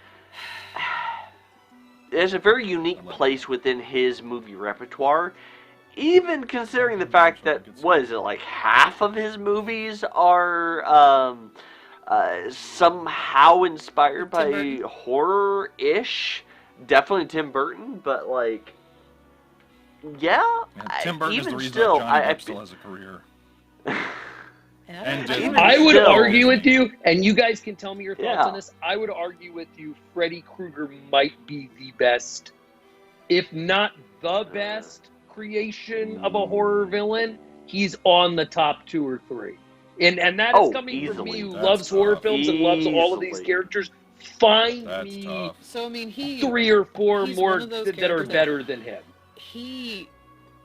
unique place within his movie repertoire, even considering the fact that, like half of his movies are somehow inspired by horror-ish. Definitely Tim Burton, but like, Tim Burton is the even reason still, that Johnny Depp still has a career. I would argue with you, and you guys can tell me your thoughts on this. I would argue with you, Freddy Krueger might be the best, if not the best, creation of a horror villain. He's on the top 2 or 3. And that is coming from me, who loves horror films and loves all of these characters. Find me So I mean, 3 or 4 more that are better than him.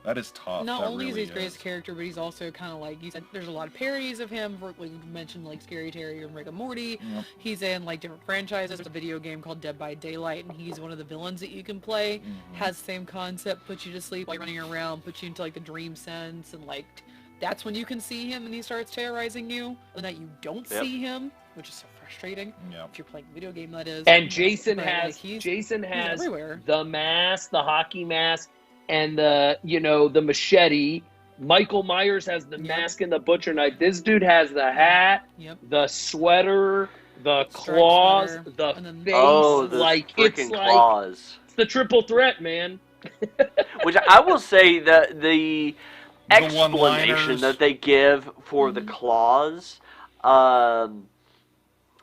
That is tough. Not only is he the greatest character, but he's also kind of like, you said, there's a lot of parodies of him. Like you mentioned, like Scary Terry and Rick and Morty. Yep. He's in like different franchises. There's a video game called Dead by Daylight, and he's one of the villains that you can play. Has the same concept, puts you to sleep while you're running around, puts you into like the dream sense, and like that's when you can see him and he starts terrorizing you. And that you don't see him, which is so frustrating. If you're playing a video game, that is. And Jason has everywhere. The mask, the hockey mask, and the machete. Michael Myers has the mask and the butcher knife. This dude has the hat, the sweater, the claws, sweater, the and face. It's claws. It's the triple threat, man. Which I will say that the explanation that they give for the claws,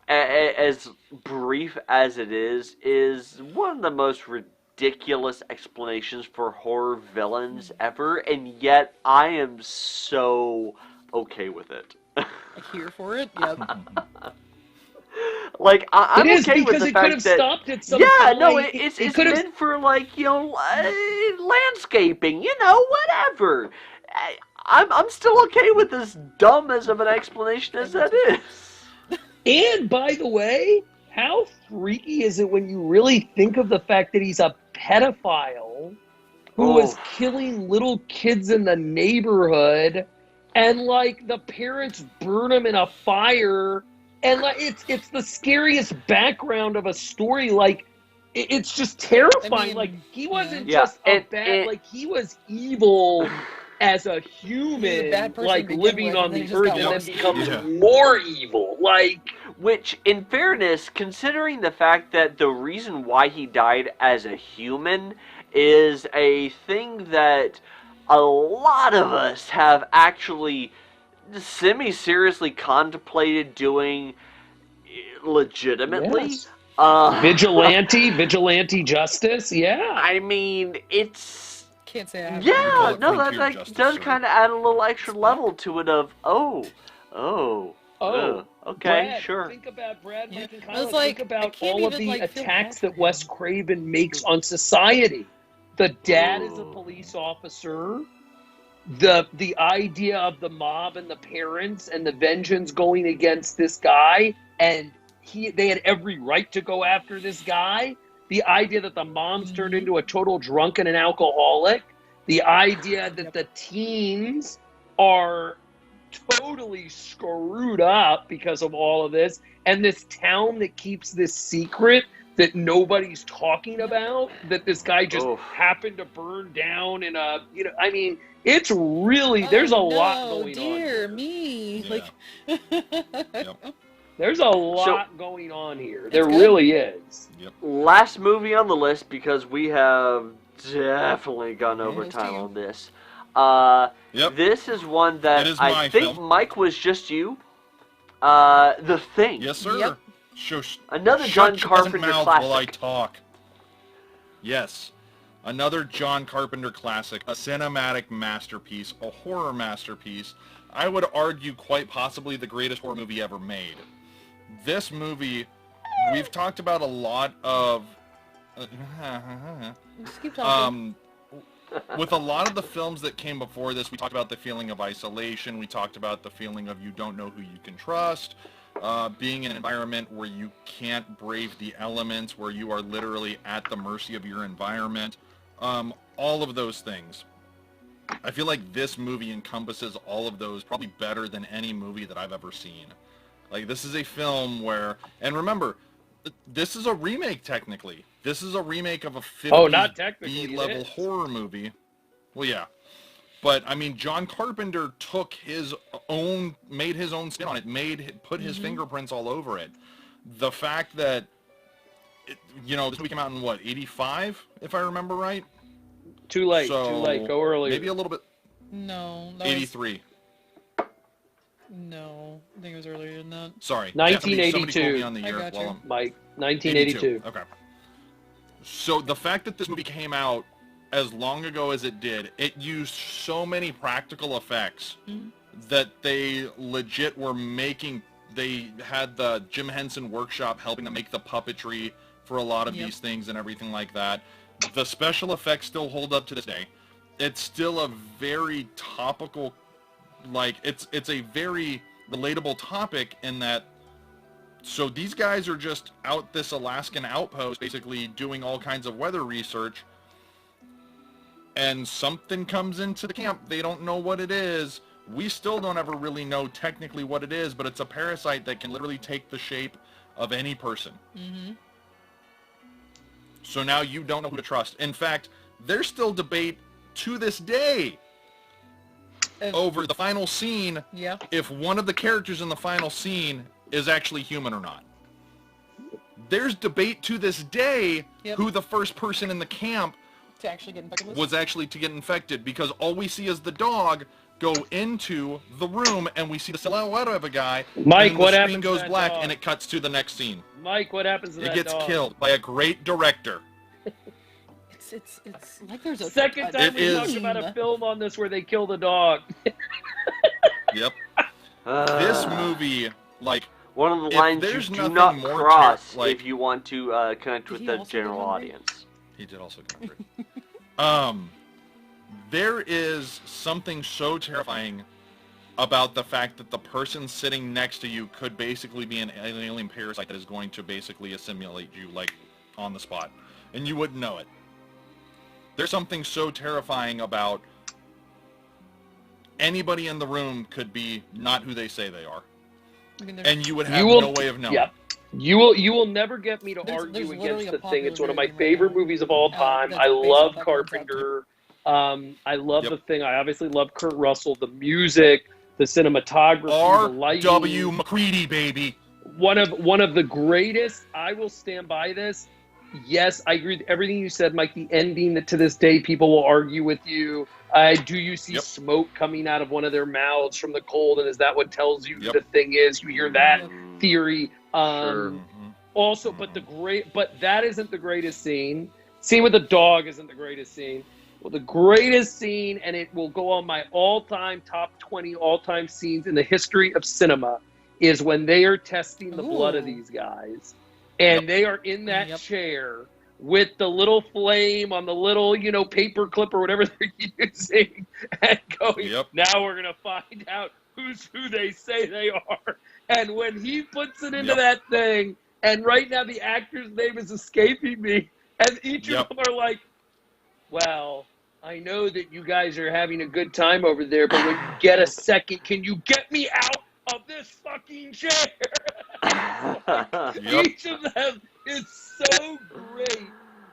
as brief as it is one of the most ridiculous explanations for horror villains ever, and yet I am so okay with it. Here for it. Yep. Like, I'm It is okay with because the it could fact have that stopped at some yeah, point. no, it's could have. meant for, like, landscaping, whatever. I'm still okay with as dumb as of an explanation as that is. And by the way, how freaky is it when you really think of the fact that he's a pedophile who was killing little kids in the neighborhood, and like the parents burn him in a fire, and like it's the scariest background of a story. Like it's just terrifying. I mean, like he wasn't yeah. just a bad, like he was evil as a human, bad person like to begin living with, on and then the he just earth, got and then worse. becomes Yeah. more evil. Like, Which, in fairness, considering the fact that the reason why he died as a human is a thing that a lot of us have actually semi-seriously contemplated doing legitimately. yes. Vigilante justice, yeah. I mean, it's... Can't say I have. Yeah, call it no, frontier that justice, does sir. kind of add a little extra level to it of, okay, Brad, sure. Think about Brad, Yeah. Mike, and I Kyle. was like, Think I about can't all of even, the like, feel attacks bad that for Wes him. Craven makes on society. The dad is a Ooh. police officer. The idea of the mob and the parents and the vengeance going against this guy, and they had every right to go after this guy. The idea that the mom's turned into a total drunk and an alcoholic. The idea that the teens are totally screwed up because of all of this, and this town that keeps this secret that nobody's talking about, that this guy just Oof. happened to burn down in a, I mean, it's really, there's a lot going on dear here. me. Yeah. Yep. There's a lot going on here. There good. really is. Yep. Last movie on the list, because we have definitely gone over Close to time you. on this. Yep. This is one that It is I my think film. Mike was just you. The Thing. Yes, sir. Yep. Shush. Another Shut John your Carpenter mouth classic. while I talk. Yes. Another John Carpenter classic, a cinematic masterpiece, a horror masterpiece. I would argue quite possibly the greatest horror movie ever made. This movie, we've talked about a lot of... Just keep talking. With a lot of the films that came before this, we talked about the feeling of isolation. We talked about the feeling of you don't know who you can trust. Being in an environment where you can't brave the elements, where you are literally at the mercy of your environment. All of those things. I feel like this movie encompasses all of those probably better than any movie that I've ever seen. Like, this is a film where, and remember, this is a remake technically. This is a remake of a 50s not technically, it B-level is. horror movie. Well, yeah. But, I mean, John Carpenter took his own, made his own spin on it, put his fingerprints all over it. The fact that, this movie came out in, 85, if I remember right? Too late. So, Too late. Go earlier. Maybe a little bit, No. That was, 83. no. I think it was earlier than that. Sorry. 1982. Somebody quote me on the I year got while you. I'm... Mike, 1982. Okay. So the fact that this movie came out as long ago as it did, it used so many practical effects that they legit were making. They had the Jim Henson workshop helping to make the puppetry for a lot of these things and everything like that. The special effects still hold up to this day. It's still a very topical, it's a very relatable topic in that. So these guys are just out this Alaskan outpost, basically doing all kinds of weather research, and something comes into the camp. They don't know what it is. We still don't ever really know technically what it is, but it's a parasite that can literally take the shape of any person. So now you don't know who to trust. In fact, there's still debate to this day over the final scene, Yeah. if one of the characters in the final scene is actually human or not. There's debate to this day Yep. who the first person in the camp To actually get infected with? was actually to get infected, because all we see is the dog go into the room and we see the silhouette of a guy. Mike, and what the happens screen to goes that black dog? and it cuts to the next scene. Mike, what happens to It that gets dog? killed by a great director. It's like there's a Second time we talked about a film on this where they kill the dog. Yep. This movie, like, one of the if lines you there's do nothing not more cross like, if you want to connect Did with he the also get general hungry? audience. he did also get hungry. There is something so terrifying about the fact that the person sitting next to you could basically be an alien parasite that is going to basically assimilate you, like, on the spot. And you wouldn't know it. There's something so terrifying about anybody in the room could be not who they say they are. I mean, And you would have no way of knowing. Yep. You will never get me to There's argue literally against a the thing. It's one of my popular video favorite right now. movies of all time. That's I based love on that Carpenter. I love Yep. the thing. I obviously love Kurt Russell, the music, the cinematography, the lighting. R.W. McCready, baby. One of the greatest. I will stand by this. Yes, I agree with everything you said, Mike. The ending that to this day people will argue with you. Do you see Yep. smoke coming out of one of their mouths from the cold, and is that what tells you Yep. the thing is? You hear that Mm, theory. Sure. Also, but that isn't the greatest scene. Scene with the dog isn't the greatest scene. Well, the greatest scene, and it will go on my all-time top 20 all-time scenes in the history of cinema, is when they are testing the blood of Ooh. these guys, and Yep. they are in that Yep. chair with the little flame on the little, paper clip or whatever they're using, and going, Yep. now we're gonna find out who they say they are. And when he puts it into Yep. that thing, and right now the actor's name is escaping me, and each Yep. of them are like, well, I know that you guys are having a good time over there, but when you get a second, can you get me out of this fucking chair? Yep. Each of them is so great,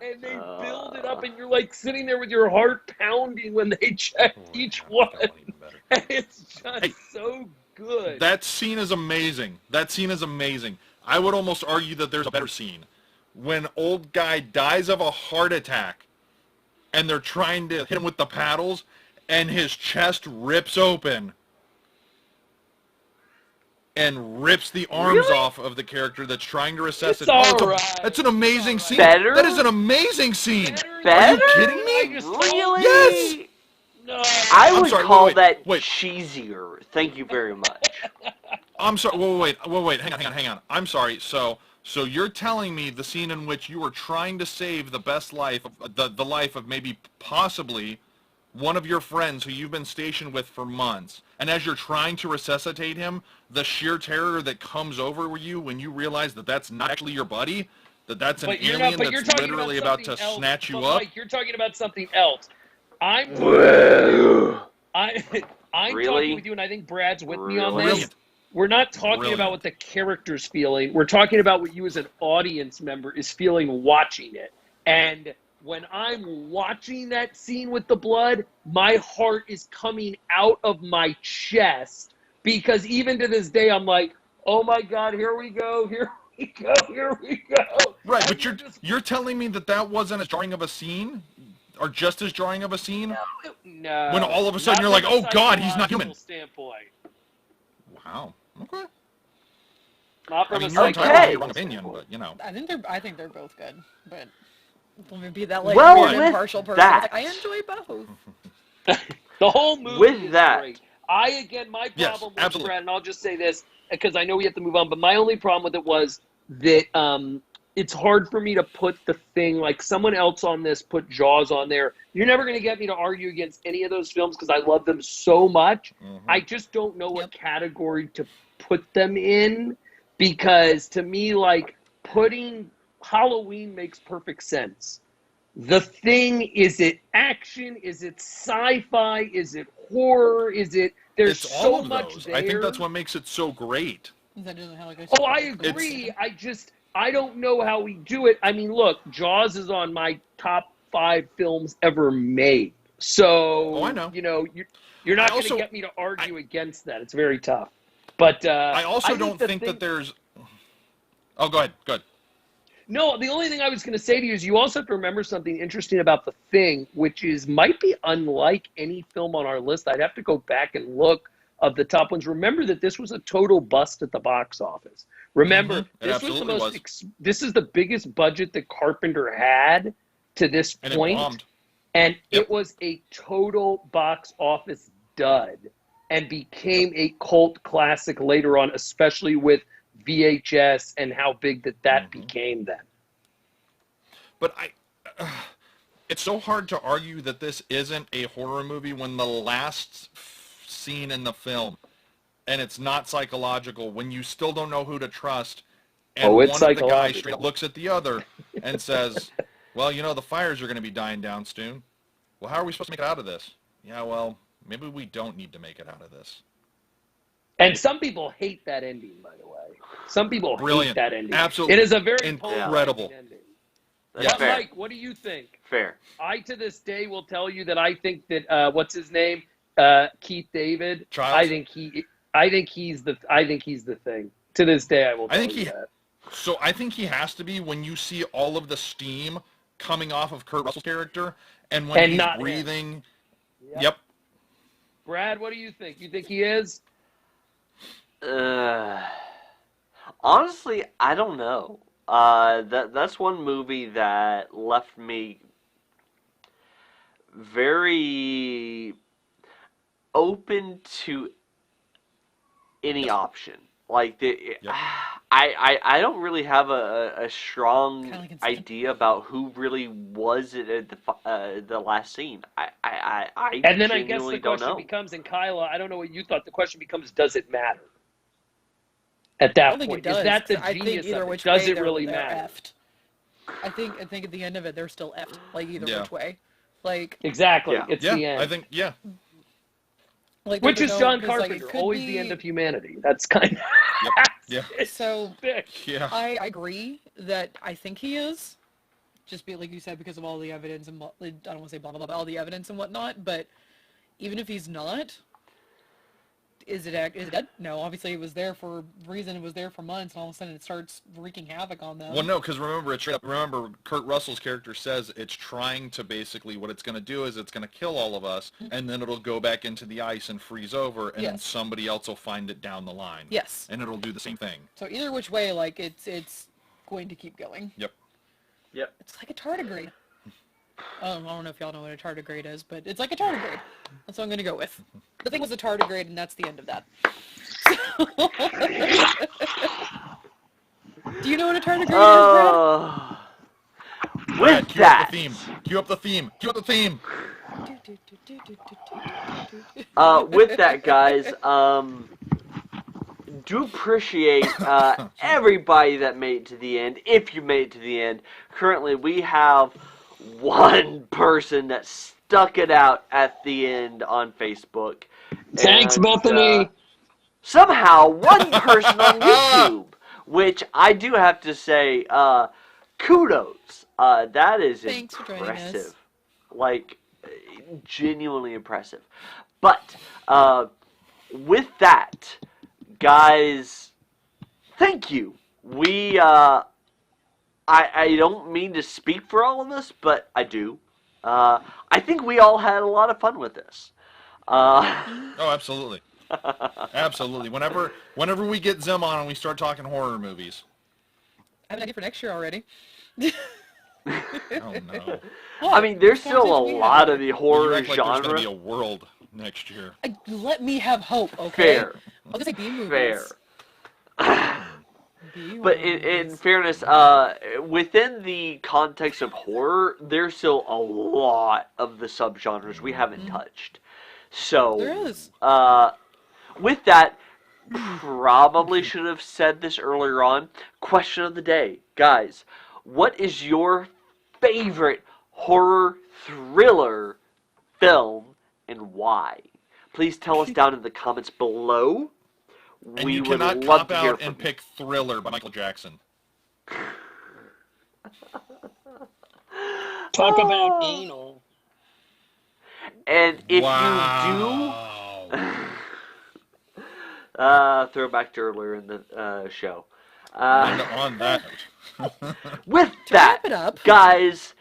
and they build it up, and you're like sitting there with your heart pounding when they check each one, and it's just Hey. so good. That scene is amazing. That scene is amazing. I would almost argue that there's a better scene. When old guy dies of a heart attack, and they're trying to hit him with the paddles, and his chest rips open and rips the arms Really? off of the character that's trying to resuscitate. It's it's alright. that's an amazing It's scene. alright. Better? That is an amazing scene. Better? Are you kidding me? I just told Really? Yes! No. I I'm would sorry, call wait, that wait. cheesier. Thank you very much. I'm sorry. Wait. Hang on. I'm sorry. So you're telling me the scene in which you were trying to save the best life, the life of maybe possibly one of your friends who you've been stationed with for months, and as you're trying to resuscitate him, the sheer terror that comes over you when you realize that that's not actually your buddy, that's an But you're alien but you're that's talking literally about to something else. snatch you But, up. Mike, you're talking about something else. I'm Whoa. I'm Really? talking with you, and I think Brad's with me on this. Brilliant. We're not talking Brilliant. about what the character's feeling. We're talking about what you as an audience member is feeling watching it. And when I'm watching that scene with the blood, my heart is coming out of my chest, because even to this day, I'm like, oh my God, here we go. Right, And but you're telling me that wasn't as jarring of a scene, or just as jarring of a scene? No. When all of a sudden Not you're from like, a oh God, he's not human. psychological standpoint. Wow. Okay. Not I from mean, a you're entitled to Okay. your own opinion, but you know. I think they're both good, but let me be that like Well, weird with impartial person. that- I enjoy both. The whole movie With is that- great. My Yes, problem with absolutely. Brad, and I'll just say this because I know we have to move on, but my only problem with it was that it's hard for me to put the thing, like someone else on this put Jaws on there. You're never going to get me to argue against any of those films because I love them so much. Mhm. I just don't know what Yep. category to put them in, because to me, like, putting Halloween makes perfect sense. The Thing, is it action? Is it sci-fi? Is it horror? There's It's so all of much those. there. I think that's what makes it so great. That doesn't have like a Oh, I agree. I don't know how we do it. I mean, look, Jaws is on my top 5 films ever made. So, Oh, I know. You're not I going to also- get me to argue against that. It's very tough. But I also don't think the that there's... Oh, go ahead. Good. No, the only thing I was going to say to you is you also have to remember something interesting about The Thing, which is might be unlike any film on our list. I'd have to go back and look of the top ones. Remember that this was a total bust at the box office. Remember, this was the most. This is the biggest budget that Carpenter had to this point, it bombed. And it was a total box office dud, and became a cult classic later on, especially with VHS and how big that became then. But it's so hard to argue that this isn't a horror movie when the last scene in the film, and it's not psychological, when you still don't know who to trust, and one of the guys straight up looks at the other and says, well, you know, the fires are going to be dying down soon. Well, how are we supposed to make it out of this? Yeah, well, maybe we don't need to make it out of this. And some people hate that ending, by the way. Some people hate that ending. Absolutely. It is a very incredible ending. That's fair. Mike, what do you think? Fair. I, to this day, will tell you that I think that, what's his name? Keith David. Childs? I think he's the Thing. To this day, I will tell you that. So I think he has to be when you see all of the steam coming off of Kurt Russell's character, and when he's breathing. Yep. Brad, what do you think? You think he is? Honestly, I don't know. That's one movie that left me very open to any option. Like I don't really have a strong idea about who really was at the last scene. I and then I guess the question becomes, and Kyla, I don't know what you thought. The question becomes, does it matter? At that point, is that the genius of it? Does it really matter? Effed. I think at the end of it, they're still effed. Like either which way, like exactly. It's the end. I think Like, which is John Carpenter, always the end of humanity. That's kind of So I agree that I think he is, just like you said, because of all the evidence and I don't want to say blah blah blah, but all the evidence and whatnot. But even if he's not, is it dead? No, obviously it was there for a reason. It was there for months, and all of a sudden it starts wreaking havoc on them. Well, no, because remember, Kurt Russell's character says it's trying to basically, what it's going to do is it's going to kill all of us, and then it'll go back into the ice and freeze over, and then somebody else will find it down the line. Yes. And it'll do the same thing. So either which way, like it's going to keep going. Yep. It's like a tardigrade. I don't know if y'all know what a tardigrade is, but it's like a tardigrade. That's what I'm going to go with. The thing was a tardigrade, and that's the end of that. Do you know what a tardigrade is, Brad? With that. Cue up the theme. With that, guys, do appreciate everybody that made it to the end. If you made it to the end, currently we have one person that stuck it out at the end on Facebook. Thanks, Bethany. Somehow, one person on YouTube, which I do have to say, kudos. That is impressive. Like, genuinely impressive. But, with that, guys, thank you. I don't mean to speak for all of us, but I do. I think we all had a lot of fun with this. Oh, absolutely. Absolutely. Whenever we get Zim on and we start talking horror movies. I have an idea for next year already. Oh, no. I mean, there's still a lot of the horror genre. There's going to be a world next year. Let me have hope, okay? Fair. I was going to say B-movies. Fair. But in fairness, within the context of horror, there's still a lot of the subgenres we haven't touched. So, there is. With that, probably should have said this earlier on. Question of the day. Guys, what is your favorite horror thriller film and why? Please tell us down in the comments below. And you cannot cop out and pick Thriller by Michael Jackson. Talk about anal. And if you do... throwback to earlier in the show. And on that note. With To that, wrap it up, guys,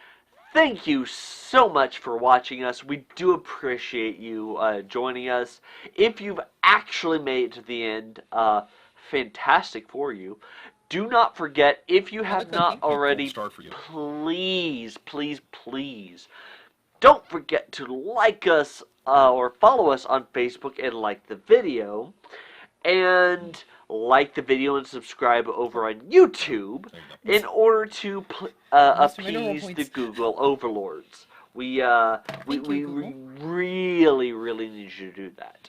thank you so much for watching us. We do appreciate you joining us. If you've actually made it to the end, fantastic for you. Do not forget, if you have not already, Start for you. please, please, please, don't forget to like us or follow us on Facebook and like the video. And like the video and subscribe over on YouTube in order to appease the Google overlords. We really, really need you to do that.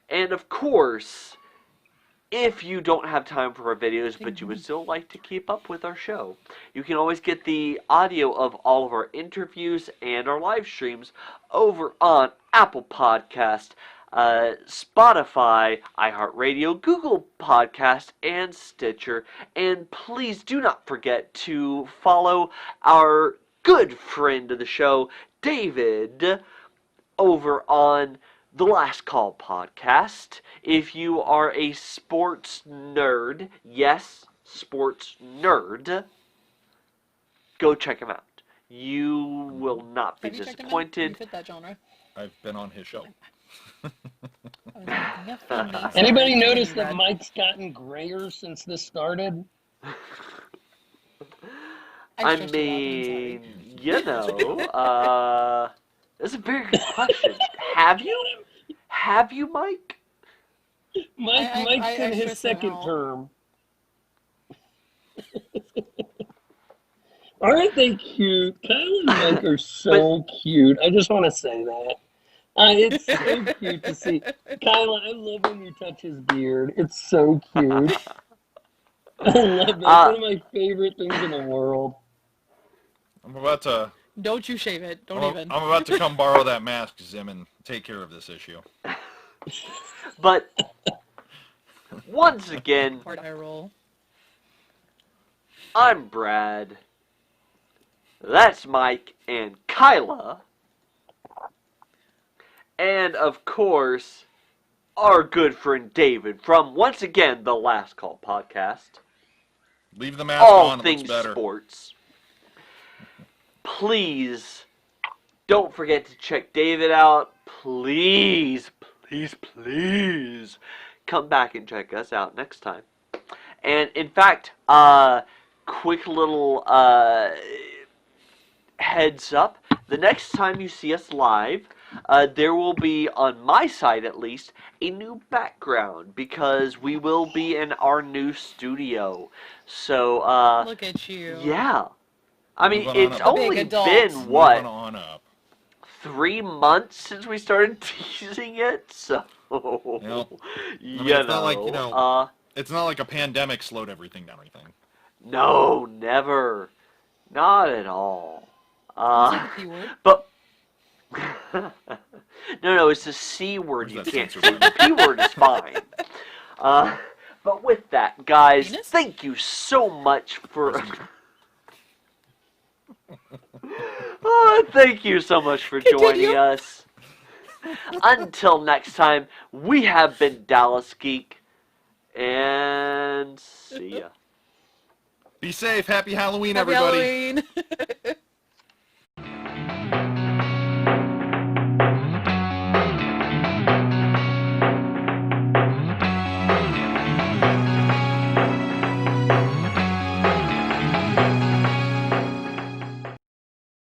And of course, if you don't have time for our videos, but you would still like to keep up with our show, you can always get the audio of all of our interviews and our live streams over on Apple Podcast, Spotify, iHeartRadio, Google Podcast, and Stitcher. And please do not forget to follow our good friend of the show, David, over on the Last Call Podcast. If you are a sports nerd, yes, sports nerd, go check him out. You will not be have you checked him out? disappointed. You fit that genre. I've been on his show. Anybody notice that Mike's gotten grayer since this started? I mean, you know, that's a very good question. Have you? Have you, Mike? Mike's in his second term. Aren't they cute? Kyle and Mike are so cute. I just want to say that. It's so cute to see. Kyla, I love when you touch his beard. It's so cute. I love it. It's one of my favorite things in the world. I'm about to... Don't you shave it. Don't even. I'm about to come borrow that mask, Zim, and take care of this issue. But, once again, Hard eye roll. I'm Brad. That's Mike and Kyla. And, of course, our good friend David from, once again, the Last Call Podcast. Leave the mask All on, it things looks better. sports. Please, don't forget to check David out. Please, please, please, come back and check us out next time. And, in fact, quick little heads up. The next time you see us live, there will be, on my side at least, a new background because we will be in our new studio. So, Look at you. yeah. I mean, Moving on it's up. only Big adult. been, what, Moving on up. 3 months since we started teasing it? So, Yep. you mean, it's not like, you know, it's not like a pandemic slowed everything down or anything. no, never. Not at all. Say the P word. But no, it's the C word you Where's that can't censor say. The P word is fine. But with that, guys, Penis? thank you so much for. Thank you so much for joining Continue. us. Until next time, we have been Dallas Geek, and see ya. Be safe. Happy Halloween, Happy everybody. Halloween.